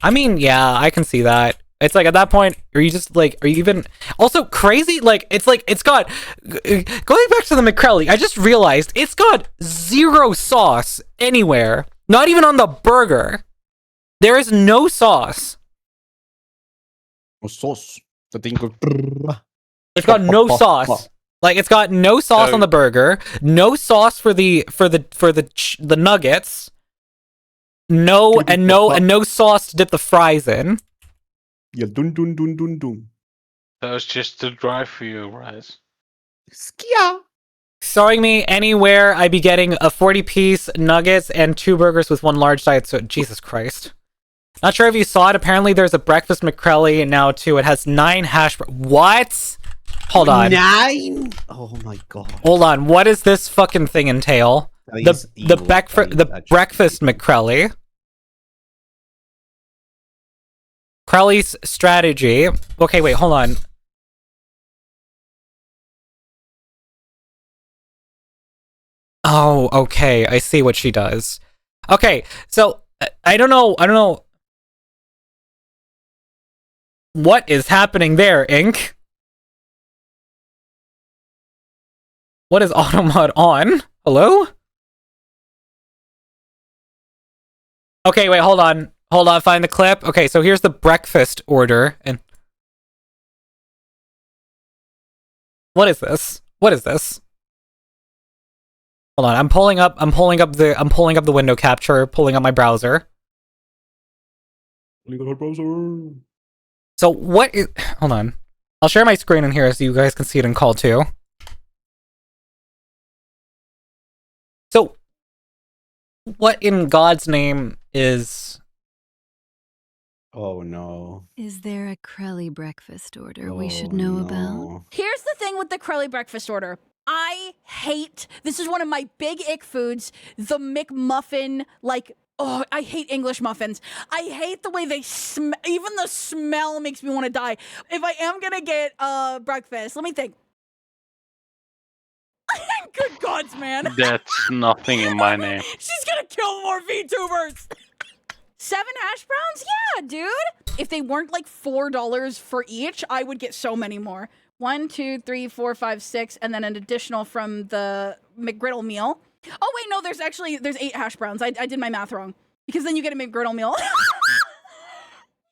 I mean, yeah, I can see that. It's like at that point, are you just like, are you even also crazy? Like, it's got going back to the McCrelly, I just realized it's got 0 sauce anywhere. Not even on the burger. There is no sauce. O sauce. It's got no sauce. Like, it's got no sauce on the burger, no sauce for the nuggets, no sauce to dip the fries in. Yeah, dun. That was just to drive for you, right? Skia. Throwing me anywhere, I'd be getting a 40-piece nuggets and 2 burgers with 1 large diet soda. Jesus Christ. Not sure if you saw it. Apparently, there's a breakfast McCrelly now too. It has 9 hash. What? Hold on. 9? Oh my god. Hold on. What does this fucking thing entail? The breakfast McCrelly. Crowley's strategy. Okay, wait, hold on. Oh, okay. I see what she does. Okay, so I don't know. What is happening there, Ink? What is automod on? Hello? Okay, wait, hold on. Hold on, find the clip. Okay, so here's the breakfast order, and what is this? What is this? Hold on, I'm pulling up the window capture, pulling up my browser. So what is, hold on. I'll share my screen in here so you guys can see it in call too. So what in God's name is... Oh no. Is there a Crelly breakfast order we should know about? Here's the thing with the Crelly breakfast order. I hate, this is one of my big ick foods, the McMuffin, like, oh, I hate English muffins. I hate the way they smell, even the smell makes me want to die. If I am gonna get breakfast, let me think. Good gods, man. That's nothing in my name. She's gonna kill more VTubers. 7 hash browns? Yeah, dude. If they weren't like $4 for each, I would get so many more. 1, 2, 3, 4, 5, 6, and then an additional from the McGriddle meal. Oh wait, no, there's 8 hash browns. I did my math wrong. Because then you get a McGriddle meal.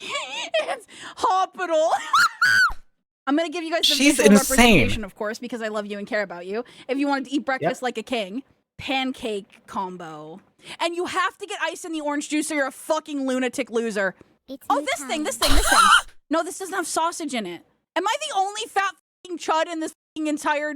It's hospital. I'm gonna give you guys the visual representation, of course, because I love you and care about you. If you wanted to eat breakfast like a king, pancake combo. And you have to get ice in the orange juice or you're a fucking lunatic loser. Oh, this thing. No, this doesn't have sausage in it. Am I the only fat fucking chud in this entire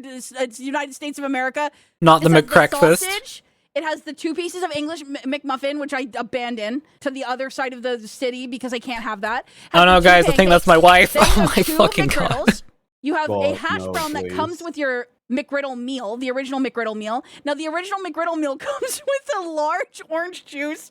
United States of America? Not the McBreakfast. It has the 2 pieces of English McMuffin, which I abandoned to the other side of the city because I can't have that. Oh no, guys, I think that's my wife. Oh my fucking god. You have a hash brown that comes with your McGriddle meal, the original McGriddle meal. Now, the original McGriddle meal comes with a large orange juice,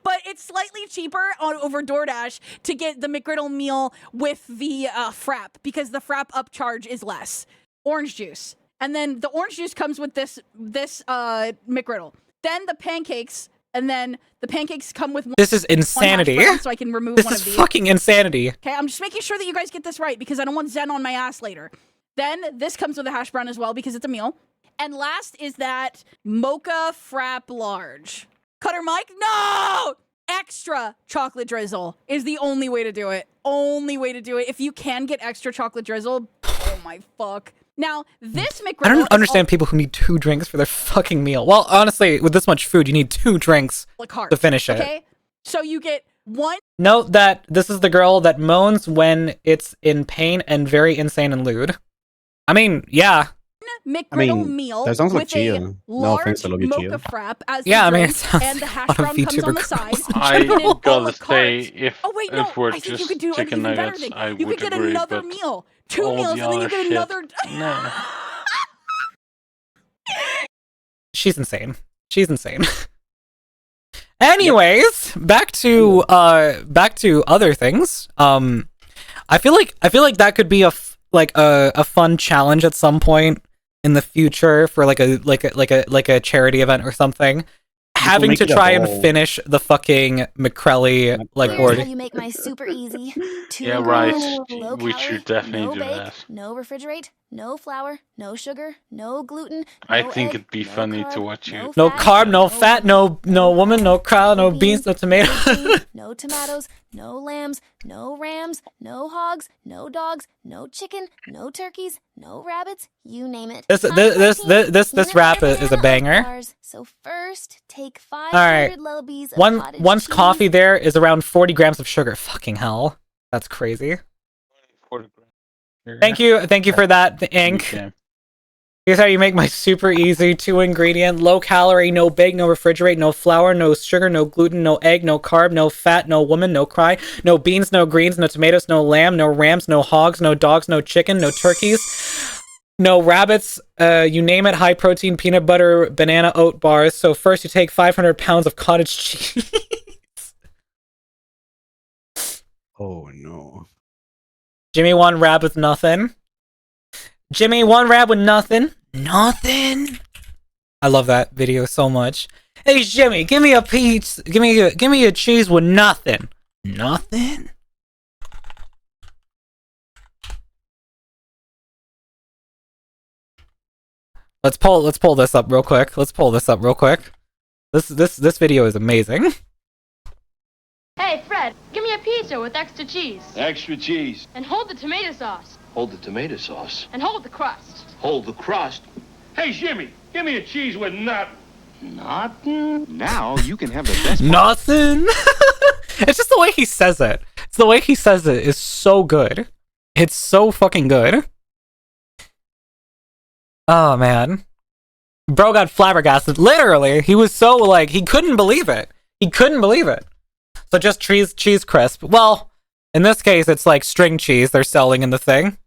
but it's slightly cheaper over DoorDash to get the McGriddle meal with the frap because the frap upcharge is less. Orange juice. And then the orange juice comes with this McGriddle. Then the pancakes, and then the pancakes come with This is insanity. So I can remove this one is of these. fucking insanity. Okay, I'm just making sure that you guys get this right because I don't want Zen on my ass later. Then this comes with a hash brown as well because it's a meal. And last is that mocha frap large. Cutter Mike? No! Extra chocolate drizzle is the only way to do it. Only way to do it. If you can get extra chocolate drizzle, oh my fuck. Now, this McGriddle I don't understand people who need 2 drinks for their fucking meal. Well, honestly, with this much food, you need 2 drinks to finish it. Okay, so you get 1. Note that this is the girl that moans when it's in pain and very insane and lewd. I mean, yeah. McGriddle meal that sounds like with Chia. a No large offense, I love you, mocha Chia. frap as Yeah, the I mean, drink, it sounds and the like hash a lot of brown comes on the VTuber side. girls. I You get it a gotta la say, carte. if Oh wait, no! it were I think you just could do an chicken even better nuggets, thing. I You would could get agree, another but meal, 2 all meals, the and then you other get shit, another. no. She's insane. She's insane. Anyways, back to other things. I feel like that could be a fun challenge at some point in the future for like a charity event or something. Having to try and finish the fucking McCrelly Here's board. how you make my super easy. 2 Yeah, right. ingredients, low We calorie, should definitely no do bake, that. no refrigerate, no flour, no sugar, no gluten, I no think egg, it'd be no funny carb, to watch you. No fat, carb, no fat, no woman, no crowd, no beans, no tomato. no tomatoes, no lambs, no rams, no hogs, no dogs, no chicken, no turkeys, no rabbits, you name it. This rap is a banger. So first, take 500 Right. lubbies of cottage One's cheese. coffee there is around 40 grams of sugar. Fucking hell. That's crazy. Thank you for that, the ink. Okay. Here's how you make my super easy 2-ingredient, low calorie, no bake, no refrigerate, no flour, no sugar, no gluten, no egg, no carb, no fat, no woman, no cry, no beans, no greens, no tomatoes, no lamb, no rams, no hogs, no dogs, no chicken, no turkeys, no rabbits, you name it, high protein, peanut butter, banana, oat bars. So first you take 500 pounds of cottage cheese. Oh no. Jimmy 1 rab with nothing. Jimmy 1 rab with nothing. Nothing. I love that video so much. Hey Jimmy, give me a piece. Give me a cheese with nothing. Nothing. Let's pull this up real quick. This video is amazing. Hey, Fred, give me a pizza with extra cheese. Extra cheese. And hold the tomato sauce. Hold the tomato sauce. And hold the crust. Hold the crust. Hey, Jimmy, give me a cheese with nothing. Nothing. Now you can have the best. Nothing. It's just the way he says it. It's the way he says it is so good. It's so fucking good. Oh man. Bro got flabbergasted. Literally, he was so like he couldn't believe it. So just cheese crisp. Well, in this case, it's like string cheese they're selling in the thing.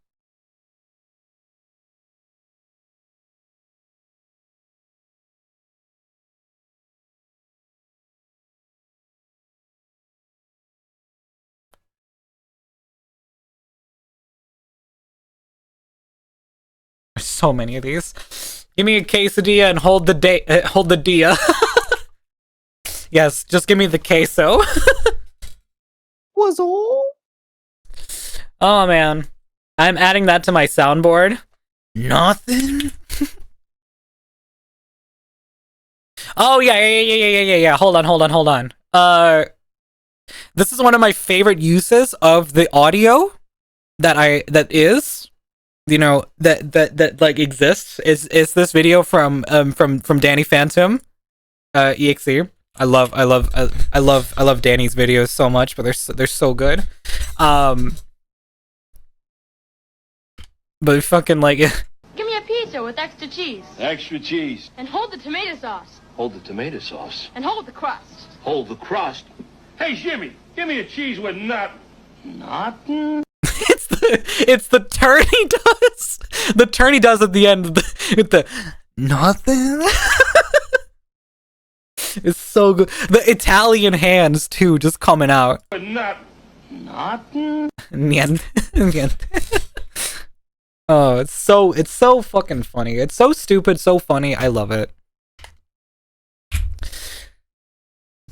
There's so many of these. Give me a quesadilla and hold the dia. Yes, just give me the queso. Was all? Oh man, I'm adding that to my soundboard. Nothing. Oh yeah. Hold on. This is one of my favorite uses of the audio that like exists. Is this video from Danny Phantom, exe. I love Danny's videos so much, but they're so good. But fucking like Give me a pizza with extra cheese. Extra cheese. And hold the tomato sauce. Hold the tomato sauce. And hold the crust. Hold the crust. Hey, Jimmy, give me a cheese with nothing. Nothing. it's the turn he does. The turn he does at the end with the nothing. It's so good. The Italian hands too, just coming out. With nothing. Nothing. Niente. Oh, it's so fucking funny. It's so stupid, so funny. I love it.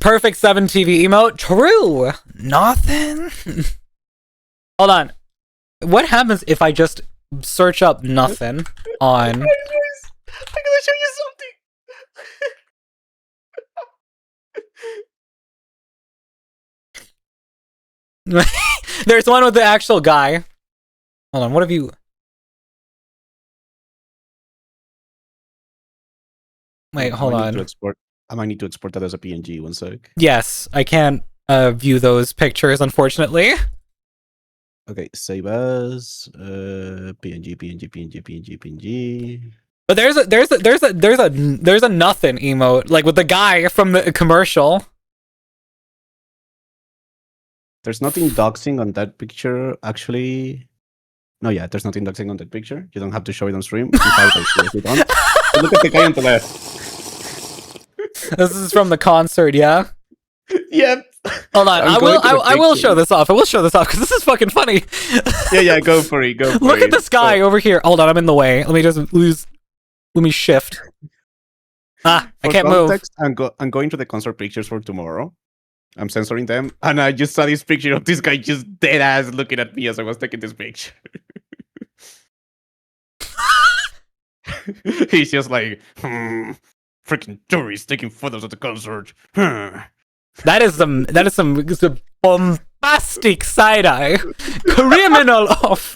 Perfect 7 TV emote. True. Nothing. Hold on. What happens if I just search up nothing on? I'm gonna show you something. There's one with the actual guy. Hold on. What have you? Wait, hold I might need to on. export. I might need to export that as a PNG. One sec. Yes, I can't view those pictures, unfortunately. Okay, save as PNG. But there's a nothing emote, like with the guy from the commercial. There's nothing doxing on that picture, actually. No, yeah, there's nothing doxing on that picture. You don't have to show it on stream. In fact, actually, if you don't. But look at the guy on the left. This is from the concert, yeah. Yep. Hold on, I will show this off. I will show this off because this is fucking funny. Yeah, go for it. Go for Look it. at this guy over here. Hold on, I'm in the way. Let me just lose. Let me shift. I can't context, move. I'm going to the concert pictures for tomorrow. I'm censoring them, and I just saw this picture of this guy just dead ass looking at me as I was taking this picture. He's just like, freaking tourists taking photos at the concert. That is some bombastic side eye, criminal off.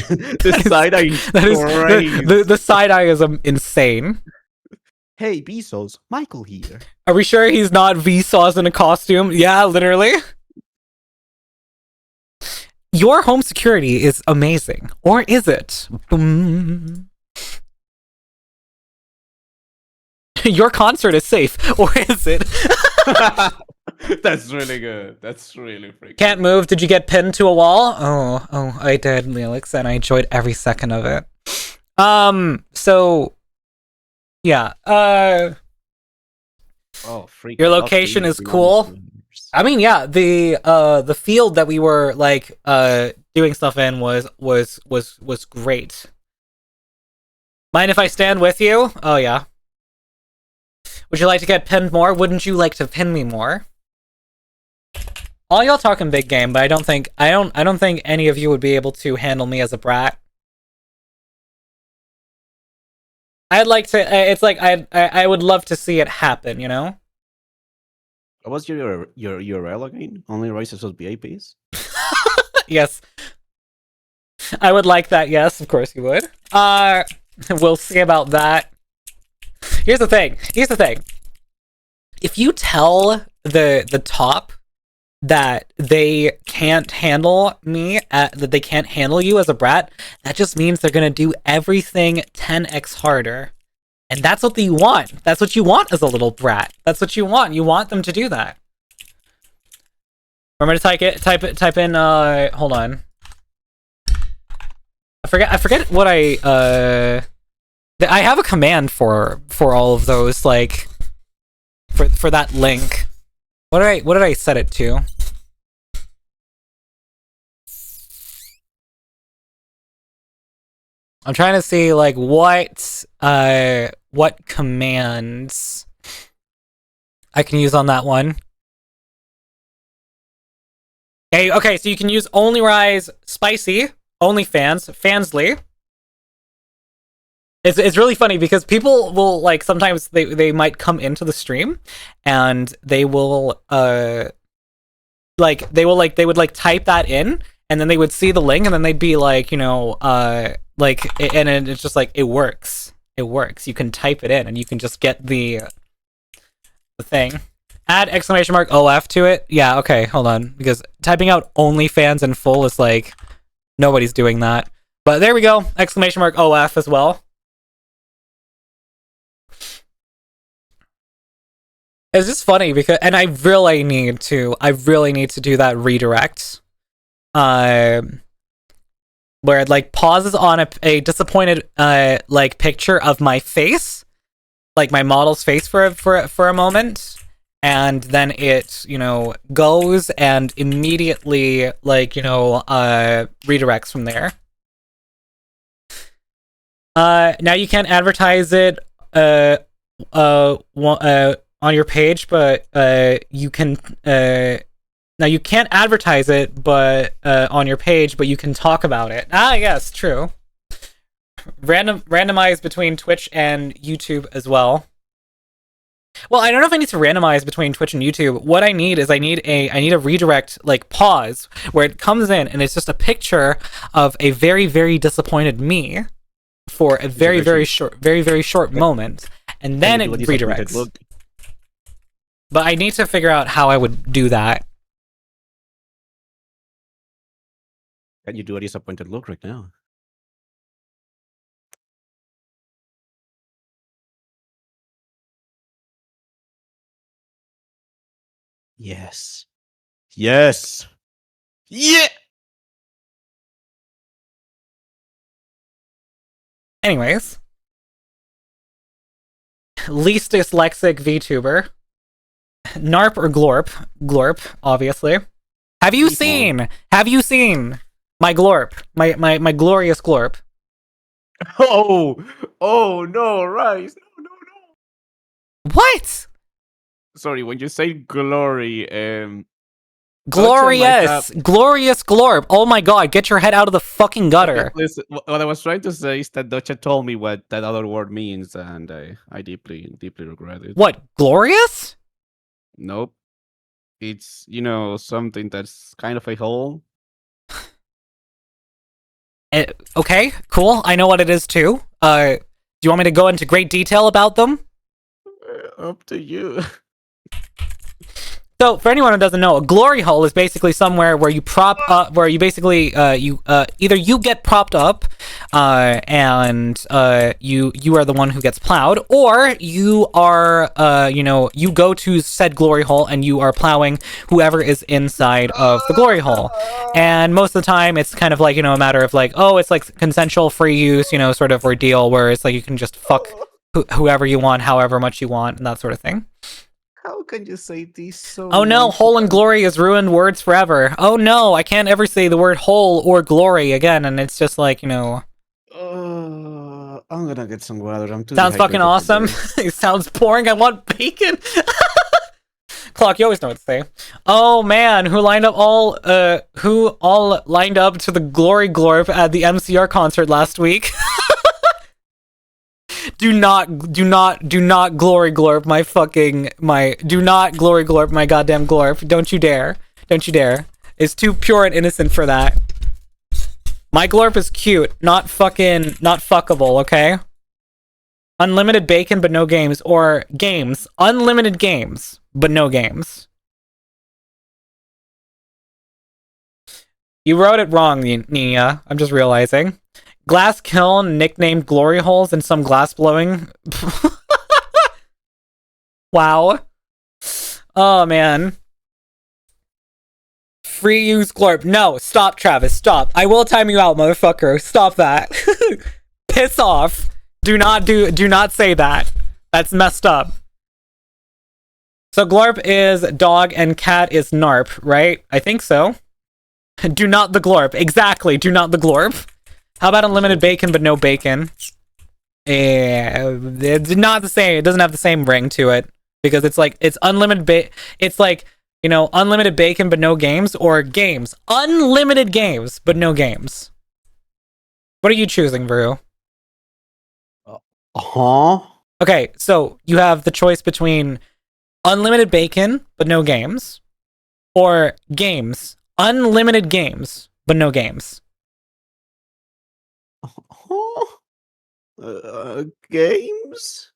The side eye is crazy. The side eye is insane. Hey, Bezos, Michael here. Are we sure he's not Vsauce in a costume? Yeah, literally. Your home security is amazing. Or is it? Boom. Your concert is safe. Or is it? That's really good. That's really freaking Can't move. Did you get pinned to a wall? Oh, I did, Leelix, and I enjoyed every second of it. So... Yeah, Oh, freaking your location is cool. I mean, yeah, the field that we were like doing stuff in was great. Mind if I stand with you? Oh yeah. Would you like to get pinned more? Wouldn't you like to pin me more? All y'all talking big game, but I don't think any of you would be able to handle me as a brat. I'd like to. It's like I would love to see it happen. You know. What was your URL again? Only rises as VIPs. Yes. I would like that. Yes, of course you would. We'll see about that. Here's the thing. If you tell the top that they can't handle me, that they can't handle you as a brat, that just means they're gonna do everything 10x harder. And that's what you want. That's what you want as a little brat. That's what you want. You want them to do that. Remember to type in, hold on. I forget what I have a command for all of those, like, for that link. What did I set it to? I'm trying to see like what commands I can use on that one. Okay, so you can use OnlyRise Spicy, OnlyFans, Fansly. It's really funny because people will like sometimes they might come into the stream and they will they would type that in and then they would see the link and then they'd be like, you know, like, and it's just like it works. You can type it in and you can just get the thing. Add exclamation mark OF to it. Yeah, okay, hold on, because typing out OnlyFans in full is like nobody's doing that. But there we go, exclamation mark OF as well. It's just funny because, and I really need to do that redirect, where it like pauses on a disappointed like picture of my face, like my model's face for a moment, and then it, you know, goes and immediately like, you know, redirects from there. Now you can't advertise it on your page, but you can now you can't advertise it but on your page, but you can talk about it. Ah, yes, true. Randomize between Twitch and YouTube as well. Well, I don't know if I need to randomize between Twitch and YouTube. What I need is I need a redirect, like, pause where it comes in and it's just a picture of a very, very disappointed me for a very, very short moment. and then Can it you do a disappointed redirects. look? But I need to figure out how I would do that. Can you do a disappointed look right now? Yes. Yes. Yeah. Anyways. Least dyslexic VTuber. NARP or Glorp? Glorp, obviously. Have you seen my Glorp? My glorious Glorp. Oh no, Rice. No. What? Sorry, when you say glory, Glorious! Glorious Glorp! Oh my god, get your head out of the fucking gutter. Listen, what I was trying to say is that Docha told me what that other word means, and I deeply regret it. What? Glorious? Nope. It's, something that's kind of a hole. Okay, cool. I know what it is too. Do you want me to go into great detail about them? Up to you. So, for anyone who doesn't know, a glory hole is basically somewhere where you prop up, where you basically, either you get propped up, and you are the one who gets plowed, or you are, you go to said glory hole and you are plowing whoever is inside of the glory hole. And most of the time, it's kind of like, a matter of like, oh, it's like consensual free use, sort of ordeal where it's like you can just fuck whoever you want, however much you want, and that sort of thing. How can you say this so Oh no, hole and glory has ruined words forever. Oh no, I can't ever say the word hole or glory again, and it's just like, I'm gonna get some water. I'm too sounds fucking awesome. It sounds boring. I want bacon. Clock, you always know what to say. Oh man, who all lined up to the Glory Glorp at the MCR concert last week? Do not glory glorp do not glory glorp my goddamn glorp. Don't you dare. It's too pure and innocent for that. My glorp is cute, not fuckable, okay? Unlimited bacon but no games, or games. Unlimited games, but no games. You wrote it wrong, Nia. I'm just realizing. Glass kiln nicknamed glory holes and some glass blowing. Wow. Oh man. Free use glorp. No, stop, Travis. Stop. I will time you out, motherfucker. Stop that. Piss off. Do not say that. That's messed up. So glorp is dog and cat is narp, right? I think so. Do not the glorp. Exactly. Do not the glorp. How about unlimited bacon but no bacon? It's not the same. It doesn't have the same ring to it because it's unlimited it's like, unlimited bacon but no games, or games. Unlimited games but no games. What are you choosing, Vru? Okay, so you have the choice between unlimited bacon but no games, or games. Unlimited games but no games. Games?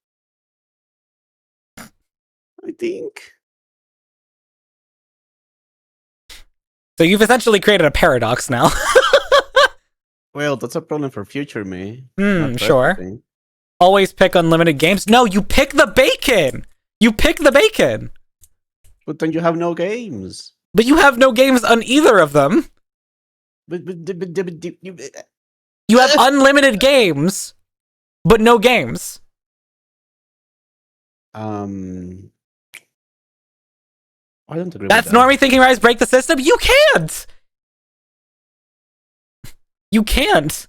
I think. So you've essentially created a paradox now. Well, that's a problem for future me. Sure. Always pick unlimited games. No, you pick the bacon. But then you have no games. But you have no games on either of them. You have unlimited games, but no games. I don't agree That's with that. normie thinking, Rise, break the system? You can't! You can't.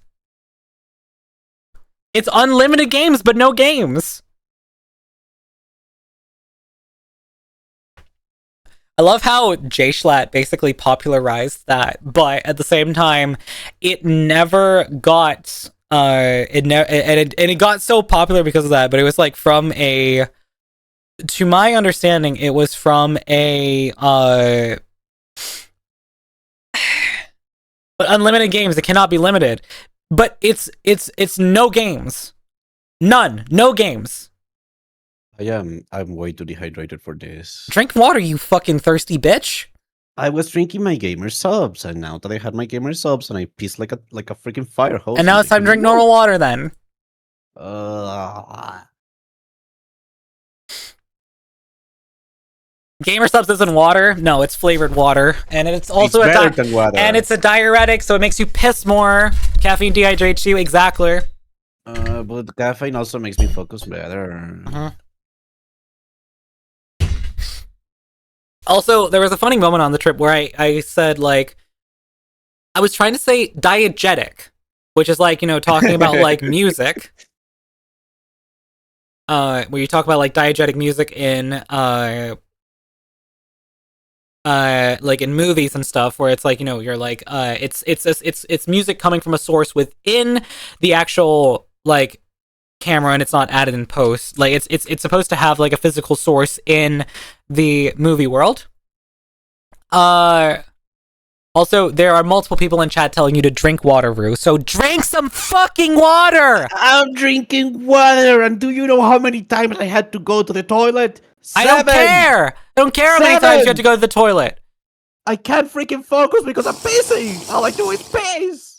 It's unlimited games, but no games. I love how J-Schlatt basically popularized that, but at the same time, it never got it got so popular because of that. But it was like from a, to my understanding, it was from a but unlimited games, it cannot be limited. But it's no games, none, no games. I'm way too dehydrated for this. Drink water, you fucking thirsty bitch. I was drinking my gamer subs, and now that I had my gamer subs, and I pissed like a freaking fire hose. And now it's time to drink normal water then. Gamer subs isn't water. No, it's flavored water, and it's also better than water. And it's a diuretic, so it makes you piss more. Caffeine dehydrates you. Exactly. But caffeine also makes me focus better. Also, there was a funny moment on the trip where I said, like, I was trying to say diegetic, which is like, you know, talking about like music. Where you talk about like diegetic music in like in movies and stuff, where it's like, you know, you're like it's music coming from a source within the actual like camera, and it's not added in post. Like it's supposed to have like a physical source in the movie world. Also, there are multiple people in chat telling you to drink water, Rue. So drink some fucking water! I'm drinking water, and do you know how many times I had to go to the toilet? 7! I don't care! I don't care how many times you have to go to the toilet. I can't freaking focus because I'm pissing! All I do is piss!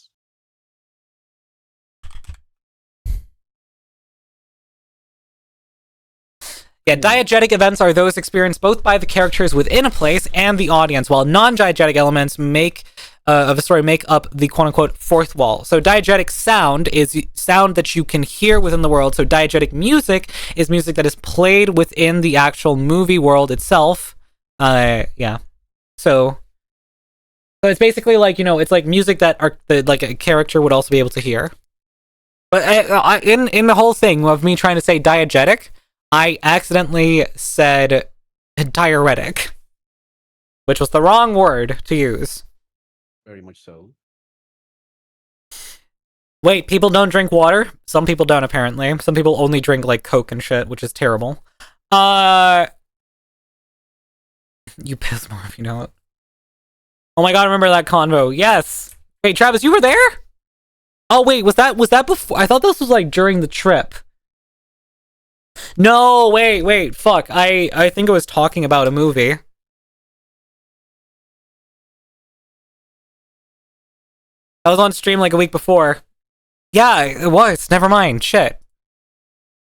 Yeah, diegetic events are those experienced both by the characters within a place and the audience, while non-diegetic elements of a story make up the quote-unquote fourth wall. So diegetic sound is sound that you can hear within the world. So diegetic music is music that is played within the actual movie world itself. Yeah. So it's basically like, you know, it's like music that like a character would also be able to hear. But in the whole thing of me trying to say diegetic, I accidentally said diuretic, which was the wrong word to use. Very much so. Wait, people don't drink water? Some people don't, apparently. Some people only drink, like, Coke and shit, which is terrible. You piss more if you know it. Oh my god, remember that convo. Yes! Wait, Travis, you were there? Oh, wait, was that before? I thought this was, like, during the trip. No, wait, fuck. I think it was talking about a movie. I was on stream like a week before. Yeah, it was. Never mind. Shit.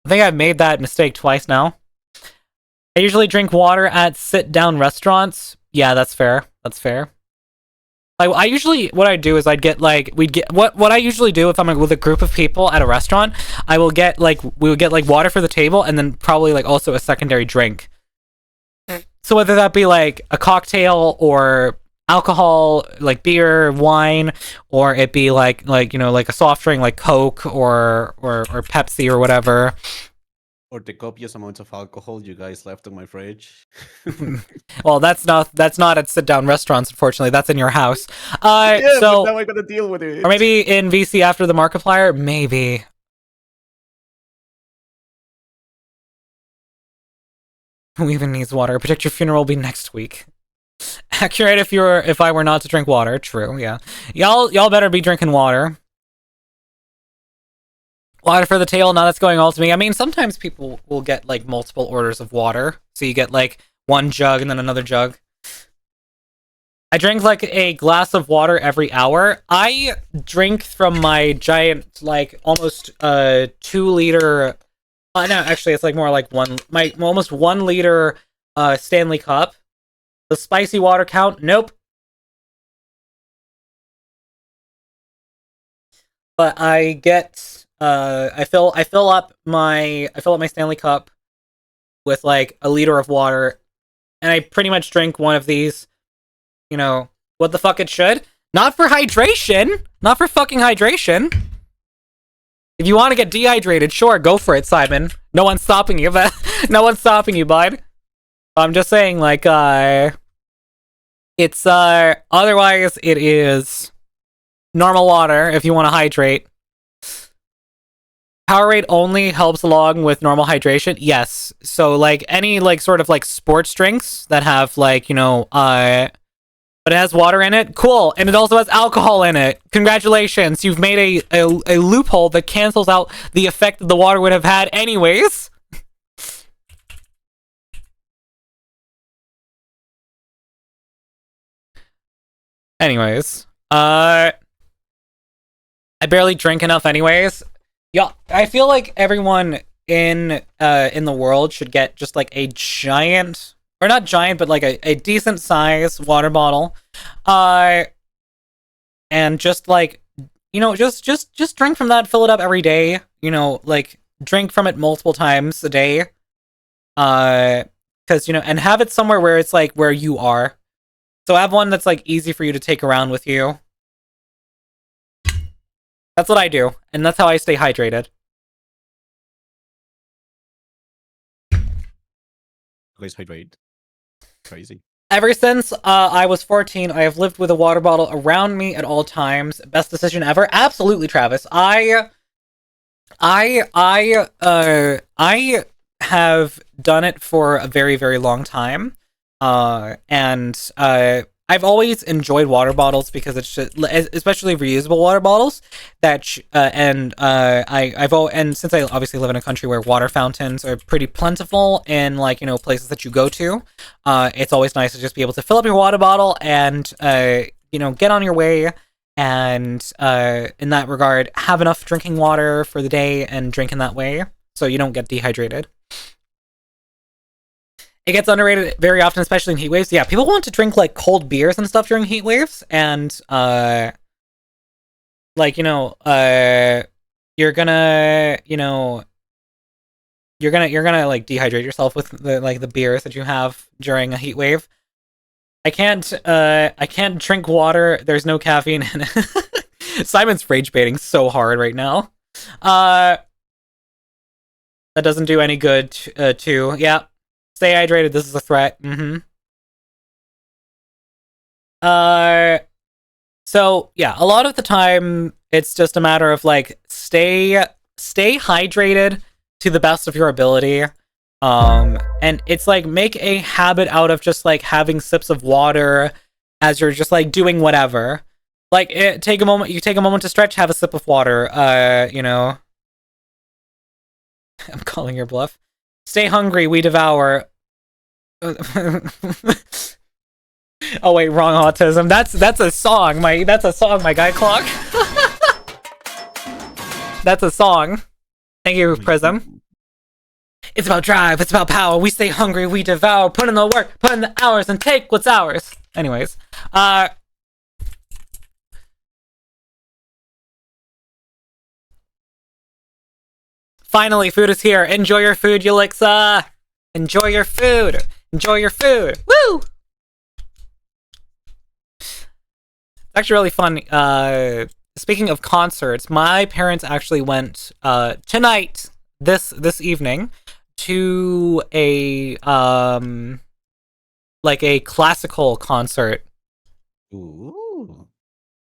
I think I've made that mistake twice now. I usually drink water at sit-down restaurants. Yeah, that's fair. That's fair. I usually, what I do is what I usually do if I'm with a group of people at a restaurant, we would get like water for the table and then probably like also a secondary drink. So whether that be like a cocktail or alcohol, like beer, wine, or it be like you know, like a soft drink like Coke or Pepsi or whatever. Or the copious amounts of alcohol you guys left in my fridge. Well, that's not at sit-down restaurants, unfortunately. That's in your house. Yeah, so but now I gotta deal with it. Or maybe in VC after the Markiplier. Maybe. Who even needs water? Predict your funeral will be next week. Accurate if I were not to drink water. True, yeah. Y'all better be drinking water. Water for the table, now that's going all to me. I mean, sometimes people will get, like, multiple orders of water. So you get, like, one jug and then another jug. I drink, like, a glass of water every hour. I drink from my giant, like, almost 2 liter... no, actually, it's, like, more like my almost 1 liter Stanley cup. The spicy water count? Nope. But I get... I fill up my Stanley cup with like a liter of water, and I pretty much drink one of these. You know what the fuck it should? Not for hydration, not for fucking hydration. If you want to get dehydrated, sure, go for it, Simon. No one's stopping you, but no one's stopping you, bud. I'm just saying, like, it's otherwise it is normal water if you want to hydrate. Powerade only helps along with normal hydration. Yes. So like any like sort of like sports drinks that have like, you know, but it has water in it. Cool. And it also has alcohol in it. Congratulations. You've made a loophole that cancels out the effect that the water would have had anyways. Anyways, I barely drink enough anyways. Yeah, I feel like everyone in the world should get just like a giant, or not giant, but like a decent size water bottle. And just like, just drink from that, fill it up every day, like drink from it multiple times a day. Cause and have it somewhere where it's like where you are. So have one that's like easy for you to take around with you. That's what I do, and that's how I stay hydrated. Always hydrate. Crazy. Ever since I was 14, I have lived with a water bottle around me at all times. Best decision ever. Absolutely, Travis. I have done it for a very, very long time. And I've always enjoyed water bottles because it's just, especially reusable water bottles. And since I obviously live in a country where water fountains are pretty plentiful in places that you go to, it's always nice to just be able to fill up your water bottle and get on your way. And in that regard, have enough drinking water for the day and drink in that way, so you don't get dehydrated. It gets underrated very often, especially in heat waves. Yeah, people want to drink like cold beers and stuff during heat waves, and you're gonna like dehydrate yourself with the beers that you have during a heat wave. I can't drink water. There's no caffeine in it. Simon's rage baiting so hard right now. That doesn't do any good too. Yeah. Stay hydrated. This is a threat. So yeah, a lot of the time it's just a matter of like stay hydrated to the best of your ability. And it's like make a habit out of just like having sips of water as you're just like doing whatever. Like take a moment to stretch, have a sip of water. I'm calling your bluff. Stay hungry, we devour. Oh wait, wrong autism. That's a song. That's a song, my guy clock. That's a song. Thank you, Prism. It's about drive, it's about power. We stay hungry, we devour. Put in the work, put in the hours, and take what's ours. Anyways, finally, food is here. Enjoy your food, Ulixa. Enjoy your food. Enjoy your food. Woo! It's actually really fun. Speaking of concerts, my parents actually went tonight, this evening, to a like a classical concert. Ooh.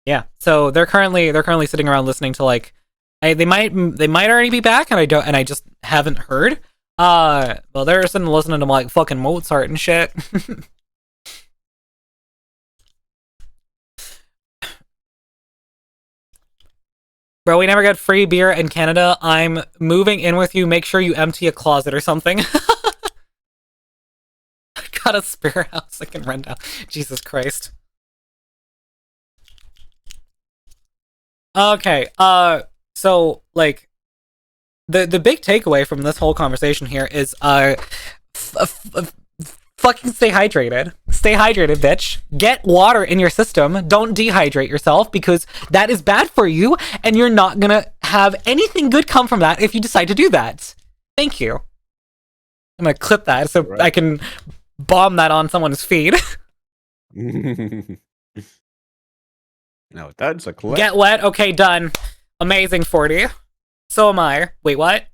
Yeah. So they're currently sitting around listening to like they might already be back, and I just haven't heard. Well, they're sitting listening to like fucking Mozart and shit. Bro, we never got free beer in Canada. I'm moving in with you. Make sure you empty a closet or something. I got a spare house I can rent out. Jesus Christ. Okay, so like the big takeaway from this whole conversation here is fucking stay hydrated. Stay hydrated, bitch. Get water in your system. Don't dehydrate yourself, because that is bad for you, and you're not gonna have anything good come from that if you decide to do that. Thank you. I'm gonna clip that so I can bomb that on someone's feed. No, that's a clip. Get wet. Okay, done. Amazing, 40. So am I. Wait, what?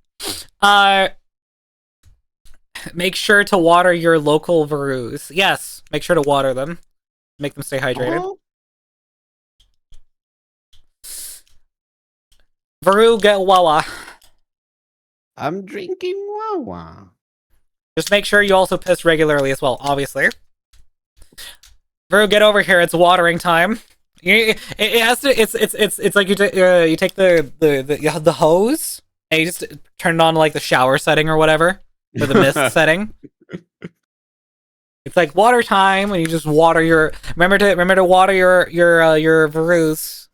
Make sure to water your local Varus. Yes, make sure to water them. Make them stay hydrated. Varu, get Wawa. I'm drinking Wawa. Just make sure you also piss regularly as well, obviously. Varu, get over here. It's watering time. It has to. It's like you take the hose and you just turn it on to like the shower setting or whatever, or the mist setting. It's like water time when you just water your. Remember to water your Varus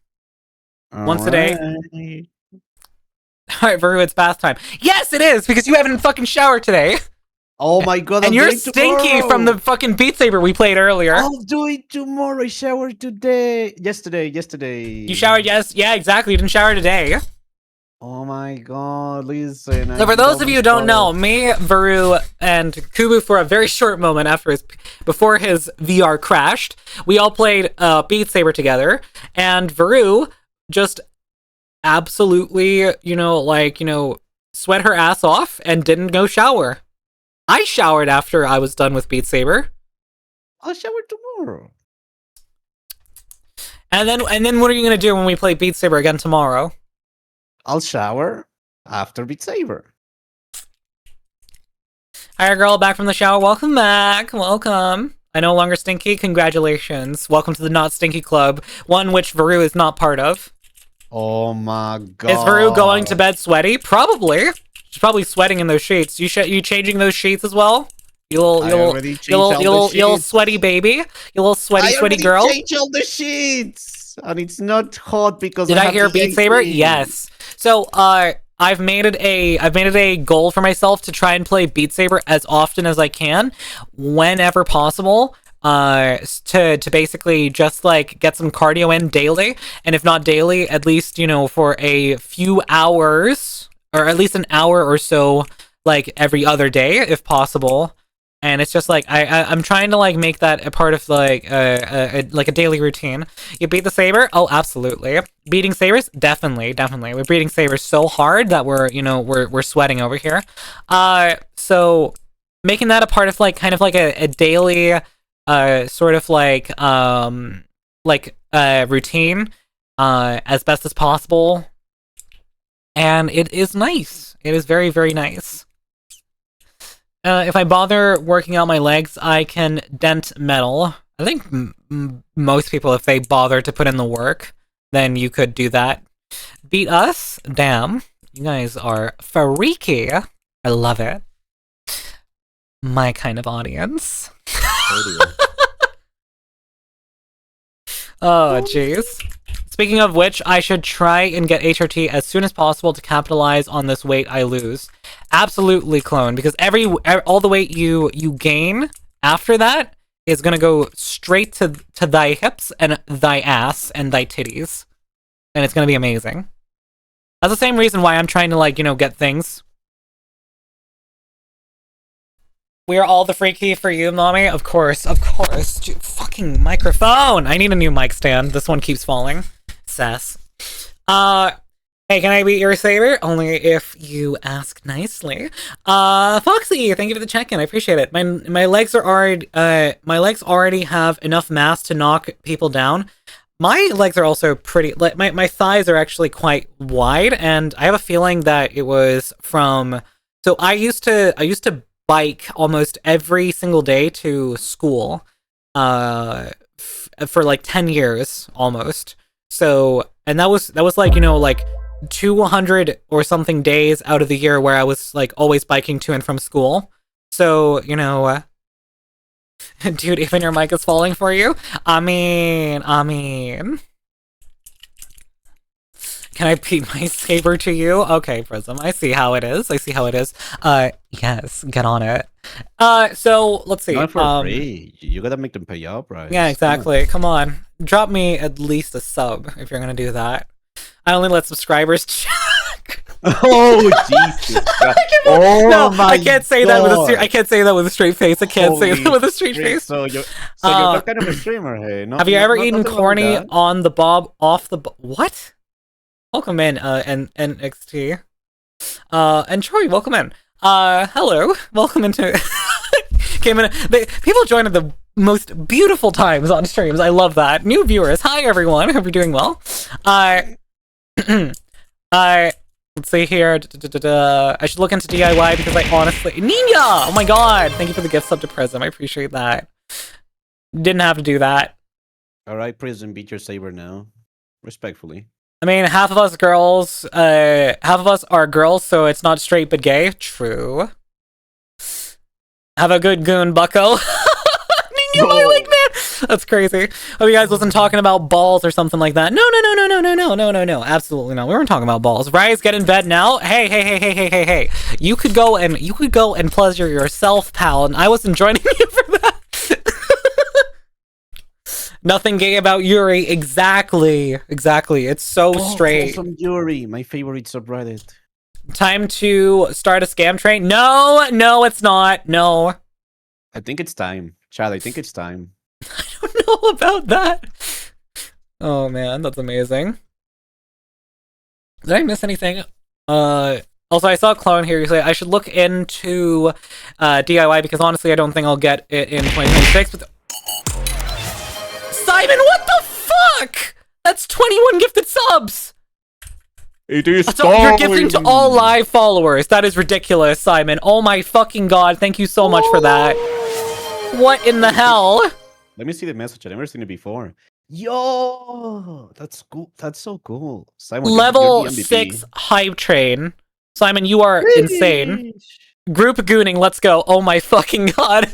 once a day. Alright. All right, Varu, it's bath time. Yes, it is because you haven't fucking showered today, Oh my god, and I'll you're do it stinky tomorrow. from the fucking Beat Saber we played earlier. I'll do it tomorrow. I showered today. Yesterday. You showered, yes? Yeah, exactly. You didn't shower today. Oh my god, listen. So for those of you who don't know, me, Varu, and Kubu for a very short moment before his VR crashed, we all played Beat Saber together, and Varu just absolutely, sweat her ass off and didn't go shower. I showered after I was done with Beat Saber. I'll shower tomorrow. And then what are you gonna do when we play Beat Saber again tomorrow? I'll shower after Beat Saber. Hi, girl, back from the shower. Welcome back. Welcome. I no longer stinky. Congratulations. Welcome to the Not Stinky Club, one which Varu is not part of. Oh my god. Is Varu going to bed sweaty? Probably. She's probably sweating in those sheets. You changing those sheets as well? You little sweaty baby. You little sweaty girl. I changed all the sheets, and it's not hot because. Did I hear Beat Saber? Yes. So I've made it a goal for myself to try and play Beat Saber as often as I can, whenever possible. To basically just like get some cardio in daily, and if not daily, at least for a few hours, or at least an hour or so, like every other day if possible. And it's just like I'm trying to like make that a part of like a daily routine. You beat the saber? Oh, absolutely. Beating sabers? Definitely. We're beating sabers so hard that we're sweating over here. So making that a part of like kind of like a daily sort of like routine as best as possible. And it is nice. It is very, very nice. If I bother working out my legs, I can dent metal. I think most people, if they bother to put in the work, then you could do that. Beat us? Damn. You guys are freaky. I love it. My kind of audience. Oh, jeez. Speaking of which, I should try and get HRT as soon as possible to capitalize on this weight I lose. Absolutely, clone, because all the weight you gain after that is gonna go straight to thy hips and thy ass and thy titties, and it's gonna be amazing. That's the same reason why I'm trying to get things. We are all the freaky for you, mommy. Of course. Dude, fucking microphone. I need a new mic stand. This one keeps falling. Sass. Hey, can I beat your saber? Only if you ask nicely. Foxy, thank you for the check-in. I appreciate it. My legs already have enough mass to knock people down. My legs are also pretty. Like my thighs are actually quite wide, and I have a feeling that it was from. So I used to bike almost every single day to school, for like 10 years almost. So, and that was like, like 200 or something days out of the year where I was like always biking to and from school. So, dude, even your mic is falling for you. I mean, can I beat my saber to you? Okay, Prism, I see how it is. Yes, get on it. So let's see. Not for free. You gotta make them pay up, right? Yeah, exactly. Come on. Drop me at least a sub if you're gonna do that. I only let subscribers check. Oh Jesus! I can't say that with I can't say that with a straight face. I can't say that with a straight face. So you're that kind of a streamer, hey? Have you ever eaten corny on the bob off the what? Welcome in, NXT. And Troy, welcome in. Hello, welcome into. People join at the most beautiful times on streams. I love that. New viewers, hi everyone. Hope you're doing well. Let's see here. I should look into DIY because I honestly, Nina. Oh my god! Thank you for the gift sub to Prism. I appreciate that. Didn't have to do that. All right, Prism, beat your saber now, respectfully. I mean, half of us are girls, so it's not straight but gay. True. Have a good goon, bucko. you my wingman. That's crazy. Hope you guys wasn't talking about balls or something like that. No. Absolutely no. We weren't talking about balls. Rise, get in bed now. Hey. You could go and pleasure yourself, pal, and I wasn't joining you for that. Nothing gay about Yuri. Exactly. It's so straight. From Yuri, my favorite subreddit. Time to start a scam train? No, it's not. No. I think it's time. Chad, I think it's time. I don't know about that. Oh man, that's amazing. Did I miss anything? Also, I saw a clone here. You say I should look into DIY because honestly, I don't think I'll get it in 2026. But Simon, what the fuck? That's 21 gifted subs. It is So you're gifting to all live followers. That is ridiculous, Simon. Oh my fucking god. Thank you so much for that. What in the hell? Let me see the message. I've never seen it before. Yo, that's cool. That's so cool. Simon, Level you're the MVP. 6 hype train. Simon, you are insane. Group gooning, let's go. Oh my fucking god.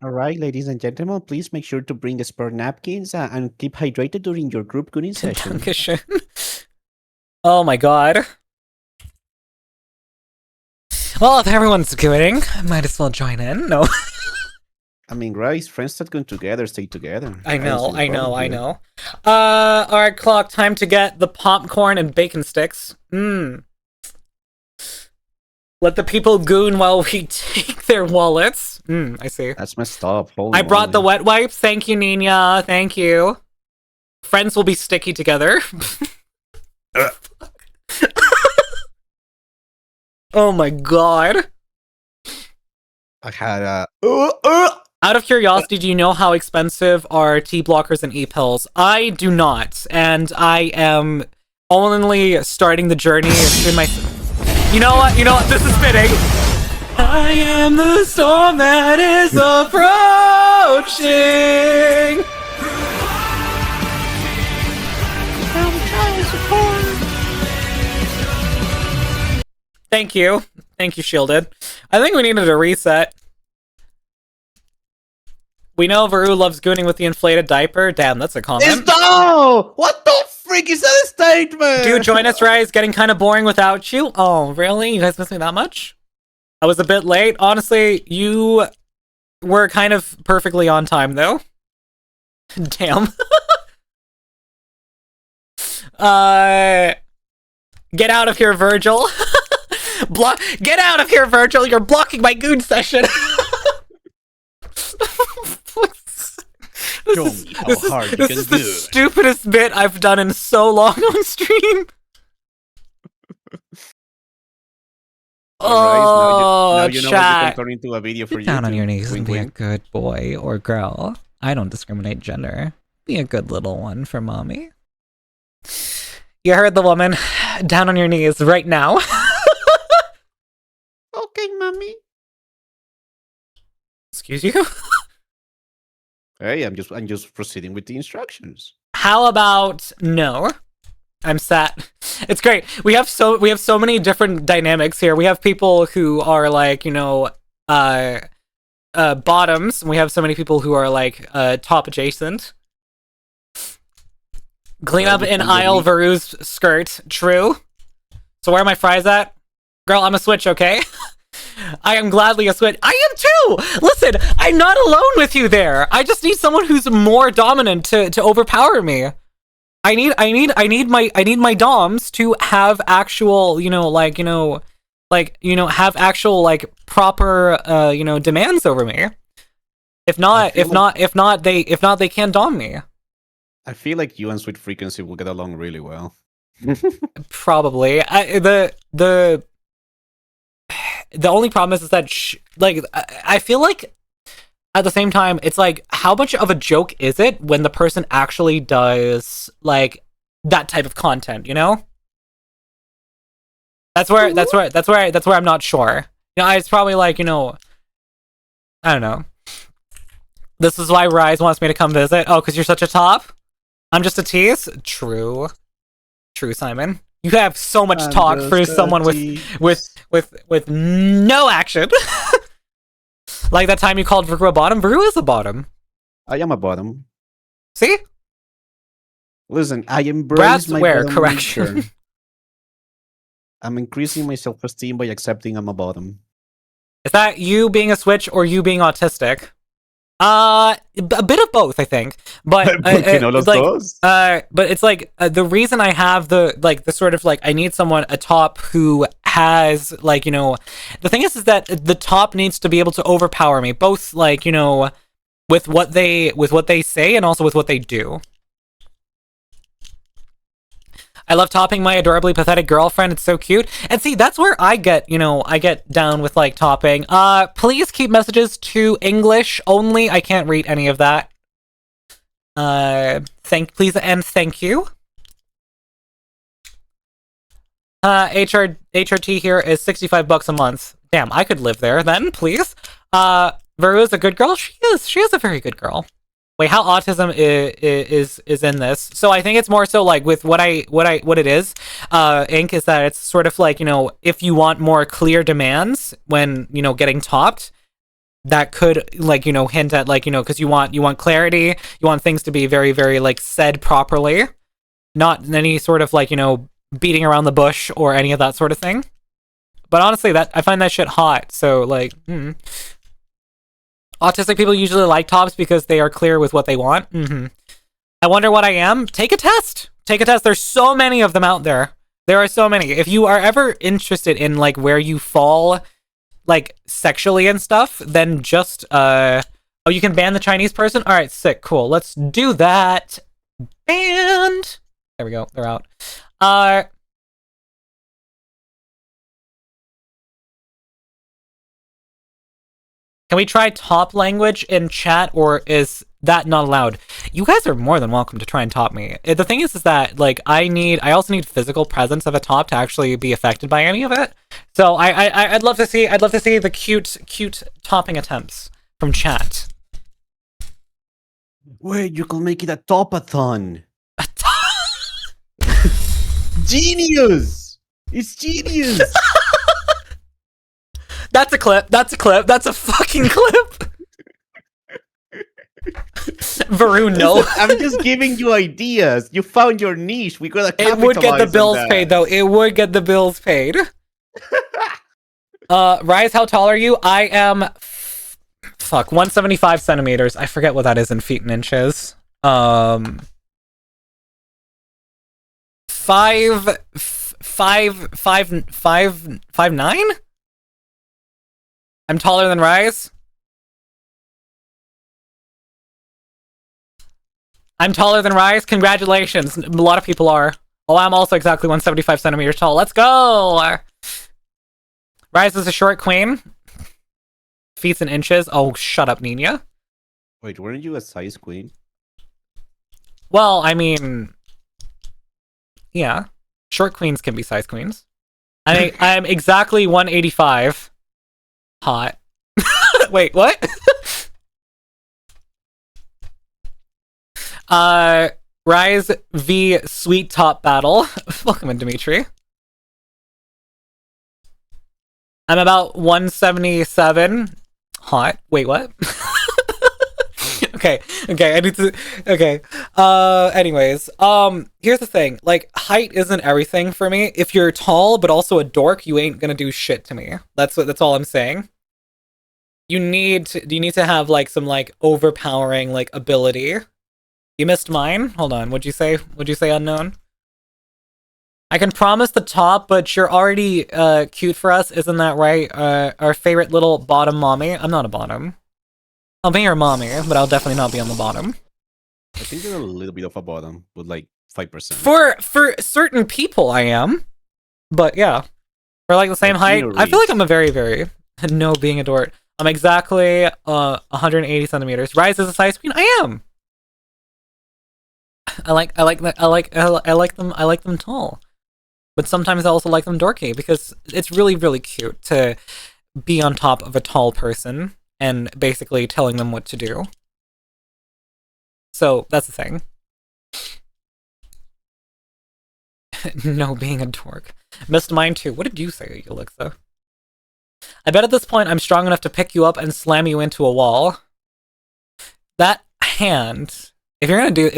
All right, ladies and gentlemen, please make sure to bring the spare napkins and keep hydrated during your group gooning session. Dankeschön. Oh my god. Well, if everyone's gooning, I might as well join in. No. I mean, guys, friends that go together stay together. I know. Alright, clock, time to get the popcorn and bacon sticks. Let the people goon while we take their wallets. I see. That's messed up. Holy I brought the moly. wet wipes. Thank you, Nina. Thank you. Friends will be sticky together. Oh my god. I had a... Out of curiosity, do you know how expensive are T blockers and E-pills? I do not, and I am only starting the journey in my... You know what? This is fitting. I am the storm that is approaching. Thank you, Shielded. I think we needed a reset. We know Varu loves gooning with the inflated diaper. Damn, that's a comment. No! What the freak is that a statement? Dude, join us, Rise. Getting kind of boring without you. Oh, really? You guys miss me that much? I was a bit late. Honestly, you were kind of perfectly on time, though. Damn. Get out of here, Virgil. Get out of here, Virgil. You're blocking my goon session. This is the stupidest bit I've done in so long on stream. Now you know what you can turn into a video for you. Down on your knees and be a good boy or girl. I don't discriminate gender. Be a good little one for mommy. You heard the woman. Down on your knees right now. Okay, mommy. Excuse you? Hey, I'm just proceeding with the instructions. How about no? I'm sat. It's great. We have so many different dynamics here. We have people who are like, bottoms, and we have so many people who are like top adjacent. Clean up in aisle Varu's skirt. True. So where are my fries at? Girl, I'm a switch, okay? I am gladly a switch. I am too! Listen, I'm not alone with you there. I just need someone who's more dominant to overpower me. I need my doms to have actual, have actual proper demands over me. If not they can't dom me. I feel like you and Sweet Frequency will get along really well. Probably. The only problem is that I feel like at the same time it's like, how much of a joke is it when the person actually does like that type of content, That's where I'm not sure. It's probably like, I don't know. This is why Rise wants me to come visit. Oh, because you're such a top? I'm just a tease? True, Simon. You have so much talk for someone with no action. Like that time you called Veru a bottom. Veru is a bottom. I am a bottom. See? Listen, I embrace Brad's my where? bottom Correction. nature. I'm increasing my self-esteem by accepting I'm a bottom. Is that you being a switch or you being autistic? A bit of both, I think. But Los dos? but it's like the reason I have the sort of like I need someone a top who has like, you know, the thing is that the top needs to be able to overpower me, both like, you know, with what they say and also with what they do. I love topping my adorably pathetic girlfriend. It's so cute. And see, that's where I get, you know, I get down with like topping. Please keep messages to English only. I can't read any of that. Please and thank you. HRT here is $65 a month. Damn, I could live there then, please. Veru is a good girl. She is a very good girl. Wait, how autism is in this? So I think it's more so like with what it is, Ink, is that it's sort of like, you know, if you want more clear demands when, you know, getting topped, that could like, you know, hint at like, you know, because you want clarity, you want things to be very, very like said properly, not any sort of like, you know, beating around the bush or any of that sort of thing. But honestly, that I find that shit hot. So like, autistic people usually like tops because they are clear with what they want. I wonder what I am. Take a test. Take a test. There's so many of them out there. There are so many. If you are ever interested in like where you fall, like sexually and stuff, then just oh, you can ban the Chinese person. All right, sick, cool. Let's do that. Banned. There we go. They're out. Can we try top language in chat, or is that not allowed? You guys are more than welcome to try and top me. The thing is that like I also need physical presence of a top to actually be affected by any of it. So I'd love to see the cute topping attempts from chat. Wait, you can make it a top-a-thon. Genius! It's genius! That's a clip. That's a clip. That's a fucking clip. Veru, no. I'm just giving you ideas. You found your niche. We gotta capitalize. It would get the bills on that. paid, though. It would get the bills paid. Rise, how tall are you? I am 175 centimeters. I forget what that is in feet and inches. 5'9"? I'm taller than Rise. I'm taller than Rise. Congratulations. A lot of people are. Oh, I'm also exactly 175 centimeters tall. Let's go! Rise is a short queen. Feet and inches. Oh, shut up, Nina. Wait, weren't you a size queen? Well, I mean... yeah. Short queens can be size queens. I'm exactly 185. Hot. Wait, what? Rise v Sweet Top Battle. Welcome in, Dimitri. I'm about 177. Hot. Wait, what? Okay, I need to... okay. Anyways, here's the thing. Like, height isn't everything for me. If you're tall, but also a dork, you ain't gonna do shit to me. That's all I'm saying. You need to have, like, some, like, overpowering, like, ability. You missed mine? Hold on, what'd you say? What'd you say, unknown? I can promise the top, but you're already, cute for us, isn't that right? Our favorite little bottom mommy. I'm not a bottom. I'll be your mommy, but I'll definitely not be on the bottom. I think you're a little bit of a bottom, with like 5%. For certain people, I am. But yeah. For like the same height, I feel like I'm a very, very... no being a dork. I'm exactly 180 centimeters. Rise is a size queen. I am. I like them tall. But sometimes I also like them dorky, because it's really, really cute to be on top of a tall person and basically telling them what to do. So, that's the thing. No being a dork. Missed mine too. What did you say, Alexa? I bet at this point I'm strong enough to pick you up and slam you into a wall. That hand. If you're gonna do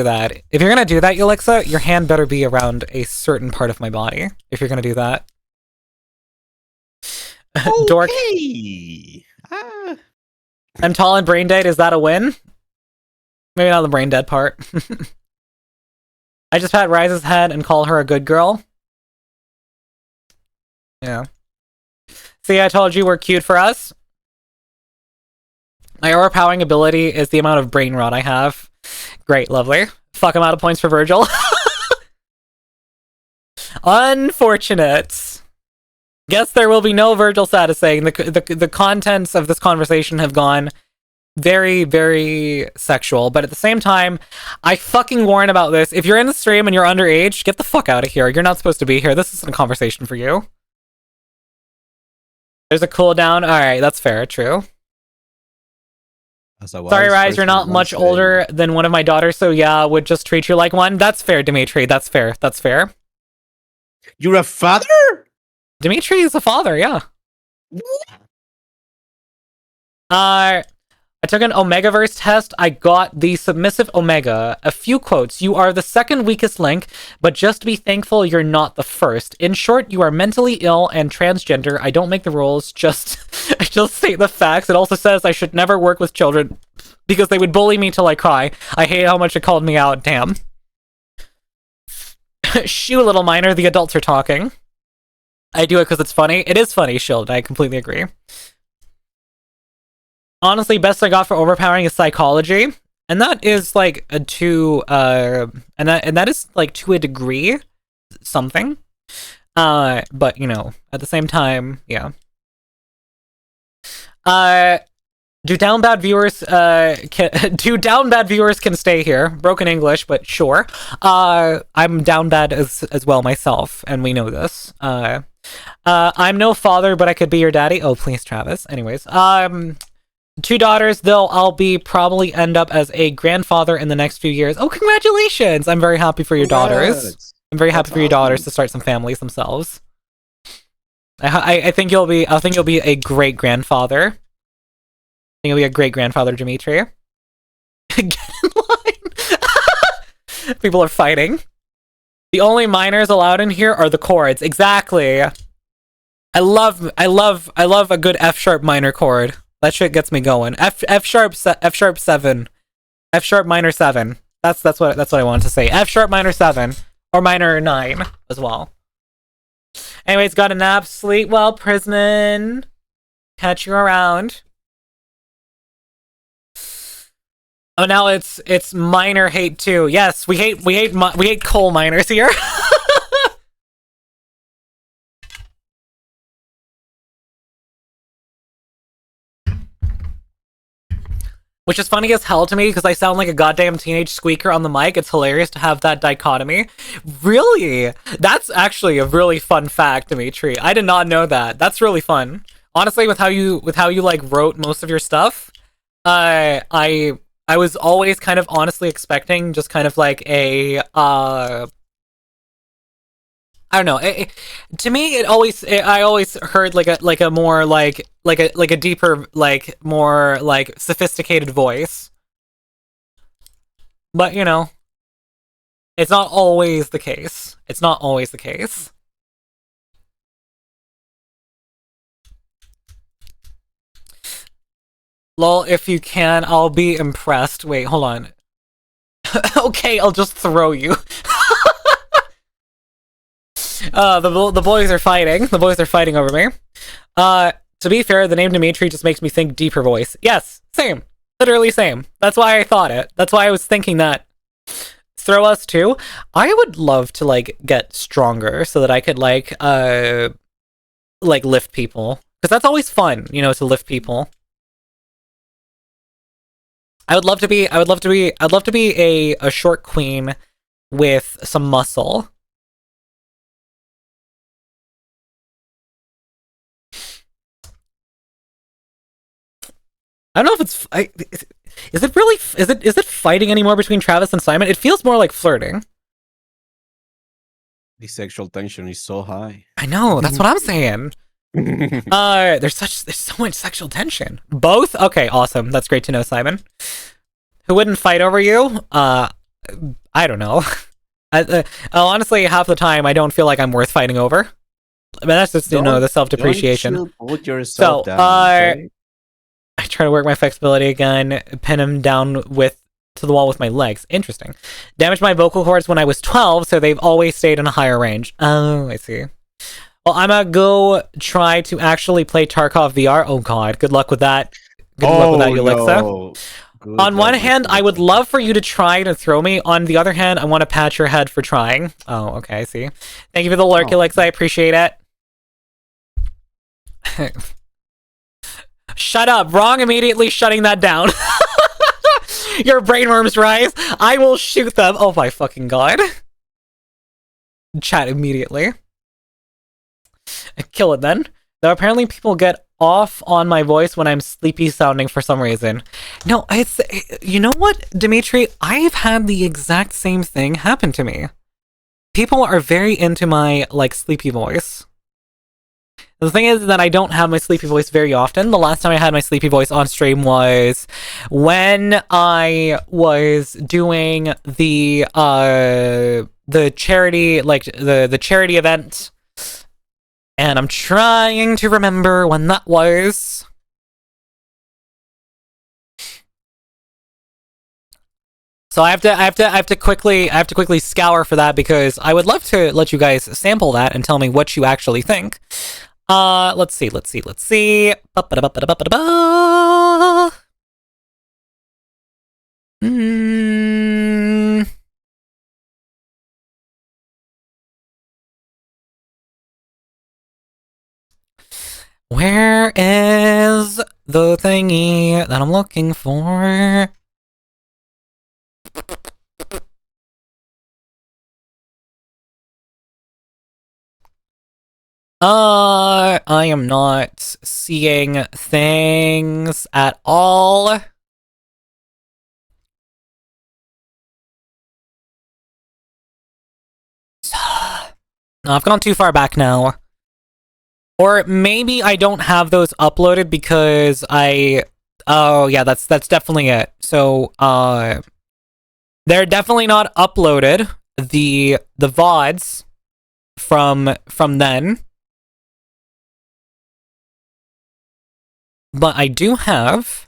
that, Ulixa, your hand better be around a certain part of my body. If you're gonna do that. Dork. Okay. I'm tall and brain dead. Is that a win? Maybe not the brain dead part. I just pat Rise's head and call her a good girl. Yeah. See, I told you we're cute for us. My overpowering ability is the amount of brain rot I have. Great, lovely. Fuck, I'm out of points for Virgil. Unfortunate. Guess there will be no Virgil satisfying. The contents of this conversation have gone very, very sexual, but at the same time, I fucking warn about this. If you're in the stream and you're underage, get the fuck out of here. You're not supposed to be here. This isn't a conversation for you. There's a cooldown. Alright, that's fair, true. Sorry, Rise, you're not much older than one of my daughters, so yeah, would just treat you like one. That's fair, Dimitri. That's fair. That's fair. You're a father? Dimitri is a father, yeah. I took an Omegaverse test. I got the submissive Omega. A few quotes. You are the second weakest link, but just be thankful you're not the first. In short, you are mentally ill and transgender. I don't make the rules, I just state the facts. It also says I should never work with children because they would bully me till I cry. I hate how much it called me out, damn. Shoo, little minor, the adults are talking. I do it because it's funny. It is funny, Shield. I completely agree. Honestly, best I got for overpowering is psychology, and that is like a and that is like to a degree something. But you know, at the same time, yeah. Do down bad viewers can stay here? Broken English, but sure. I'm down bad as well myself, and we know this. I'm no father, but I could be your daddy. Oh, please, Travis. Anyways, 2 daughters, though I'll probably end up as a grandfather in the next few years. Oh, congratulations! I'm very happy for your daughters. I'm very happy for your daughters to start some families themselves. I think you'll be a great grandfather. I think you'll be a great grandfather, Dimitri. Get in line. People are fighting. The only minors allowed in here are the chords. Exactly. I love a good F sharp minor chord. That shit gets me going. F sharp 7. F sharp minor 7. That's what I wanted to say. F sharp minor 7 or minor 9 as well. Anyways, got a nap. Sleep well, Prisman. Catch you around. Oh, now it's minor hate too. Yes, we hate coal miners here. Which is funny as hell to me because I sound like a goddamn teenage squeaker on the mic. It's hilarious to have that dichotomy. Really? That's actually a really fun fact, Dimitri. I did not know that. That's really fun. Honestly, with how you like wrote most of your stuff, I was always kind of honestly expecting just kind of like a I don't know. To me, I always heard like a more like a deeper, like more like sophisticated voice. But you know, it's not always the case. It's not always the case. Lol, if you can, I'll be impressed. Wait, hold on. Okay, I'll just throw you. The boys are fighting. The boys are fighting over me. To be fair, the name Dimitri just makes me think deeper voice. Yes, same. Literally same. That's why I thought it. That's why I was thinking that. Throw us too. I would love to like get stronger so that I could like lift people. Because that's always fun, you know, to lift people. I'd love to be a short queen with some muscle. I don't know if it's is it fighting anymore between Travis and Simon? It feels more like flirting. The sexual tension is so high. I know, that's what I'm saying. There's so much sexual tension. Both? Okay, awesome. That's great to know, Simon. Who wouldn't fight over you? I don't know. Honestly, half the time I don't feel like I'm worth fighting over. But that's just, the self-depreciation. Don't you put yourself down, okay? I try to work my flexibility again, pin him down to the wall with my legs. Interesting. Damaged my vocal cords when I was 12, so they've always stayed in a higher range. Oh, I see. Well, I'm gonna go try to actually play Tarkov VR. Oh god, good luck with that. Good luck with that, Ulixa. No. On one hand, I would love for you to try to throw me. On the other hand, I want to pat your head for trying. Oh, okay, I see. Thank you for the lurk, Ulixa. I appreciate it. Shut up. Wrong immediately shutting that down. Your brainworms rise. I will shoot them. Oh my fucking god. Chat immediately. Kill it then. Though apparently people get off on my voice when I'm sleepy sounding for some reason. No, it's... You know what, Dimitri? I've had the exact same thing happen to me. People are very into my, sleepy voice. The thing is that I don't have my sleepy voice very often. The last time I had my sleepy voice on stream was when I was doing the charity, the charity event. And I'm trying to remember when that was. So I have to quickly scour for that because I would love to let you guys sample that and tell me what you actually think. Let's see. Where is the thingy that I'm looking for? I am not seeing things at all. No, I've gone too far back now. Or maybe I don't have those uploaded because oh yeah, that's definitely it. So, they're definitely not uploaded, the VODs from then. But I do have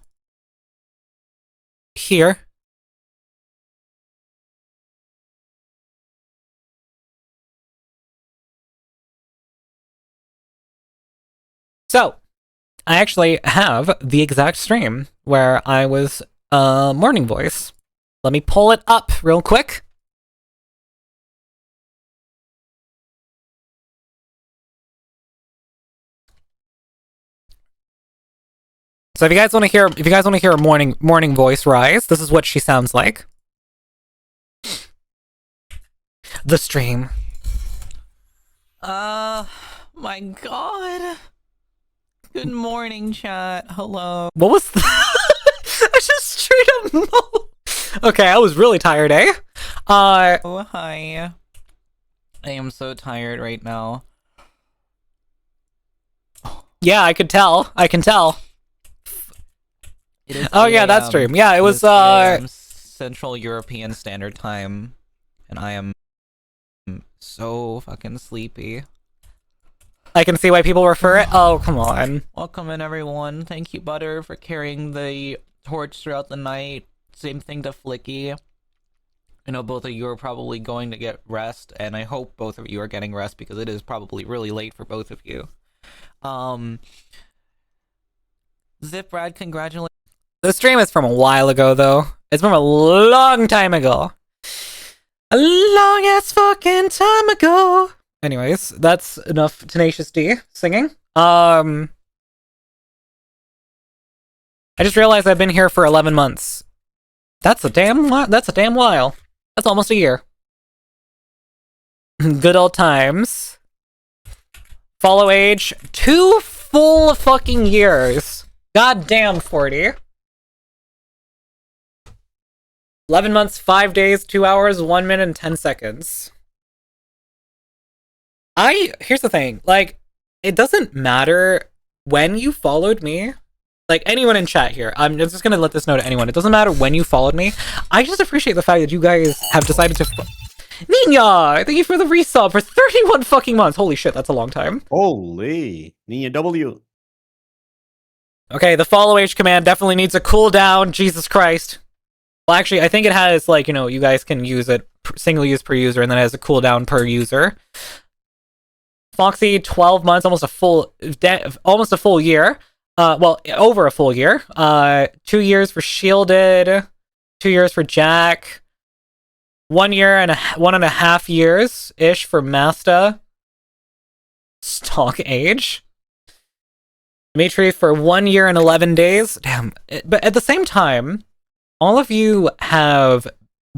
here. So, I actually have the exact stream where I was morning voice. Let me pull it up real quick. So if you guys want to hear a morning voice rise, this is what she sounds like. The stream. My god. Good morning, chat. Hello. What was that? I just straight up no. Okay, I was really tired, eh? Oh, hi. I am so tired right now. Yeah, I could tell. I can tell. It is oh yeah, that stream. Yeah, it was Central European Standard Time, and I am so fucking sleepy. I can see why people refer it. Oh, come on. Welcome in, everyone. Thank you, Butter, for carrying the torch throughout the night. Same thing to Flicky. I know both of you are probably going to get rest, and I hope both of you are getting rest because it is probably really late for both of you. Ziprad, congratulations. The stream is from a while ago, though. It's from a long time ago. A long ass fucking time ago. Anyways, that's enough Tenacious D singing. I just realized I've been here for 11 months. That's a damn while. That's almost a year. Good old times. Follow age 2 full fucking years. Goddamn 40. 11 months, 5 days, 2 hours, 1 minute, and 10 seconds. Here's the thing, it doesn't matter when you followed me. Like, anyone in chat here, I'm just gonna let this know to anyone. It doesn't matter when you followed me. I just appreciate the fact that you guys have decided to... Nina! Thank you for the resub for 31 fucking months. Holy shit, that's a long time. Holy. Nina W. Okay, the follow H command definitely needs a cooldown. Jesus Christ. Well, actually, I think it has, like, you know, you guys can use it single use per user, and then it has a cooldown per user. Foxy, 12 months, almost a full year. Well, over a full year. 2 years for Shielded, 2 years for Jack, 1 year and 1.5 years ish for Masta. Stock age. Dimitri for 1 year and 11 days. Damn. But at the same time, all of you have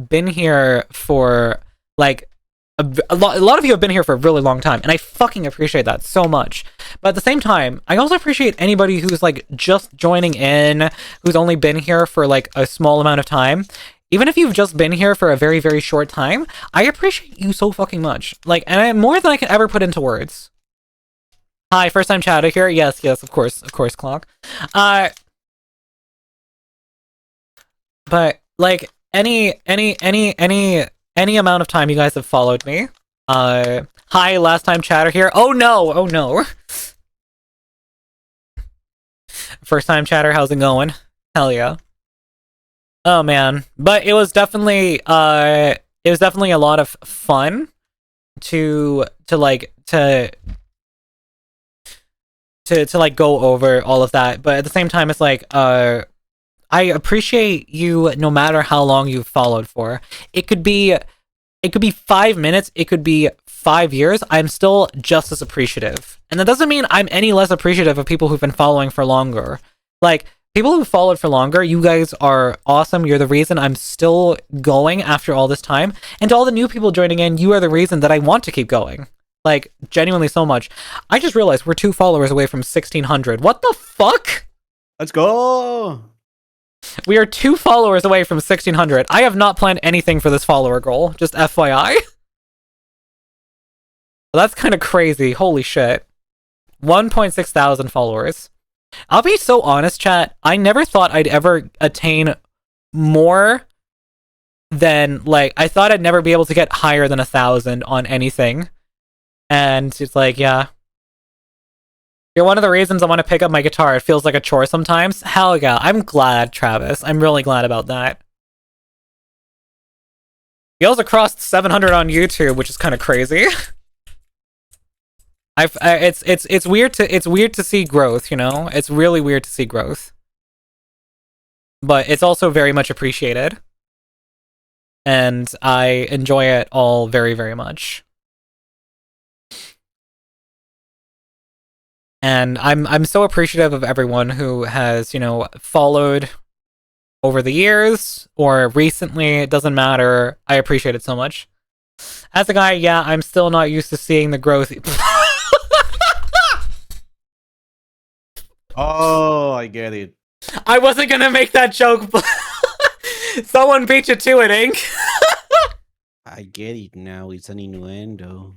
been here for, like, a lot of you have been here for a really long time, and I fucking appreciate that so much. But at the same time, I also appreciate anybody who's, like, just joining in, who's only been here for, like, a small amount of time. Even if you've just been here for a very, very short time, I appreciate you so fucking much. Like, and more than I can ever put into words. Hi, first time chatter here. Yes, of course, Clock. But, like, any amount of time you guys have followed me. Hi, last time chatter here. Oh no. First time chatter, how's it going? Hell yeah. Oh man. But it was definitely a lot of fun to go over all of that. But at the same time, it's like, I appreciate you no matter how long you've followed for. It could be 5 minutes, it could be 5 years. I'm still just as appreciative. And that doesn't mean I'm any less appreciative of people who've been following for longer. Like, people who followed for longer, you guys are awesome. You're the reason I'm still going after all this time. And to all the new people joining in, you are the reason that I want to keep going. Like, genuinely so much. I just realized we're 2 followers away from 1,600. What the fuck? Let's go! We are 2 followers away from 1,600. I have not planned anything for this follower goal, just FYI. Well, that's kind of crazy. Holy shit. 1.6 thousand followers. I'll be so honest, chat. I never thought I'd ever attain more than, like, I thought I'd never be able to get higher than 1,000 on anything. And it's like, yeah. You're one of the reasons I want to pick up my guitar. It feels like a chore sometimes. Hell yeah. I'm glad, Travis. I'm really glad about that. You also crossed 700 on YouTube, which is kind of crazy. It's weird to see growth, you know? It's really weird to see growth. But it's also very much appreciated. And I enjoy it all very, very much. And I'm so appreciative of everyone who has, you know, followed over the years or recently. It doesn't matter. I appreciate it so much. As a guy, yeah, I'm still not used to seeing the growth. Oh, I get it. I wasn't gonna make that joke, but someone beat you to it, Ink. I get it now. It's an innuendo.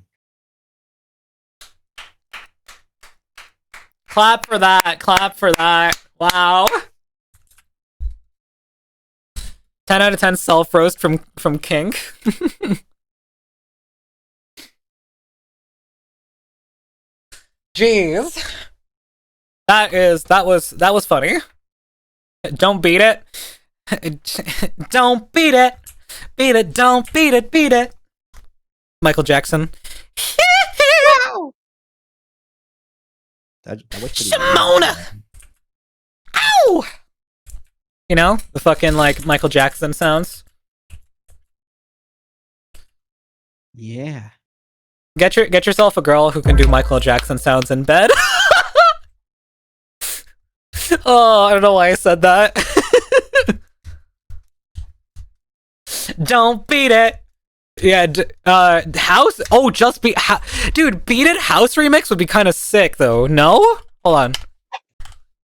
Clap for that. Clap for that. Wow. 10 out of 10 self-roast from Kink. Jeez. That was funny. Don't beat it. Don't beat it. Beat it, don't beat it, beat it. Michael Jackson. That was Shimona! Ow! You know, the fucking, like, Michael Jackson sounds. Yeah. Get yourself a girl who can do Michael Jackson sounds in bed. Oh, I don't know why I said that. Don't beat it. Yeah, house. Oh, just beat. Dude, beat it. House remix would be kind of sick, though. No, hold on.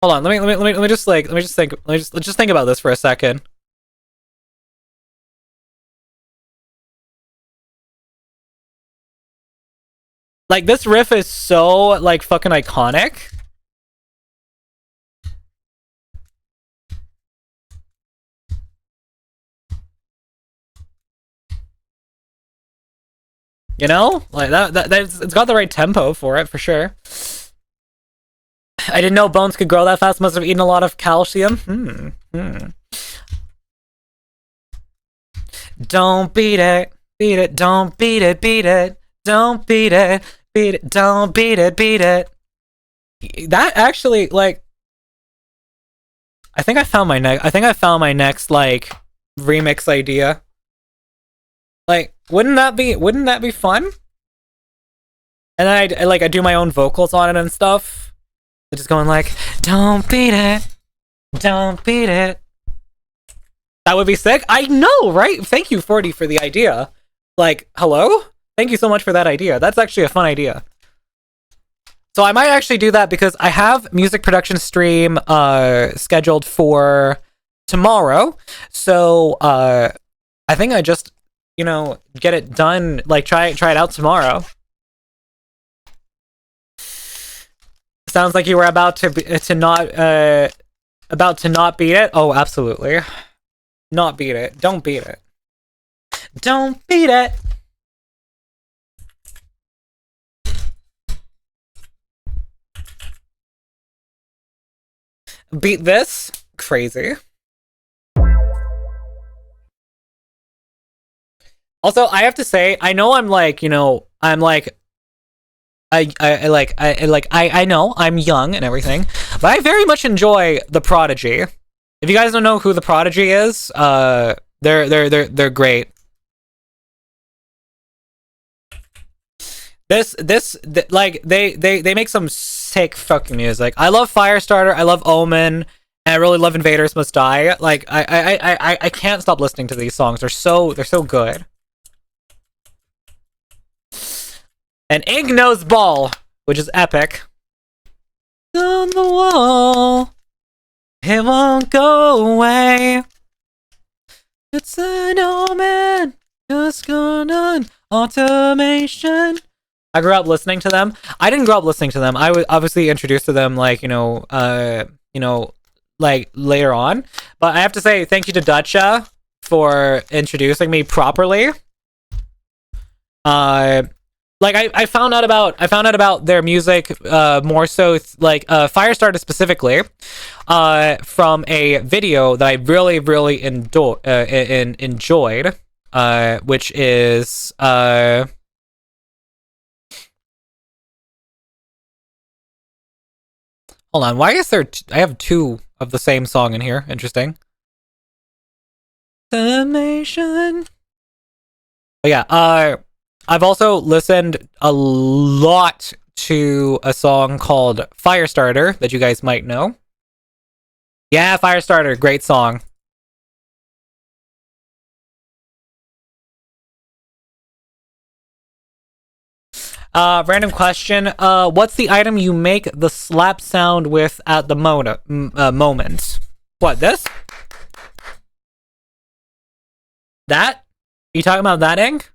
Let me just think about this for a second. Like, this riff is so, like, fucking iconic. You know? Like, it's got the right tempo for it, for sure. I didn't know bones could grow that fast. Must have eaten a lot of calcium. Don't beat it. Beat it. Don't beat it. Beat it. Don't beat it. Beat it. Don't beat it. Beat it. That actually, like, I think I found my next like remix idea. Like, wouldn't that be fun? And then I do my own vocals on it and stuff. Just going like, don't beat it. Don't beat it. That would be sick. I know, right? Thank you, 40, for the idea. Like, hello? Thank you so much for that idea. That's actually a fun idea. So I might actually do that because I have music production stream scheduled for tomorrow. So I think I just, you know, get it done, like try it out tomorrow. Sounds like you were about to not beat it. Oh, absolutely. Not beat it. Don't beat it. Don't beat it. Beat this? Crazy. Also, I have to say, I know I'm like, you know, I'm like, I know I'm young and everything, but I very much enjoy The Prodigy. If you guys don't know who The Prodigy is, they're great. Like they make some sick fucking music. I love Firestarter, I love Omen, and I really love Invaders Must Die. Like I can't stop listening to these songs. They're so good. And Ink Knows Ball, which is epic. On the wall, it won't go away. It's an omen, just gone on automation. I grew up listening to them. I didn't grow up listening to them. I was obviously introduced to them, like, like later on. But I have to say thank you to Dutcha for introducing me properly. Like I found out about their music more so like Firestarter specifically from a video that I really enjoyed, which is hold on, why is there I have two of the same song in here. Interesting. Summation. But yeah, I've also listened a lot to a song called Firestarter that you guys might know. Yeah, Firestarter, great song. Random question. What's the item you make the slap sound with at the moment? What, this? That? You talking about that, Ink?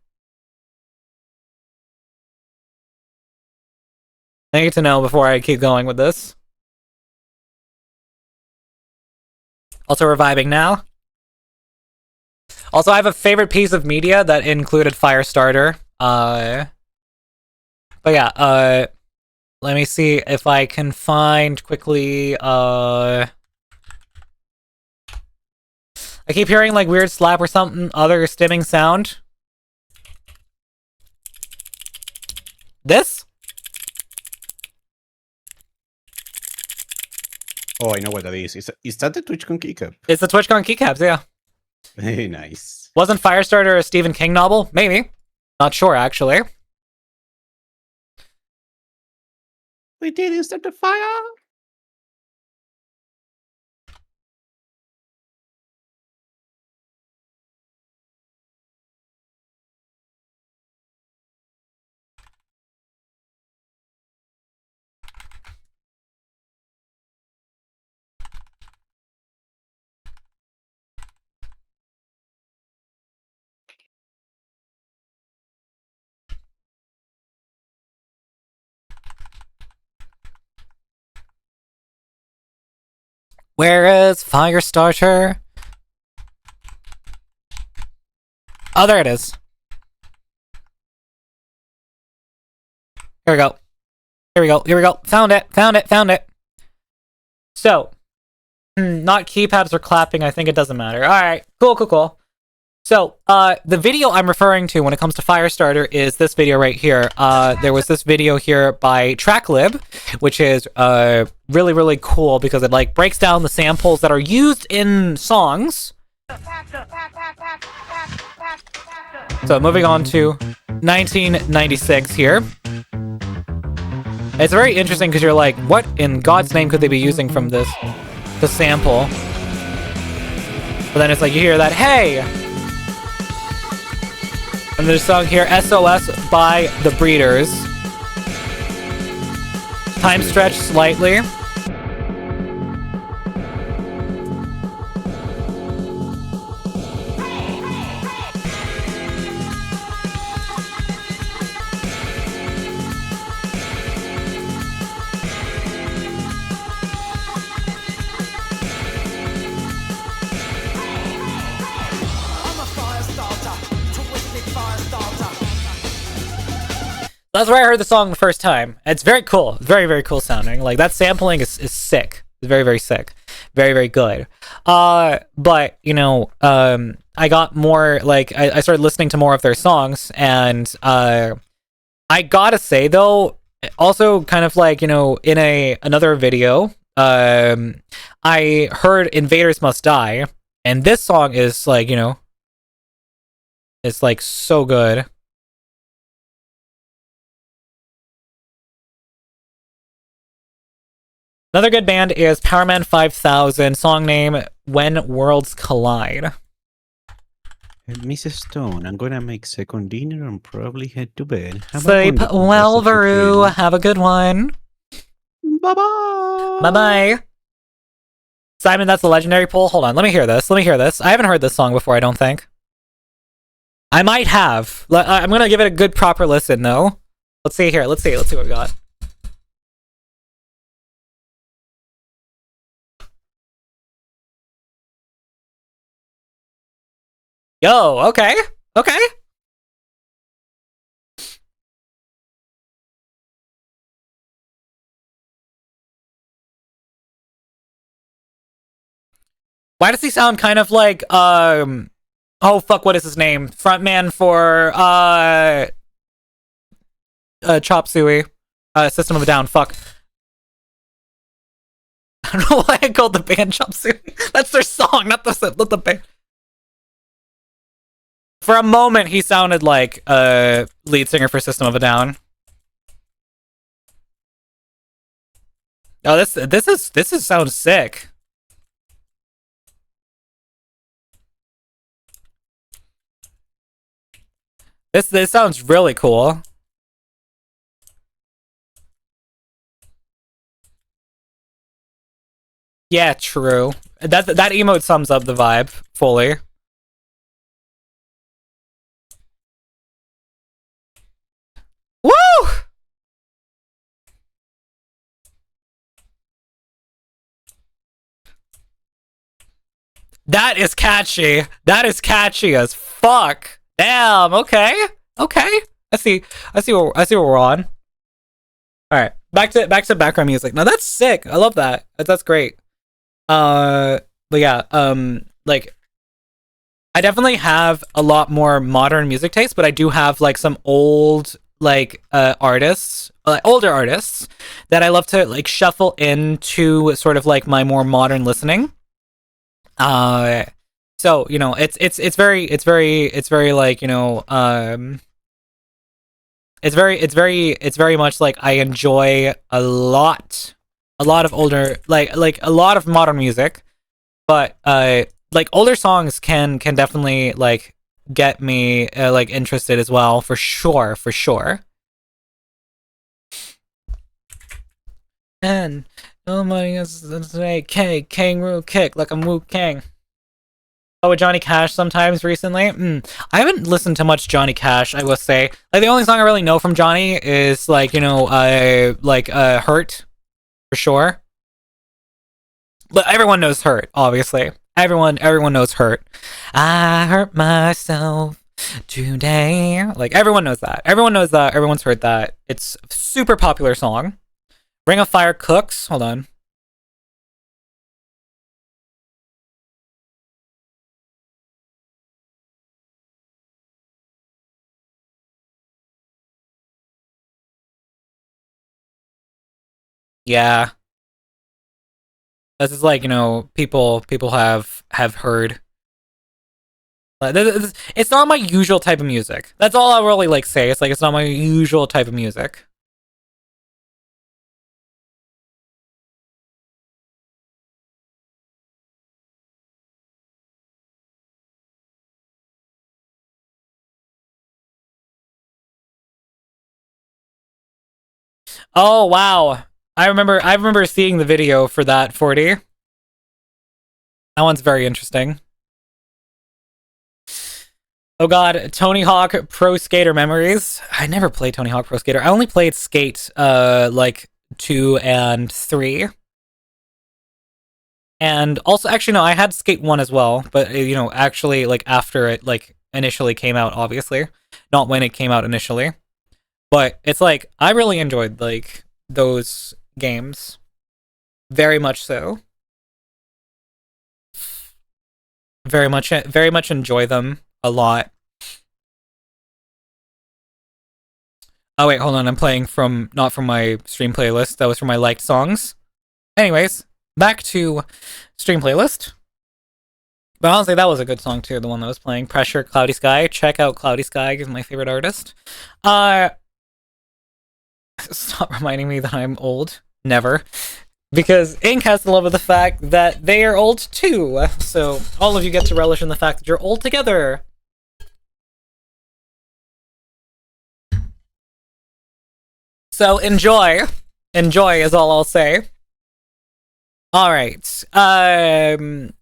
I need to know before I keep going with this. Also reviving now. Also, I have a favorite piece of media that included Firestarter. But yeah, let me see if I can find quickly, I keep hearing like weird slap or something, other stimming sound. This? Oh, I know what that is. Is that the TwitchCon keycap? It's the TwitchCon keycaps, yeah. Very nice. Wasn't Firestarter a Stephen King novel? Maybe. Not sure, actually. We didn't start the fire. Where is Firestarter? Oh, there it is. Here we go. Here we go. Here we go. Found it. Found it. Found it. So, not keypads or clapping. I think it doesn't matter. All right. Cool, cool, cool. So, the video I'm referring to when it comes to Firestarter is this video right here. There was this video here by Tracklib, which is really, really cool because it like breaks down the samples that are used in songs. So, moving on to 1996 here. It's very interesting because you're like, what in God's name could they be using from this sample? But then it's like you hear that, hey! And there's a song here, SOS by The Breeders. Time stretch slightly. That's where I heard the song the first time. It's very cool. Very, very cool sounding. Like, that sampling is sick. It's very, very sick. Very, very good. But, you know, I got more, like, I started listening to more of their songs, and I gotta say, though, also kind of like, you know, in another video, I heard Invaders Must Die, and this song is, like, you know, it's, like, so good. Another good band is Powerman 5000, song name When Worlds Collide. Mrs. Stone, I'm gonna make second dinner and probably head to bed. Sleep well, Varu. Have a good one. Bye-bye. Bye-bye. Simon, that's the legendary poll. Hold on, let me hear this. Let me hear this. I haven't heard this song before, I don't think. I might have. I'm gonna give it a good proper listen, though. Let's see here. Let's see what we got. Yo, okay. Okay. Why does he sound kind of like, oh fuck, what is his name? Frontman for, Chop Suey. System of a Down, fuck. I don't know why I called the band Chop Suey. That's their song, not the band. For a moment, he sounded like lead singer for System of a Down. Oh, this sounds sick. This sounds really cool. Yeah, true. That emote sums up the vibe fully. Woo! That is catchy. That is catchy as fuck. Damn. Okay. Okay. I see what we're on. All right. Back to background music. Now that's sick. I love that. That's great. But yeah. Like, I definitely have a lot more modern music taste, but I do have like some old artists, older artists that I love to like shuffle into sort of like my more modern listening. So, you know, it's very like, you know, it's very much like I enjoy a lot of older, like a lot of modern music, but like older songs can definitely like get me like interested as well, for sure. And nobody is today. Kangaroo kick like a Wu Kang. Oh, with Johnny Cash sometimes recently. I haven't listened to much Johnny Cash, I will say. Like, the only song I really know from Johnny is like, you know, Hurt, for sure. But everyone knows Hurt, obviously. Everyone knows Hurt. I hurt myself today. Like, everyone knows that. Everyone knows that. Everyone's heard that. It's a super popular song. Ring of Fire Cooks. Hold on. Yeah. This is like, you know, people have heard. It's not my usual type of music. That's all I'll really like say. It's like, it's not my usual type of music. Oh wow. I remember seeing the video for that 40. That one's very interesting. Oh god, Tony Hawk Pro Skater memories. I never played Tony Hawk Pro Skater. I only played Skate like 2 and 3. And also, actually no, I had Skate 1 as well, but you know, actually like after it like initially came out, obviously. Not when it came out initially. But it's like I really enjoyed like those games. Very much so. Very much enjoy them a lot. Oh wait, hold on. I'm playing from not from my stream playlist. That was from my liked songs. Anyways, back to stream playlist. But honestly, that was a good song too. The one that was playing, Pressure, Cloudy Sky. Check out Cloudy Sky. He's my favorite artist. Stop reminding me that I'm old. Never. Because Ink has the love of the fact that they are old too. So all of you get to relish in the fact that you're old together. So enjoy. Enjoy is all I'll say. Alright.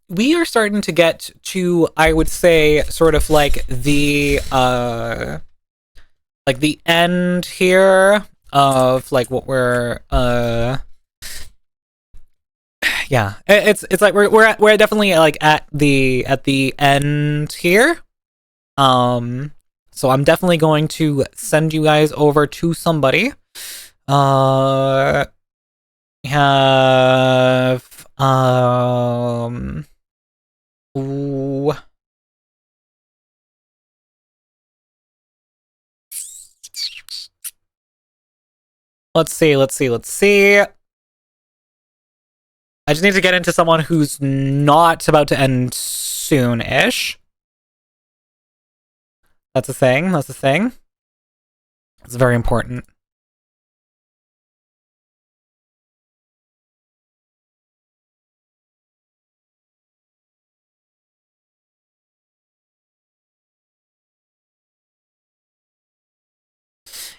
We are starting to get to, I would say, sort of like the end here of like what we're yeah, it's like we're definitely like at the end here. So I'm definitely going to send you guys over to somebody. Have ooh. Let's see. I just need to get into someone who's not about to end soon-ish. That's a thing. It's very important.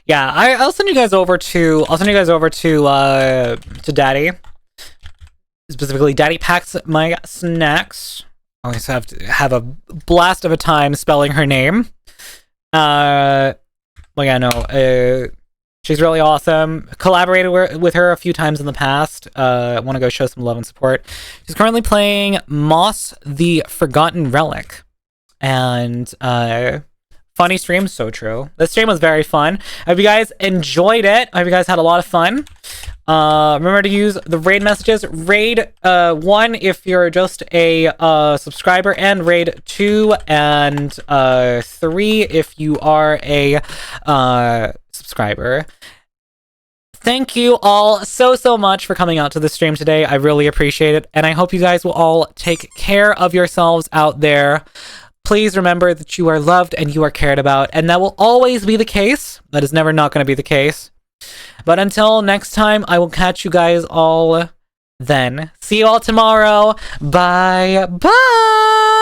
Yeah, I'll send you guys over to Daddy. Specifically, Daddy packs my snacks. I always have to have a blast of a time spelling her name. Well, yeah, no. She's really awesome. Collaborated with her a few times in the past. Want to go show some love and support. She's currently playing Moss the Forgotten Relic. And, funny stream, so true. This stream was very fun. I hope you guys enjoyed it. I hope you guys had a lot of fun. Remember to use the raid messages. Raid 1 if you're just a subscriber, and raid 2 and 3 if you are a subscriber. Thank you all so much for coming out to the stream today. I really appreciate it, and I hope you guys will all take care of yourselves out there. Please remember that you are loved and you are cared about, and that will always be the case. That is never not going to be the case. But until next time, I will catch you guys all then. See you all tomorrow. Bye. Bye.